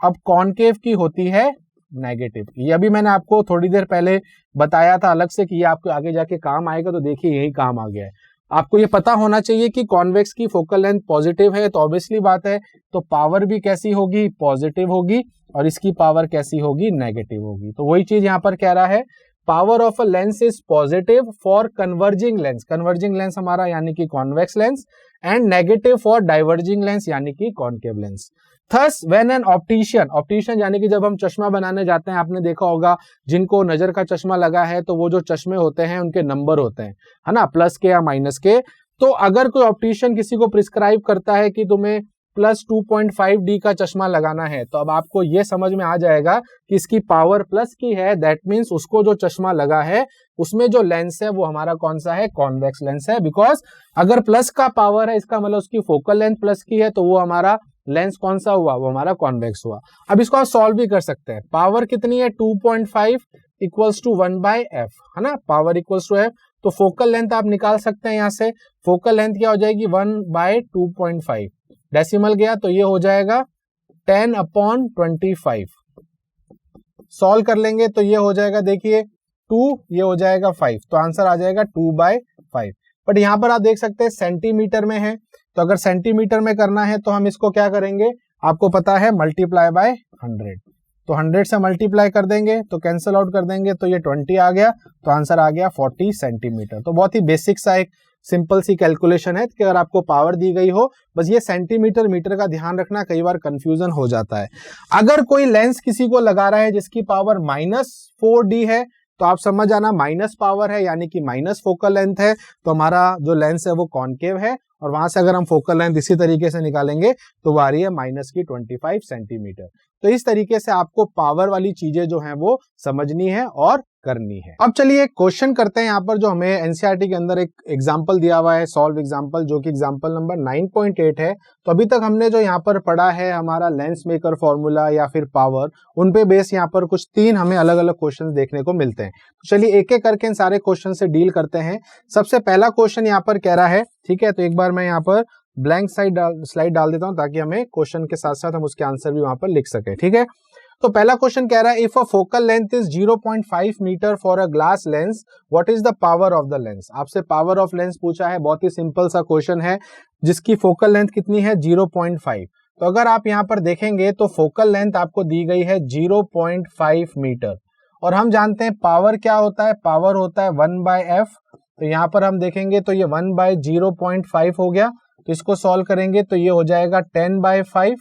अब कॉनकेव की होती है नेगेटिव की। ये अभी मैंने आपको थोड़ी देर पहले बताया था अलग से कि ये आपको आगे जाके काम आएगा, तो देखिए यही काम आ गया है। आपको ये पता होना चाहिए कि कॉन्वेक्स की फोकल लेंथ पॉजिटिव है, तो ऑब्वियसली बात है तो पावर भी कैसी होगी, पॉजिटिव होगी, और इसकी पावर कैसी होगी, नेगेटिव होगी। तो वही चीज यहाँ पर कह रहा है, power of a lens is positive for converging lens, converging lens हमारा यानी कि convex lens, and negative for diverging lens यानी कि concave lens. Thus when an optician, optician यानी कि जब हम चश्मा बनाने जाते हैं, आपने देखा होगा जिनको नजर का चश्मा लगा है तो वो जो चश्मे होते हैं उनके नंबर होते हैं, है ना, प्लस के या माइनस के। तो अगर कोई ऑप्टिशियन किसी को प्रिस्क्राइब करता है कि तुम्हें +2.5D का चश्मा लगाना है, तो अब आपको ये समझ में आ जाएगा कि इसकी पावर प्लस की है, दैट मीन्स उसको जो चश्मा लगा है उसमें जो लेंस है वो हमारा कौन सा है, कॉन्वेक्स लेंस है। बिकॉज अगर प्लस का पावर है इसका मतलब उसकी फोकल लेंथ प्लस की है, तो वो हमारा लेंस कौन सा हुआ, वो हमारा कॉन्वेक्स हुआ। अब इसको आप सॉल्व भी कर सकते हैं। पावर कितनी है, 2.5 इक्वल्स टू 1/f, है ना, पावर इक्वल्स टू f। तो फोकल लेंथ आप निकाल सकते हैं यहाँ से, फोकल लेंथ क्या हो जाएगी, 1/2.5, डेसिमल गया तो ये हो जाएगा 10/25। सॉल्व कर लेंगे तो ये हो जाएगा, देखिए 2, ये हो जाएगा 5, तो आंसर आ जाएगा 2/5। बट यहाँ पर आप देख सकते हैं सेंटीमीटर में है, तो अगर सेंटीमीटर में करना है तो हम इसको क्या करेंगे, आपको पता है मल्टीप्लाई बाय 100। तो 100 से मल्टीप्लाई कर देंगे तो कैंसिल आउट कर देंगे, तो ये 20 आ गया, तो आंसर आ गया 40 सेंटीमीटर। तो बहुत ही बेसिक सा एक सिंपल सी कैलकुलेशन है कि अगर आपको पावर दी गई हो, बस ये सेंटीमीटर मीटर का ध्यान रखना, कई बार कंफ्यूजन हो जाता है। अगर कोई लेंस किसी को लगा रहा है जिसकी पावर -4D है, तो आप समझ जाना माइनस पावर है, यानी कि माइनस फोकल लेंथ है, तो हमारा जो लेंस है वो कॉनकेव है, और वहां से अगर हम फोकल लेंथ इसी तरीके से निकालेंगे तो वो आ रही है -25 सेंटीमीटर। तो इस तरीके से आपको पावर वाली चीजें जो हैं वो समझनी है और करनी है। अब चलिए एक क्वेश्चन करते हैं यहाँ पर, जो हमें एनसीईआरटी के अंदर एक एग्जांपल दिया हुआ है, सॉल्व एग्जांपल, जो कि एग्जांपल नंबर 9.8 है। तो अभी तक हमने जो यहाँ पर पढ़ा है हमारा लेंस मेकर फॉर्मूला या फिर पावर, उन पे बेस यहाँ पर कुछ 3 हमें अलग अलग क्वेश्चन देखने को मिलते हैं। तो चलिए एक एक करके इन सारे क्वेश्चन से डील करते हैं। सबसे पहला क्वेश्चन यहाँ पर कह रहा है, ठीक है, तो एक बार मैं यहाँ पर ब्लैंक स्लाइड डाल देता हूं ताकि हमें क्वेश्चन के साथ साथ हम उसके आंसर भी वहां पर लिख सके, ठीक है। तो पहला क्वेश्चन कह रहा है, if a focal length is 0.5 metre for a glass lens, what is the power of the lens. आपसे पावर ऑफ लेंस पूछा है, बहुत ही सिंपल सा क्वेश्चन है, जिसकी फोकल लेंथ कितनी है 0.5। तो अगर आप यहाँ पर देखेंगे तो फोकल लेंथ आपको दी गई है 0.5 मीटर, और हम जानते हैं पावर क्या होता है, पावर होता है 1/f। तो यहाँ पर हम देखेंगे तो ये 1/0.5 हो गया, तो इसको सॉल्व करेंगे तो ये हो जाएगा 10/5,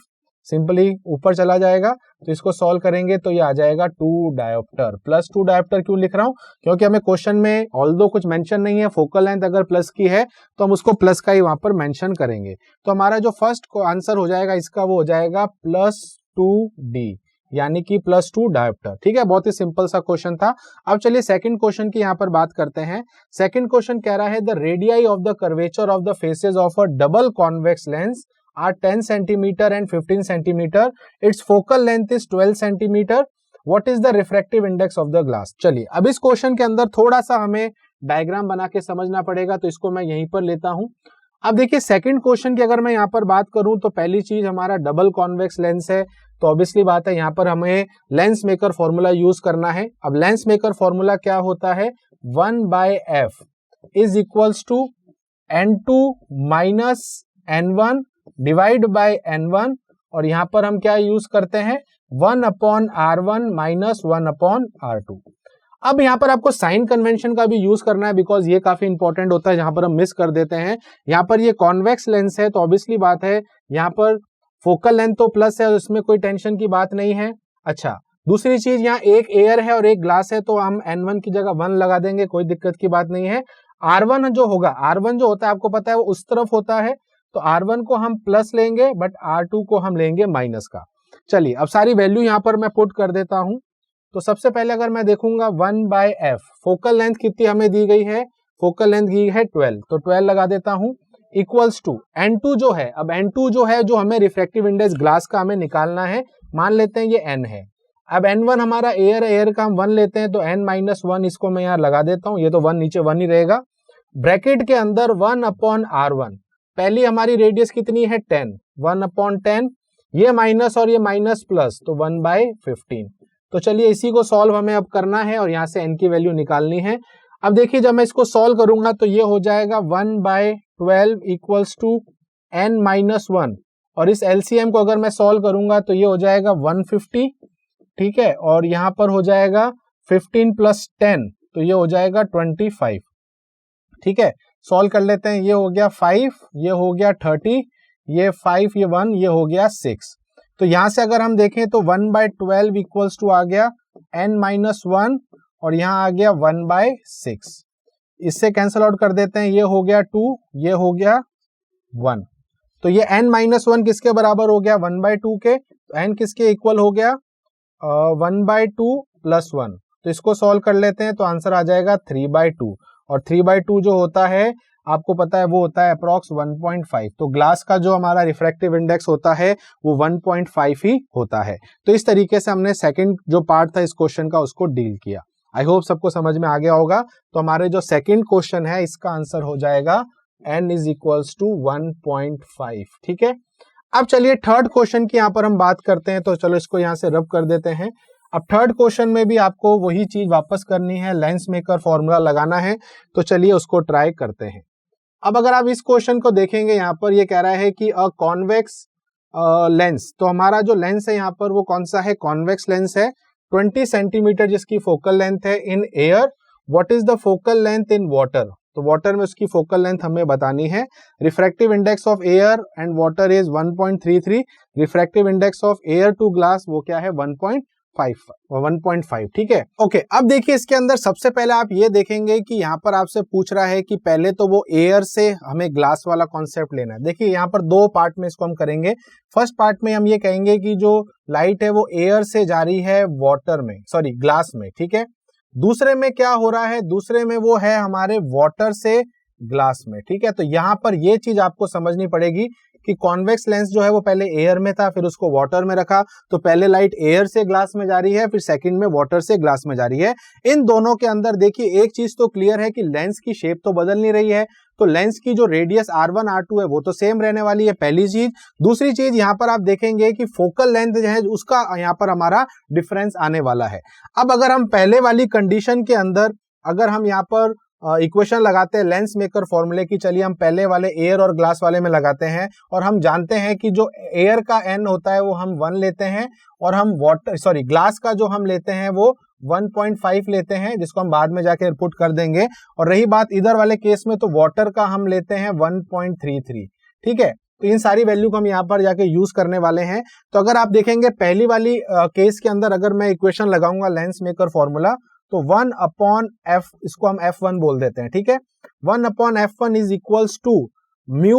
सिंपली ऊपर चला जाएगा। तो इसको सॉल्व करेंगे तो ये आ जाएगा 2 डायोप्टर। प्लस 2 डायोप्टर क्यों लिख रहा हूं, क्योंकि हमें क्वेश्चन में ऑल्दो कुछ मेंशन नहीं है, फोकल लेंथ अगर प्लस की है तो हम उसको प्लस का ही वहां पर मेंशन करेंगे। तो हमारा जो फर्स्ट आंसर हो जाएगा इसका, वो हो जाएगा +2D, यानी कि +2 डायोप्टर, ठीक है। बहुत ही सिंपल सा क्वेश्चन था। अब चलिए सेकंड क्वेश्चन की यहाँ पर बात करते हैं। सेकंड क्वेश्चन कह रहा है, the radii of the curvature of the faces of a double convex lens are 10 centimetre and 15 centimetre, its focal length is 12 centimetre, what is the refractive index of the glass. चलिए अब इस question के अंदर थोड़ा सा हमें diagram बना के समझना पड़ेगा, तो इसको मैं यहीं पर लेता हूं। अब देखिए सेकंड क्वेश्चन की अगर मैं यहाँ पर बात करूं तो पहली चीज हमारा डबल कॉन्वेक्स लेंस है, तो ऑब्वियसली बात है यहाँ पर हमें लेंस मेकर फॉर्मूला यूज करना है। अब लेंस मेकर फॉर्मूला क्या होता है, 1/f is equals to n2 minus n1 divide by n1, और यहाँ पर हम क्या यूज करते हैं, 1/r1 माइनस 1/r2। अब यहाँ पर आपको साइन कन्वेंशन का भी यूज करना है, बिकॉज ये काफी इंपॉर्टेंट होता है, जहां पर हम मिस कर देते हैं। यहाँ पर ये कॉन्वेक्स लेंस है, तो ऑब्वियसली बात है यहाँ पर फोकल लेंथ तो प्लस है, उसमें कोई टेंशन की बात नहीं है। अच्छा, दूसरी चीज यहाँ एक एयर है और एक ग्लास है, तो हम n1 की जगह 1 लगा देंगे, कोई दिक्कत की बात नहीं है। R1 जो होगा, R1 जो होता है आपको पता है वो उस तरफ होता है, तो R1 को हम प्लस लेंगे, बट R2 को हम लेंगे माइनस का। चलिए अब सारी वैल्यू यहाँ पर मैं पुट कर देता हूं। तो सबसे पहले अगर मैं देखूंगा 1/f, फोकल लेंथ कितनी हमें दी गई है, फोकल लेंथ दी है 12, तो 12 लगा देता हूं, इक्वल्स टू n2 जो है, अब n2 जो है जो हमें रिफ्रैक्टिव इंडेक्स ग्लास का हमें निकालना है, मान लेते हैं ये n है। अब n1 हमारा एयर का हम 1 लेते हैं, तो n-1 इसको मैं यहाँ लगा देता हूं, ये तो 1 नीचे 1 ही रहेगा। ब्रैकेट के अंदर 1/r1, पहली हमारी रेडियस कितनी है 10, 1/10, ये माइनस और ये माइनस प्लस, तो 1/15। तो चलिए इसी को सॉल्व हमें अब करना है और यहाँ से n की वैल्यू निकालनी है। अब देखिए जब मैं इसको सॉल्व करूंगा तो ये हो जाएगा 1/12 इक्वल्स टू n-1, और इस LCM को अगर मैं सॉल्व करूंगा तो ये हो जाएगा 150, ठीक है, और यहाँ पर हो जाएगा 15 + 10, तो ये हो जाएगा 25, ठीक है। सॉल्व कर लेते हैं, ये हो गया 5, ये हो गया 30, ये 5, ये 1, ये हो गया 6। तो यहां से अगर हम देखें तो 1/12 इक्वल्स टू आ गया n-1, और यहां आ गया 1/6। इससे कैंसल आउट कर देते हैं, ये हो गया 2, ये हो गया 1। तो ये n-1 किसके बराबर हो गया, 1/2 के, तो n किसके इक्वल हो गया 1/2 + 1। तो इसको सॉल्व कर लेते हैं, तो आंसर आ जाएगा 3/2, और 3/2 जो होता है आपको पता है वो होता है अप्रॉक्स 1.5। तो ग्लास का जो हमारा रिफ्रैक्टिव इंडेक्स होता है वो 1.5 ही होता है। तो इस तरीके से हमने सेकंड जो पार्ट था इस क्वेश्चन का उसको डील किया। आई होप सबको समझ में आ गया होगा। तो हमारे जो सेकंड क्वेश्चन है इसका आंसर हो जाएगा n = 1.5, ठीक है। अब चलिए थर्ड क्वेश्चन की यहाँ पर हम बात करते हैं, तो चलो इसको यहाँ से रब कर देते हैं। अब थर्ड क्वेश्चन में भी आपको वही चीज वापस करनी है, लेंस मेकर फॉर्मूला लगाना है, तो चलिए उसको ट्राई करते हैं। अब अगर आप इस क्वेश्चन को देखेंगे, यहाँ पर ये कह रहा है कि अ कॉन्वेक्स लेंस, तो हमारा जो लेंस है यहाँ पर वो कौन सा है, कॉन्वेक्स लेंस है, 20 सेंटीमीटर जिसकी फोकल लेंथ है in air, what is the focal length in water. तो वाटर में उसकी फोकल लेंथ हमें बतानी है। Refractive index of air and water is 1.33, refractive index of air to glass वो क्या है 1.5, ठीक है। ओके, अब देखिए इसके अंदर सबसे पहले आप ये देखेंगे कि यहाँ पर आपसे पूछ रहा है कि पहले तो वो एयर से हमें ग्लास वाला कॉन्सेप्ट लेना है। देखिए यहाँ पर दो पार्ट में इसको हम करेंगे। फर्स्ट पार्ट में हम ये कहेंगे कि जो लाइट है वो एयर से जा रही है वाटर में, सॉरी ग्लास में, ठीक है। दूसरे में क्या हो रहा है, दूसरे में वो है हमारे वाटर से ग्लास में, ठीक है। तो यहाँ पर ये चीज आपको समझनी पड़ेगी कि कॉन्वेक्स लेंस जो है वो पहले एयर में था, फिर उसको वाटर में रखा, तो पहले लाइट एयर से ग्लास में जा रही है, फिर सेकंड में वाटर से ग्लास में जा रही है। इन दोनों के अंदर देखिए एक चीज तो क्लियर है कि लेंस की शेप तो बदल नहीं रही है, तो लेंस की जो रेडियस R1 R2 है वो तो सेम रहने वाली है, पहली चीज। दूसरी चीज यहाँ पर आप देखेंगे कि फोकल लेंथ जो है उसका यहाँ पर हमारा डिफरेंस आने वाला है। अब अगर हम पहले वाली कंडीशन के अंदर अगर हम यहाँ पर इक्वेशन लगाते हैं लेंस मेकर फॉर्मूले की, चलिए हम पहले वाले एयर और ग्लास वाले में लगाते हैं, और हम जानते हैं कि जो एयर का n होता है वो हम 1 लेते हैं, और हम ग्लास का जो हम लेते हैं वो 1.5 लेते हैं, जिसको हम बाद में जाके पुट कर देंगे। और रही बात इधर वाले केस में, तो वाटर का हम लेते हैं 1.33, ठीक है। तो इन सारी वैल्यू को हम यहाँ पर जाके यूज करने वाले हैं। तो अगर आप देखेंगे पहली वाली केस के अंदर अगर मैं इक्वेशन लगाऊंगा लेंस मेकर फॉर्मूला, तो 1/f, इसको हम f1 बोल देते हैं, ठीक है। 1/f1 is equals to mu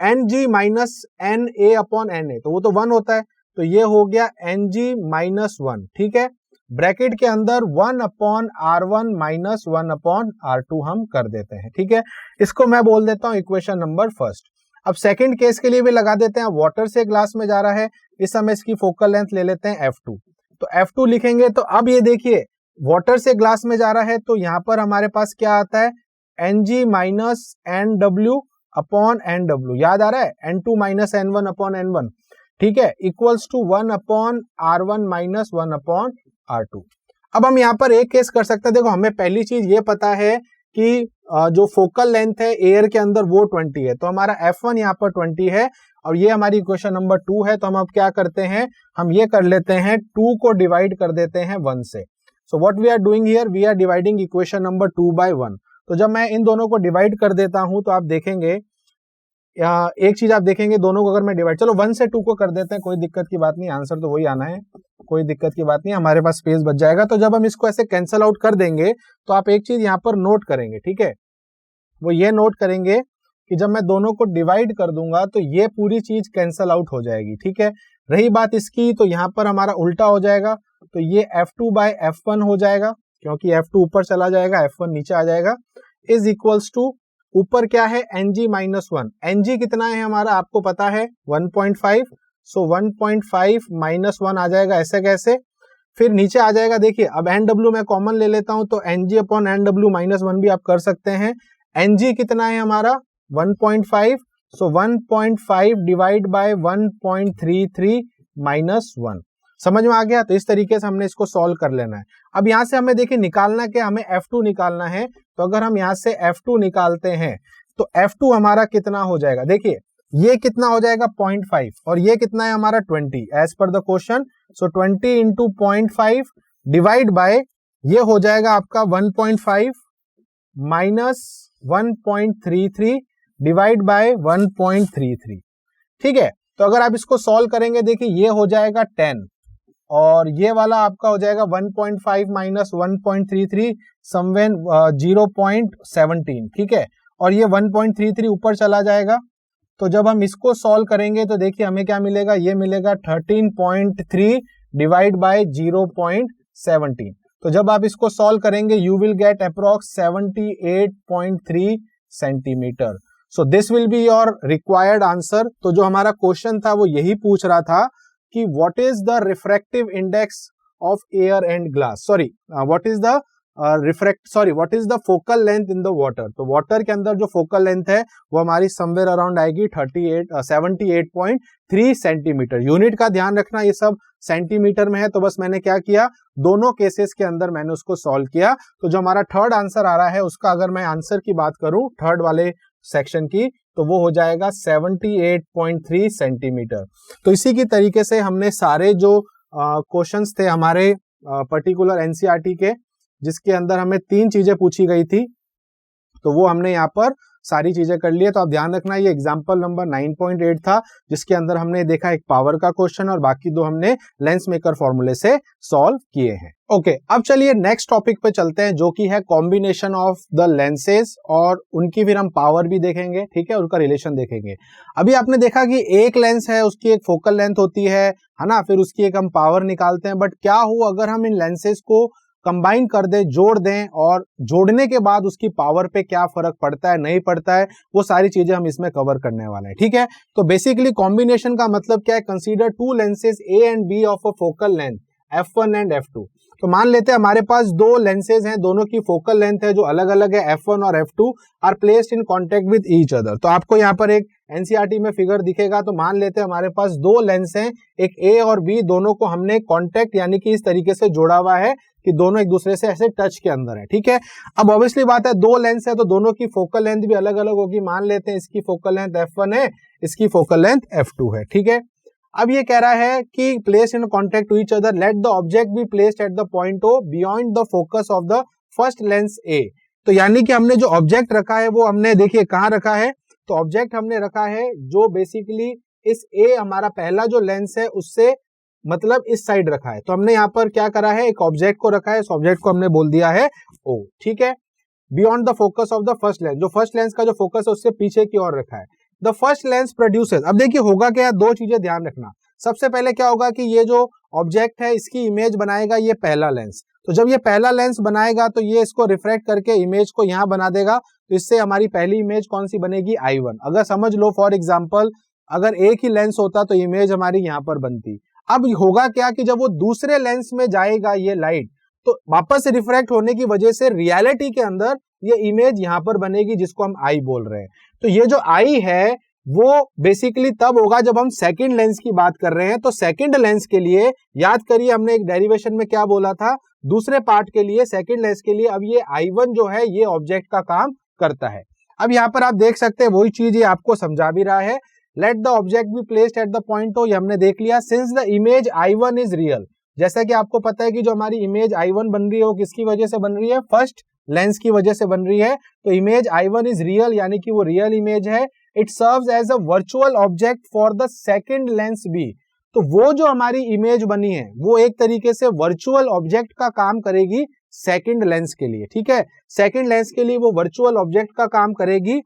ng minus na/na, तो वो तो 1 होता है, तो ये हो गया ng-1, ठीक है। ब्रैकेट के अंदर 1/r1 माइनस 1/r2 हम कर देते हैं, ठीक है। इसको मैं बोल देता हूं इक्वेशन नंबर फर्स्ट। अब सेकंड केस के लिए भी लगा देते हैं, वाटर से ग्लास में जा रहा है, इस समय इसकी फोकल लेंथ ले लेते हैं f2, तो f2 लिखेंगे। तो अब ये देखिए वाटर से ग्लास में जा रहा है, तो यहां पर हमारे पास क्या आता है Ng minus NW upon NW, याद आ रहा है, N2 minus N1 upon N1, ठीक है, equals to 1/R1 minus 1/R2। अब हम यहाँ पर एक केस कर सकते हैं। देखो हमें पहली चीज ये पता है कि जो फोकल लेंथ है एयर के अंदर वो 20 है, तो हमारा f1 यहाँ पर 20 है, और ये हमारी इक्वेशन नंबर 2 है। तो हम अब क्या करते हैं, हम ये कर लेते हैं 2 को डिवाइड कर देते हैं 1 से। So what we are doing here, we are dividing equation number 2 by 1। तो जब मैं इन दोनों को डिवाइड कर देता हूं तो आप देखेंगे एक चीज आप देखेंगे, दोनों को अगर मैं डिवाइड, चलो 1 से 2 को कर देते हैं, कोई दिक्कत की बात नहीं, आंसर तो वही आना है, कोई दिक्कत की बात नहीं, हमारे पास स्पेस बच जाएगा। तो जब हम इसको ऐसे कैंसल आउट कर देंगे तो आप एक चीज यहाँ पर नोट करेंगे, ठीक है, वो ये नोट करेंगे कि जब मैं दोनों को डिवाइड कर दूंगा तो ये पूरी चीज कैंसल आउट हो जाएगी, ठीक है। रही बात इसकी, तो यहाँ पर हमारा उल्टा हो जाएगा, तो ये f2 बाय f1 हो जाएगा, क्योंकि f2 ऊपर चला जाएगा, f1 नीचे आ जाएगा, इज इक्वल्स टू ऊपर क्या है ng माइनस 1, ng कितना है हमारा आपको पता है 1.5, सो 1.5 माइनस 1 आ जाएगा, ऐसे कैसे, फिर नीचे आ जाएगा। देखिए अब nw मैं कॉमन ले लेता हूं, तो ng अपॉन nw माइनस 1 भी आप कर सकते हैं। ng कितना है हमारा 1.5, सो 1.5 डिवाइड बाय 1.33 माइनस 1, समझ में आ गया। तो इस तरीके से हमने इसको सॉल्व कर लेना है। अब यहां से हमें देखिए निकालना क्या, हमें f2 निकालना है। तो अगर हम यहां से f2 निकालते हैं तो f2 हमारा कितना हो जाएगा, देखिए ये कितना हो जाएगा 0.5, और ये कितना है हमारा 20 as per the question. So 20 into 0.5 divide by ये हो जाएगा आपका 1.5 माइनस 1.33 डिवाइड बाय 1.33, ठीक है। तो अगर आप इसको सॉल्व करेंगे, देखिए ये हो जाएगा 10, और ये वाला आपका हो जाएगा 1.5 माइनस 1.33 समवेन 0.17, ठीक है, और ये 1.33 ऊपर चला जाएगा। तो जब हम इसको सॉल्व करेंगे तो देखिए हमें क्या मिलेगा, ये मिलेगा 13.3 डिवाइड बाय 0.17। तो जब आप इसको सॉल्व करेंगे you will get approx 78.3 centimetre. So this will be your required answer. तो जो हमारा क्वेश्चन था वो यही पूछ रहा था कि what is the refractive index of air and glass, sorry what is the what is the focal length in the water. तो वाटर के अंदर जो फोकल लेंथ है वो हमारी समवेयर अराउंड आएगी 78.3 सेंटीमीटर। यूनिट का ध्यान रखना, ये सब सेंटीमीटर में है, तो बस मैंने क्या किया, दोनों केसेस के अंदर मैंने उसको सॉल्व किया। तो जो हमारा थर्ड आंसर आ रहा है उसका अगर मैं आंसर की बात करूं थर्ड वाले सेक्शन की, तो वो हो जाएगा 78.3 सेंटीमीटर। तो इसी की तरीके से हमने सारे जो क्वेश्चंस थे हमारे पर्टिकुलर एनसीईआरटी के, जिसके अंदर हमें 3 चीजें पूछी गई थी, तो वो हमने यहाँ पर सारी चीजें कर ली है। तो आप ध्यान रखना, ये एग्जांपल नंबर 9.8 था, जिसके अंदर हमने देखा एक पावर का क्वेश्चन और बाकी दो हमने लेंस मेकर फॉर्मूले से सॉल्व किए हैं। ओके, अब चलिए नेक्स्ट टॉपिक पे चलते हैं, जो कि है कॉम्बिनेशन ऑफ द लेंसेज, और उनकी फिर हम पावर भी देखेंगे, ठीक है, उनका रिलेशन देखेंगे। अभी आपने देखा कि एक लेंस है, उसकी एक फोकल लेंथ होती है ना, फिर उसकी एक हम पावर निकालते हैं। बट क्या हो अगर हम इन लेंसेज को कंबाइन कर दे, जोड़ दें, और जोड़ने के बाद उसकी पावर पे क्या फर्क पड़ता है, नहीं पड़ता है, वो सारी चीजें हम इसमें कवर करने वाले हैं, ठीक है। तो बेसिकली कॉम्बिनेशन का मतलब क्या है, consider two lenses A and B of a focal length f1 and f2। तो मान लेते हैं हमारे पास दो लेंसेज हैं, दोनों की फोकल लेंथ है जो अलग अलग है, f1 और f2 are placed in contact with each other. तो आपको यहाँ पर एक एनसीईआरटी में फिगर दिखेगा। तो मान लेते हैं हमारे पास दो लेंस हैं, एक ए और बी, दोनों को हमने कांटेक्ट यानी कि इस तरीके से जोड़ा हुआ है कि दोनों एक दूसरे से ऐसे टच के अंदर है, ठीक है। अब ऑब्वियसली बात है, दो लेंस है तो दोनों की फोकल लेंथ भी अलग अलग होगी। मान लेते हैं इसकी फोकल लेंथ f1 है, इसकी फोकल लेंथ f2 है, ठीक है। अब ये कह रहा है कि place in contact to each other, let the object be placed at the point O beyond the focus of the first lens A. तो यानी कि हमने जो ऑब्जेक्ट रखा है वो हमने देखिए कहाँ रखा है, तो ऑब्जेक्ट हमने रखा है जो बेसिकली इस ए हमारा पहला जो लेंस है उससे मतलब इस साइड रखा है। तो हमने यहाँ पर क्या करा है, एक ऑब्जेक्ट को रखा है, इस ऑब्जेक्ट को हमने बोल दिया है ओ, ठीक है। Beyond the focus of the first lens, जो फर्स्ट लेंस का जो फोकस है उससे पीछे की ओर रखा है। द फर्स्ट लेंस प्रोड्यूसेस, अब देखिए होगा क्या, दो चीजें ध्यान रखना। सबसे पहले क्या होगा कि ये जो ऑब्जेक्ट है इसकी इमेज बनाएगा ये पहला लेंस। तो जब ये पहला लेंस बनाएगा तो ये इसको रिफ्रैक्ट करके इमेज को यहां बना देगा। तो इससे हमारी पहली इमेज कौन सी बनेगी, I1। अगर समझ लो फॉर एग्जांपल अगर एक ही लेंस होता तो इमेज हमारी यहां पर बनती। अब होगा क्या कि जब वो दूसरे लेंस में जाएगा ये लाइट, तो वापस से रिफ्रैक्ट होने की वजह से रियलिटी के अंदर ये इमेज यहां पर बनेगी जिसको हम आई बोल रहे हैं। तो ये जो आई है वो बेसिकली तब होगा जब हम सेकंड लेंस की बात कर रहे हैं। तो सेकंड लेंस के लिए याद करिए हमने एक डेरिवेशन में क्या बोला था, दूसरे पार्ट के लिए सेकंड लेंस के लिए अब ये I1 जो है ये ऑब्जेक्ट का काम करता है। अब यहाँ पर आप देख सकते हैं वही चीज ये आपको समझा भी रहा है, let the object be placed at the point O, ये हमने देख लिया। Since the image I1 is real, जैसा कि आपको पता है कि जो हमारी इमेज I1 बन रही है वो किसकी वजह से बन रही है, फर्स्ट लेंस की वजह से बन रही है। तो इमेज I1 इज रियल यानी कि वो रियल इमेज है। It serves as a virtual object for the second lens B, तो वो जो हमारी इमेज बनी है वो एक तरीके से वर्चुअल ऑब्जेक्ट का काम करेगी सेकंड लेंस के लिए, ठीक है। सेकंड लेंस के लिए वो वर्चुअल ऑब्जेक्ट का काम करेगी।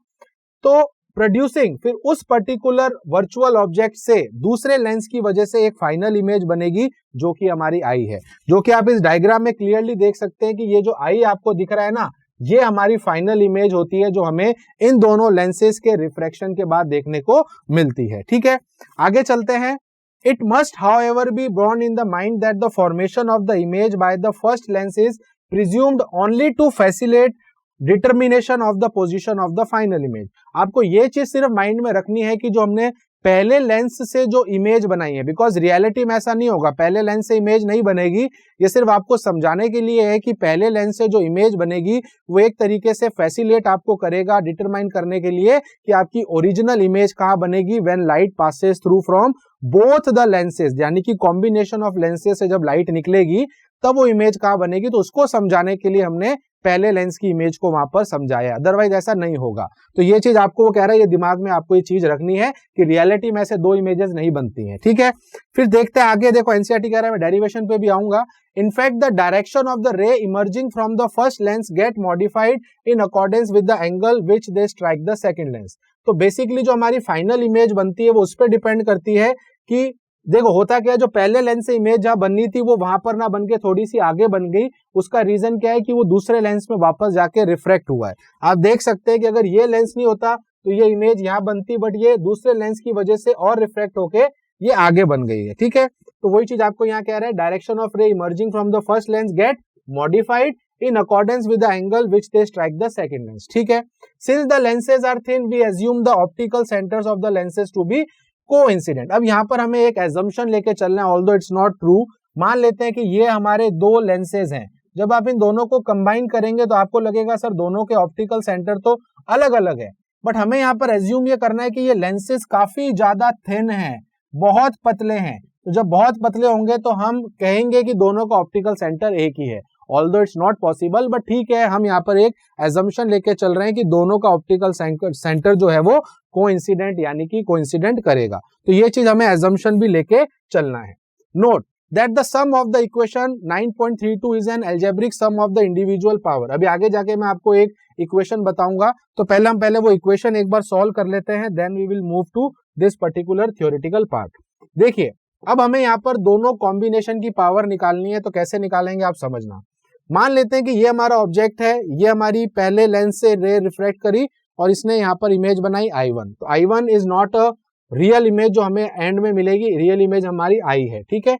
तो प्रोड्यूसिंग फिर उस पर्टिकुलर वर्चुअल ऑब्जेक्ट से दूसरे लेंस की वजह से एक फाइनल इमेज बनेगी जो कि हमारी आई है, जो कि आप इस डायग्राम में क्लियरली देख सकते हैं कि ये जो आई आपको दिख रहा है ना, ये हमारी फाइनल इमेज होती है जो हमें इन दोनों लेंसेज के रिफ्रैक्शन के बाद देखने को मिलती है, ठीक है। आगे चलते हैं। It must however be borne in the mind that the formation of the image by the first lens is presumed only to facilitate determination of the position of the final image. आपको ये चीज सिर्फ mind में रखनी है कि जो हमने पहले लेंस से जो इमेज बनाई है, बिकॉज रियलिटी में ऐसा नहीं होगा, पहले लेंस से इमेज नहीं बनेगी। ये सिर्फ आपको समझाने के लिए है कि पहले लेंस से जो इमेज बनेगी वो एक तरीके से फैसिलिटेट आपको करेगा डिटरमाइन करने के लिए कि आपकी ओरिजिनल इमेज कहाँ बनेगी, when light passes through from both the lenses, यानी कि कॉम्बिनेशन ऑफ लेंसेज से जब लाइट निकलेगी तब वो इमेज कहाँ बनेगी। तो उसको समझाने के लिए हमने पहले लेंस की इमेज को वहां पर समझाया, अदरवाइज ऐसा नहीं होगा। तो ये चीज आपको वो कह रहा है, ये दिमाग में आपको ये चीज रखनी है कि रियलिटी में से दो इमेजेस नहीं बनती हैं, ठीक है। फिर देखते हैं आगे, देखो एनसीईआरटी कह रहा है, मैं डेरिवेशन पे भी आऊंगा। In fact the direction of the रे emerging from the first lens get modified in accordance with the angle which they strike the second lens. तो बेसिकली जो हमारी फाइनल इमेज बनती है वो उस पर डिपेंड करती है कि देखो होता क्या है, जो पहले लेंस से इमेज जहां बननी थी वो वहां पर ना बन के थोड़ी सी आगे बन गई। उसका रीजन क्या है कि वो दूसरे लेंस में वापस जाके रिफ्रैक्ट हुआ है। आप देख सकते हैं कि अगर ये लेंस नहीं होता तो ये इमेज यहाँ बनती, बट ये दूसरे लेंस की वजह से और रिफ्रैक्ट होके ये आगे बन गई है, ठीक है। तो वही चीज आपको यहाँ कह रहा है, direction of ray emerging from the first lens get modified in accordance with the angle which they strike the second lens, ठीक है। Since the lenses are thin we assume the optical centres of the lenses to be coincident. अब यहाँ पर हमें एक assumption लेके चलना है, ऑल्दो इट्स नॉट ट्रू। मान लेते हैं कि ये हमारे दो लेंसेज हैं, जब आप इन दोनों को कंबाइन करेंगे तो आपको लगेगा सर दोनों के ऑप्टिकल सेंटर तो अलग अलग है, बट हमें यहाँ पर एज्यूम ये करना है कि ये लेंसेज काफी ज्यादा थिन हैं, बहुत पतले हैं। तो जब बहुत पतले होंगे तो हम कहेंगे कि दोनों का ऑप्टिकल सेंटर एक ही है। Although it's not possible, but ठीक है, हम यहाँ पर एक एजम्पशन लेके चल रहे हैं कि दोनों का ऑप्टिकल सेंटर जो है वो कोइंसिडेंट यानी कि कोइंसिडेंट करेगा। तो ये चीज हमें एजम्पशन भी लेके चलना है। Note that the sum of the equation 9.32 is an algebraic sum of the individual power। अभी आगे जाके मैं आपको एक इक्वेशन बताऊंगा, तो पहले वो इक्वेशन एक बार सॉल्व कर लेते हैं, then we will move to this particular theoretical part. देखिए, अब हमें यहाँ पर दोनों कॉम्बिनेशन की पावर निकालनी है, तो कैसे निकालेंगे आप समझना। मान लेते हैं कि ये हमारा ऑब्जेक्ट है, ये हमारी पहले लेंस से रे रिफ्लेक्ट करी और इसने यहाँ पर इमेज बनाई I1। तो I1 is not a real image जो हमें एंड में मिलेगी, रियल इमेज हमारी I है, ठीक है।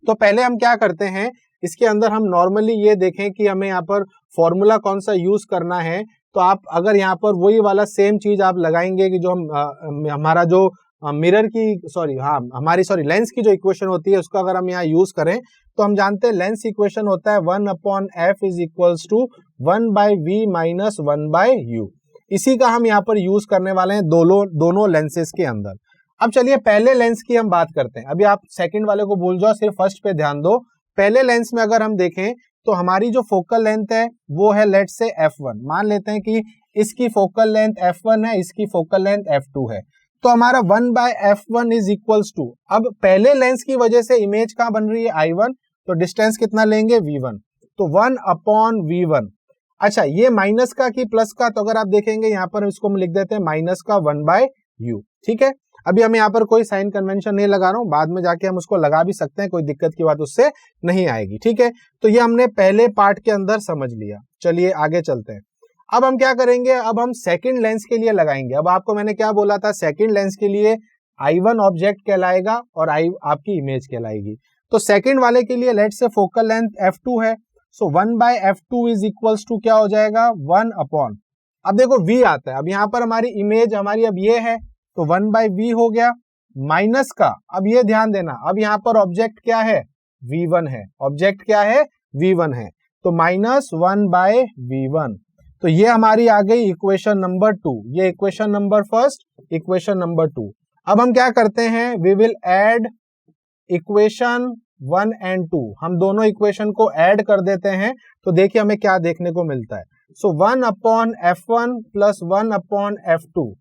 तो पहले हम क्या करते हैं, इसके अंदर हम नॉर्मली ये देखें कि हमें यहाँ पर फॉर्मूला कौन सा यूज करना है। तो आप अगर यहाँ पर वही वाला सेम चीज आप लगाएंगे कि जो हम हमारा जो मिरर की हमारी लेंस की जो इक्वेशन होती है उसका अगर हम यहाँ यूज करें, तो हम जानते हैं लेंस इक्वेशन होता है 1/f is equals to 1/v minus 1/u। इसी का हम यहाँ पर यूज करने वाले हैं दोनों लेंसेज के अंदर। अब चलिए पहले लेंस की हम बात करते हैं। अभी आप सेकंड वाले को भूल जाओ, सिर्फ फर्स्ट पे ध्यान दो। पहले लेंस में अगर हम देखें तो हमारी जो फोकल लेंथ है वो है लेट से f1। मान लेते हैं कि इसकी फोकल लेंथ f1 है, इसकी फोकल लेंथ f2 है। तो हमारा 1/f1 इज इक्वल्स टू, अब पहले लेंस की वजह से इमेज कहाँ बन रही है I1, तो डिस्टेंस कितना लेंगे v1, तो 1/v1। अच्छा, ये माइनस का कि प्लस का, तो अगर आप देखेंगे यहाँ पर इसको हम लिख देते हैं माइनस का 1/u, ठीक है। अभी हम यहाँ पर कोई साइन कन्वेंशन नहीं लगा रहा हूं, बाद में जाके हम उसको लगा भी सकते हैं, कोई दिक्कत की बात उससे नहीं आएगी, ठीक है। तो ये हमने पहले पार्ट के अंदर समझ लिया। चलिए आगे चलते हैं। अब हम क्या करेंगे, अब हम सेकंड लेंस के लिए लगाएंगे। अब आपको मैंने क्या बोला था, सेकंड लेंस के लिए I1 ऑब्जेक्ट कहलाएगा और I आपकी इमेज कहलाएगी। तो सेकंड वाले के लिए लेट से फोकल लेंथ f2 है, सो 1/f2 इज इक्वल्स टू क्या हो जाएगा 1/, अब देखो v आता है, अब यहाँ पर हमारी इमेज हमारी अब ये है, तो 1/v हो गया, माइनस का, अब ये ध्यान देना, अब यहाँ पर ऑब्जेक्ट क्या है v1 है, ऑब्जेक्ट क्या है v1 है, तो माइनस 1/v1। तो ये हमारी आ गई इक्वेशन नंबर 2, ये equation number first, equation number 2। अब हम क्या करते हैं, we will add equation 1 and 2, हम दोनों इक्वेशन को ऐड कर देते हैं। तो देखिए हमें क्या देखने को मिलता है, so 1/f1 plus 1/f2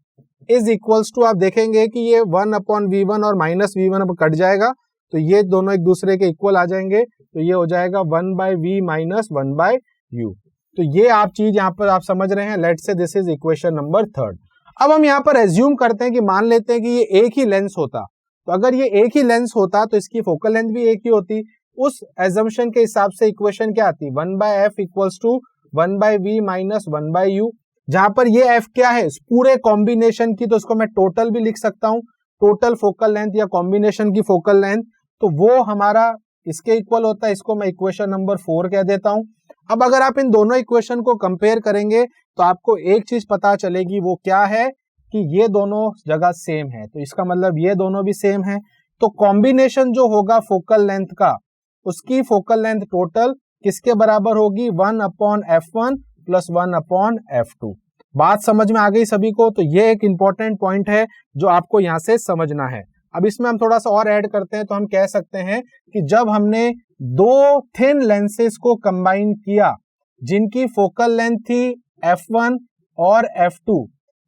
is equals to, आप देखेंगे कि ये 1/v1 और माइनस v1 अब कट जाएगा, तो ये दोनों एक दूसरे के इक्वल आ जाएंगे, तो ये हो जाएगा 1/v माइनस 1/u। तो ये आप चीज यहाँ पर आप समझ रहे हैं। Let's say this is equation number 3। अब हम यहाँ पर एज्यूम करते हैं कि मान लेते हैं कि ये एक ही लेंस होता, तो अगर ये एक ही लेंस होता तो इसकी फोकल लेंथ भी एक ही होती। उस एजम्पशन के हिसाब से इक्वेशन क्या आती, 1/f equals to 1/v minus 1/u, जहां पर ये f क्या है पूरे कॉम्बिनेशन की, तो उसको मैं टोटल भी लिख सकता हूं, टोटल फोकल लेंथ या कॉम्बिनेशन की फोकल लेंथ, तो वो हमारा इसके इक्वल होता है। इसको मैं इक्वेशन नंबर 4 कह देता हूं। अब अगर आप इन दोनों इक्वेशन को कंपेयर करेंगे तो आपको एक चीज पता चलेगी, वो क्या है कि ये दोनों जगह सेम है, तो इसका मतलब ये दोनों भी सेम है। तो कॉम्बिनेशन जो होगा फोकल लेंथ का, उसकी फोकल लेंथ टोटल किसके बराबर होगी, 1/f1 प्लस 1/f2। बात समझ में आ गई सभी को। तो ये एक इंपॉर्टेंट पॉइंट है जो आपको यहां से समझना है। अब इसमें हम थोड़ा सा और ऐड करते हैं, तो हम कह सकते हैं कि जब हमने दो थिन लेंसेज को कंबाइन किया जिनकी फोकल लेंथ थी f1 और f2,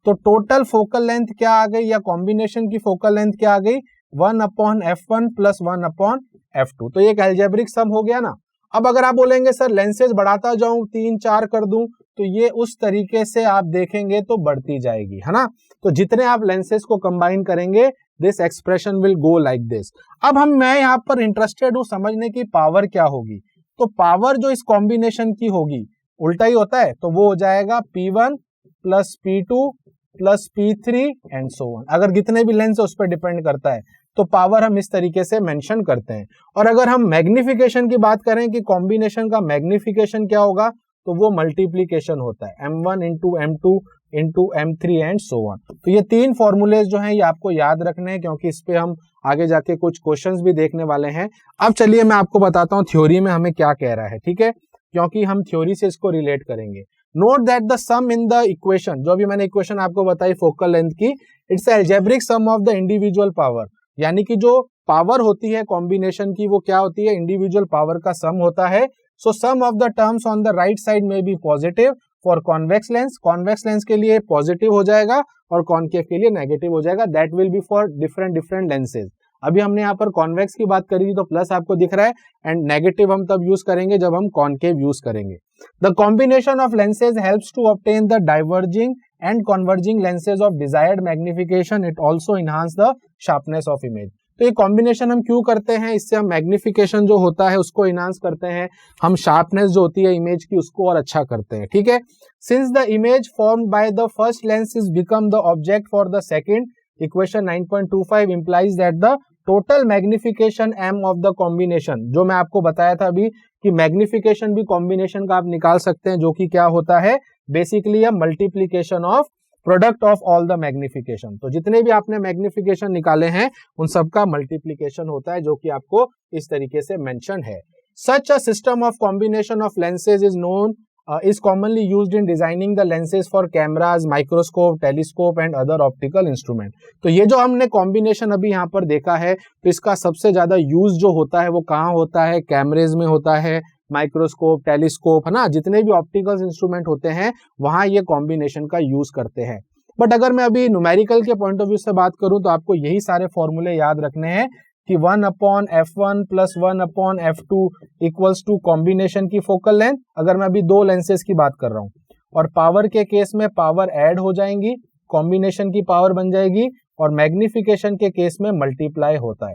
तो टोटल फोकल लेंथ क्या आ गई, या कॉम्बिनेशन की फोकल लेंथ क्या आ गई, 1/f1 प्लस 1/f2। तो ये एक अलजेब्रिक सम हो गया ना। अब अगर आप बोलेंगे सर लेंसेज बढ़ाता जाऊं 3-4 कर दूं, तो ये उस तरीके से आप देखेंगे तो बढ़ती जाएगी, है ना। तो जितने आप लेंसेज को कंबाइन करेंगे this expression will go like this. अब मैं यहाँ पर इंटरेस्टेड हूं समझने की पावर क्या होगी। तो पावर जो इस कॉम्बिनेशन की होगी उल्टा ही होता है, तो वो हो जाएगा P1 plus P2 plus P3 and so on. अगर कितने भी लेंस है उस पर डिपेंड करता है, तो पावर हम इस तरीके से मेंशन करते हैं। और अगर हम मैग्निफिकेशन की बात करें कि कॉम्बिनेशन का मैग्निफिकेशन क्या होगा, तो वो मल्टीप्लीकेशन होता है, m1 into m2 into m3 and so on. तो ये तीन फॉर्मूलेज जो हैं ये आपको याद रखने हैं, क्योंकि इस पे हम आगे जाके कुछ क्वेश्चंस भी देखने वाले हैं। अब चलिए मैं आपको बताता हूँ थ्योरी में हमें क्या कह रहा है, ठीक है, क्योंकि हम थ्योरी से इसको रिलेट करेंगे। Note that the sum in the equation, जो भी मैंने इक्वेशन आपको बताई फोकल लेंथ की, it's algebraic sum of the individual power, यानी कि जो पावर होती है कॉम्बिनेशन की वो क्या होती है, इंडिविजुअल पावर का सम होता है। So sum of the terms on the right side में be positive for convex lens के लिए पॉजिटिव हो जाएगा और कॉनकेव के लिए नेगेटिव हो जाएगा। That will be for different lenses. अभी हमने यहाँ पर कॉन्वेक्स की बात करी थी तो प्लस आपको दिख रहा है, एंड नेगेटिव हम तब यूज करेंगे जब हम कॉनकेव यूज करेंगे। The combination of lenses helps to obtain the diverging and converging lenses of desired magnification. It also enhance the sharpness of image. तो ये कॉम्बिनेशन हम क्यों करते हैं? इससे हम मैग्निफिकेशन जो होता है उसको इनहांस करते हैं, हम शार्पनेस जो होती है इमेज की उसको और अच्छा करते हैं, ठीक है। Since the image formed by the first lens is become the object for the second, equation 9.25 implies that the total magnification m of the combination, जो मैं आपको बताया था अभी कि मैग्निफिकेशन भी कॉम्बिनेशन का आप निकाल सकते हैं, जो कि क्या होता है basically a multiplication of product of all the magnification. तो जितने भी आपने मैग्निफिकेशन निकाले हैं उन सबका मल्टीप्लीकेशन होता है, जो कि आपको इस तरीके से मेंशन है। Such a system of combination of lenses is known is commonly used in designing the lenses for cameras, microscope, telescope and other optical instrument। तो ये जो हमने कॉम्बिनेशन अभी यहाँ पर देखा है, तो इसका सबसे ज्यादा यूज जो होता है वो कहाँ होता है? कैमरेज में होता है, माइक्रोस्कोप, टेलीस्कोप, है ना, जितने भी ऑप्टिकल इंस्ट्रूमेंट होते हैं वहां ये कॉम्बिनेशन का यूज करते हैं। बट अगर मैं अभी न्यूमेरिकल के पॉइंट ऑफ व्यू से बात करूं तो आपको यही सारे फॉर्मूले याद रखने हैं कि 1/f1 + 1/f2 equals to combination की फोकल लेंथ, अगर मैं अभी दो लेंसेज की बात कर रहा हूं, और पावर के केस में पावर ऐड हो जाएंगी, कॉम्बिनेशन की पावर बन जाएगी, और मैग्निफिकेशन के केस में मल्टीप्लाई होता है।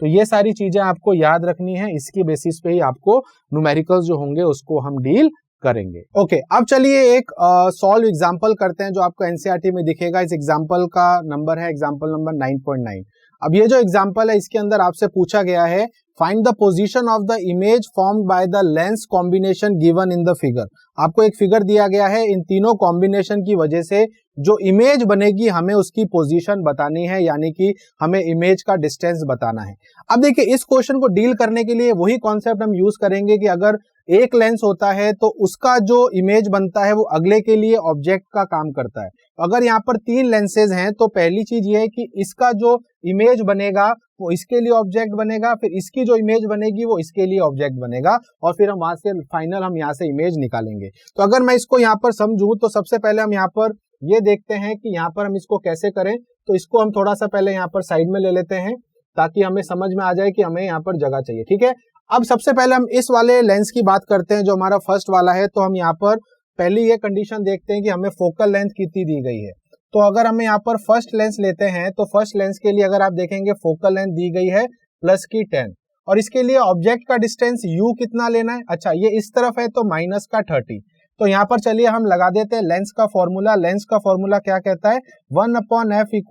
तो ये सारी चीजें आपको याद रखनी है, इसकी बेसिस पे ही आपको न्यूमेरिकल्स जो होंगे उसको हम डील करेंगे। ओके, अब चलिए एक सॉल्व एग्जांपल करते हैं जो आपको एनसीईआरटी में दिखेगा। इस एग्जांपल का नंबर है एग्जांपल नंबर 9.9। अब ये जो एग्जांपल है इसके अंदर आपसे पूछा गया है find the position of the image formed by the lens combination given in the figure. आपको एक फिगर दिया गया है, इन तीनों कॉम्बिनेशन की वजह से जो इमेज बनेगी हमें उसकी पोजीशन बतानी है, यानी कि हमें इमेज का डिस्टेंस बताना है। अब देखिए इस क्वेश्चन को डील करने के लिए वही कॉन्सेप्ट हम यूज करेंगे कि अगर एक लेंस होता है तो उसका जो इमेज बनता है वो अगले के लिए ऑब्जेक्ट का काम करता है। अगर यहाँ पर 3 लेंसेज हैं तो पहली चीज ये है कि इसका जो इमेज बनेगा वो इसके लिए ऑब्जेक्ट बनेगा, फिर इसकी जो इमेज बनेगी वो इसके लिए ऑब्जेक्ट बनेगा, और फिर हम वहां से फाइनल हम यहाँ से इमेज निकालेंगे। तो अगर मैं इसको यहाँ पर समझूं तो सबसे पहले हम यहाँ पर ये देखते हैं कि यहाँ पर हम इसको कैसे करें। तो इसको हम थोड़ा सा पहले यहाँ पर साइड में ले लेते हैं ताकि हमें समझ में आ जाए कि हमें यहाँ पर जगह चाहिए, ठीक है। अब सबसे पहले हम इस वाले लेंस की बात करते हैं जो हमारा फर्स्ट वाला है। तो हम यहाँ पर पहली ये कंडीशन देखते हैं कि हमें फोकल लेंथ कितनी दी गई है। तो अगर हमें यहाँ पर फर्स्ट लेंस लेते हैं तो फर्स्ट लेंस के लिए अगर आप देखेंगे फोकल लेंथ दी गई है प्लस की 10, और इसके लिए ऑब्जेक्ट का डिस्टेंस u कितना लेना है? अच्छा, ये इस तरफ है तो माइनस का 30। तो यहाँ पर चलिए हम लगा देते हैं लेंस का फॉर्मूला। लेंस का फॉर्मूला क्या कहता है? 1/f =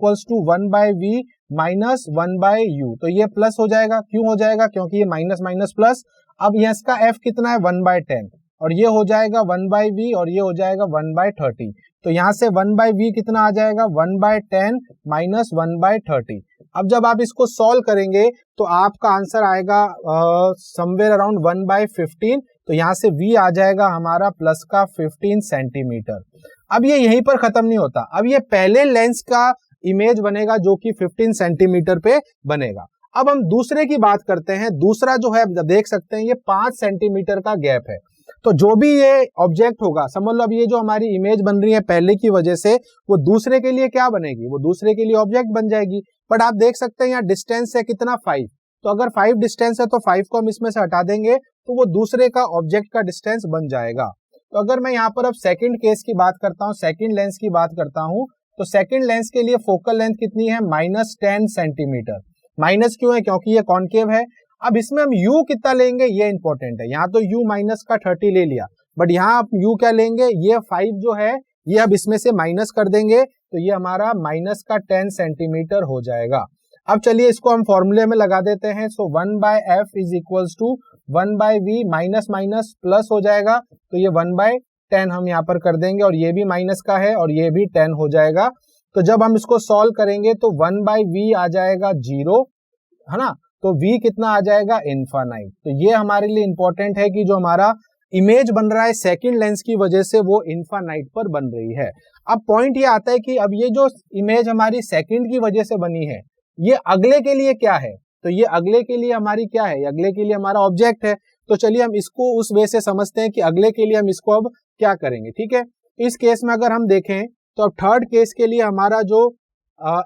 1/v - 1/u। तो ये प्लस हो जाएगा, क्यों हो जाएगा? क्योंकि ये माइनस माइनस प्लस। अब यहाँ इसका f कितना है? 1/10, और ये हो जाएगा 1/v, और ये हो जाएगा 1/30। तो यहाँ से 1/v कितना आ जाएगा? 1/10 - 1/30। अब जब आप इसको सॉल्व करेंगे तो आपका आंसर आएगा समवेयर अराउंड 1/15। तो यहाँ से v आ जाएगा हमारा प्लस का 15 सेंटीमीटर। अब ये यहीं पर खत्म नहीं होता, अब ये पहले लेंस का इमेज बनेगा जो कि 15 सेंटीमीटर पे बनेगा। अब हम दूसरे की बात करते हैं। दूसरा जो है देख सकते हैं ये 5 सेंटीमीटर का गैप है। तो जो भी ये ऑब्जेक्ट होगा, समझ लो अब ये जो हमारी इमेज बन रही है पहले की वजह से, वो दूसरे के लिए क्या बनेगी? वो दूसरे के लिए ऑब्जेक्ट बन जाएगी। बट आप देख सकते हैं यहाँ डिस्टेंस है कितना? 5। तो अगर 5 डिस्टेंस है तो 5 को हम इसमें से हटा देंगे तो वो दूसरे का ऑब्जेक्ट का डिस्टेंस बन जाएगा। तो अगर मैं यहाँ पर अब सेकंड केस की बात करता हूँ, सेकंड लेंस की बात करता हूँ, तो सेकंड लेंस के लिए फोकल लेंथ कितनी है? -10 सेंटीमीटर। माइनस क्यों है? क्योंकि ये कॉन्केव है। अब इसमें हम u कितना लेंगे ये इंपॉर्टेंट है। यहाँ तो u माइनस का 30 ले लिया, बट यहाँ आप u क्या लेंगे? ये 5 जो है ये अब इसमें से माइनस कर देंगे तो ये हमारा माइनस का 10 सेंटीमीटर हो जाएगा। अब चलिए इसको हम फॉर्मूले में लगा देते हैं। सो 1/f = 1/v, minus minus plus हो जाएगा, तो ये 1/10 हम यहाँ पर कर देंगे, और ये भी माइनस का है और ये भी 10 हो जाएगा। तो जब हम इसको सॉल्व करेंगे तो 1/v आ जाएगा 0, है ना। तो v कितना आ जाएगा? इनफाइनाइट। तो ये हमारे लिए इंपॉर्टेंट है कि जो हमारा इमेज बन रहा है सेकंड लेंस की वजह से वो इनफाइनाइट पर बन रही है। अब पॉइंट ये आता है कि अब ये जो इमेज हमारी सेकंड की वजह से बनी है ये अगले के लिए क्या है? तो ये अगले के लिए हमारी क्या है? अगले के लिए हमारा ऑब्जेक्ट है। तो चलिए हम इसको उस वे से समझते हैं कि अगले के लिए हम इसको अब क्या करेंगे। ठीक है, इस केस में अगर हम देखें तो अब थर्ड केस के लिए हमारा जो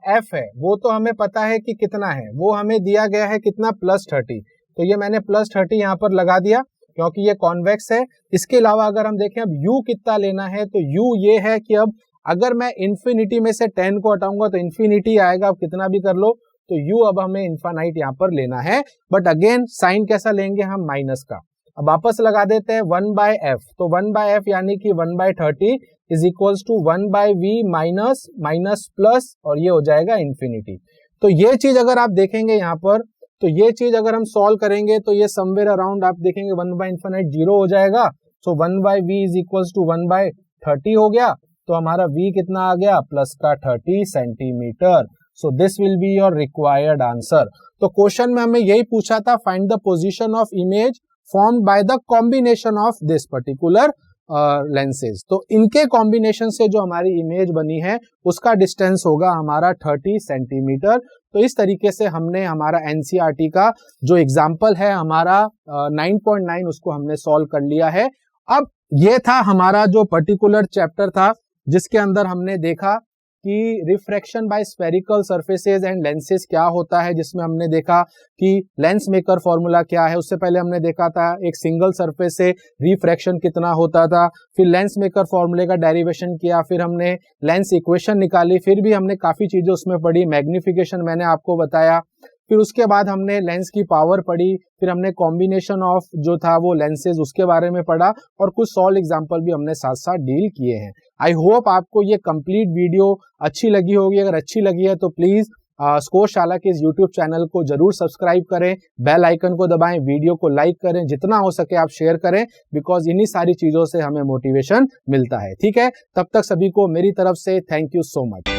एफ है वो तो हमें पता है कि कितना है, वो हमें दिया गया है कितना, +30। तो ये मैंने +30 यहाँ पर लगा दिया क्योंकि ये कॉन्वेक्स है। इसके अलावा अगर हम देखें अब u कितना लेना है, तो u ये है कि अब अगर मैं इन्फिनिटी में से 10 को हटाऊंगा तो इन्फिनिटी आएगा, अब कितना भी कर लो, तो u अब हमें इन्फानाइट यहाँ पर लेना है। बट अगेन साइन कैसा लेंगे हम, माइनस का। अब वापस लगा देते हैं 1/f, तो 1/f यानी कि 1/30 is equals to 1/v minus minus plus, और ये हो जाएगा इन्फिनिटी। तो ये चीज अगर आप देखेंगे यहाँ पर, तो ये चीज अगर हम सॉल्व करेंगे तो ये समवेयर अराउंड आप देखेंगे 1/इन्फिनिट 0 हो जाएगा। सो 1/v इज इक्वल्स टू 1/30 हो गया, तो हमारा v कितना आ गया, प्लस का 30 centimetre. So this will be your required answer. तो क्वेश्चन में हमें यही पूछा था, find the position of image formed by the combination of this particular lenses. तो इनके कॉम्बिनेशन से जो हमारी इमेज बनी है उसका डिस्टेंस होगा हमारा 30 सेंटीमीटर। तो इस तरीके से हमने हमारा एनसीईआरटी का जो एग्जाम्पल है हमारा 9.9 उसको हमने सॉल्व कर लिया है। अब ये था हमारा जो पर्टिकुलर चैप्टर था जिसके अंदर हमने देखा कि refraction by spherical surfaces and lenses क्या होता है, जिसमें हमने देखा कि लेंस मेकर फॉर्मूला क्या है। उससे पहले हमने देखा था एक सिंगल सरफेस से रिफ्रैक्शन कितना होता था, फिर लेंस मेकर फॉर्मूले का डेरिवेशन किया, फिर हमने लेंस इक्वेशन निकाली, फिर भी हमने काफी चीजें उसमें पढ़ी, मैग्निफिकेशन मैंने आपको बताया, फिर उसके बाद हमने लेंस की पावर पढ़ी, फिर हमने कॉम्बिनेशन ऑफ जो था वो लेंसेज उसके बारे में पढ़ा, और कुछ सॉल्व एग्जांपल भी हमने साथ साथ डील किए हैं। आई होप आपको ये कंप्लीट वीडियो अच्छी लगी होगी। अगर अच्छी लगी है तो प्लीज स्कोरशाला के इस यूट्यूब चैनल को जरूर सब्सक्राइब करें, बेल आइकन को दबाएं, वीडियो को लाइक करें, जितना हो सके आप शेयर करें, बिकॉज इन्हीं सारी चीजों से हमें मोटिवेशन मिलता है। ठीक है, तब तक सभी को मेरी तरफ से थैंक यू सो मच।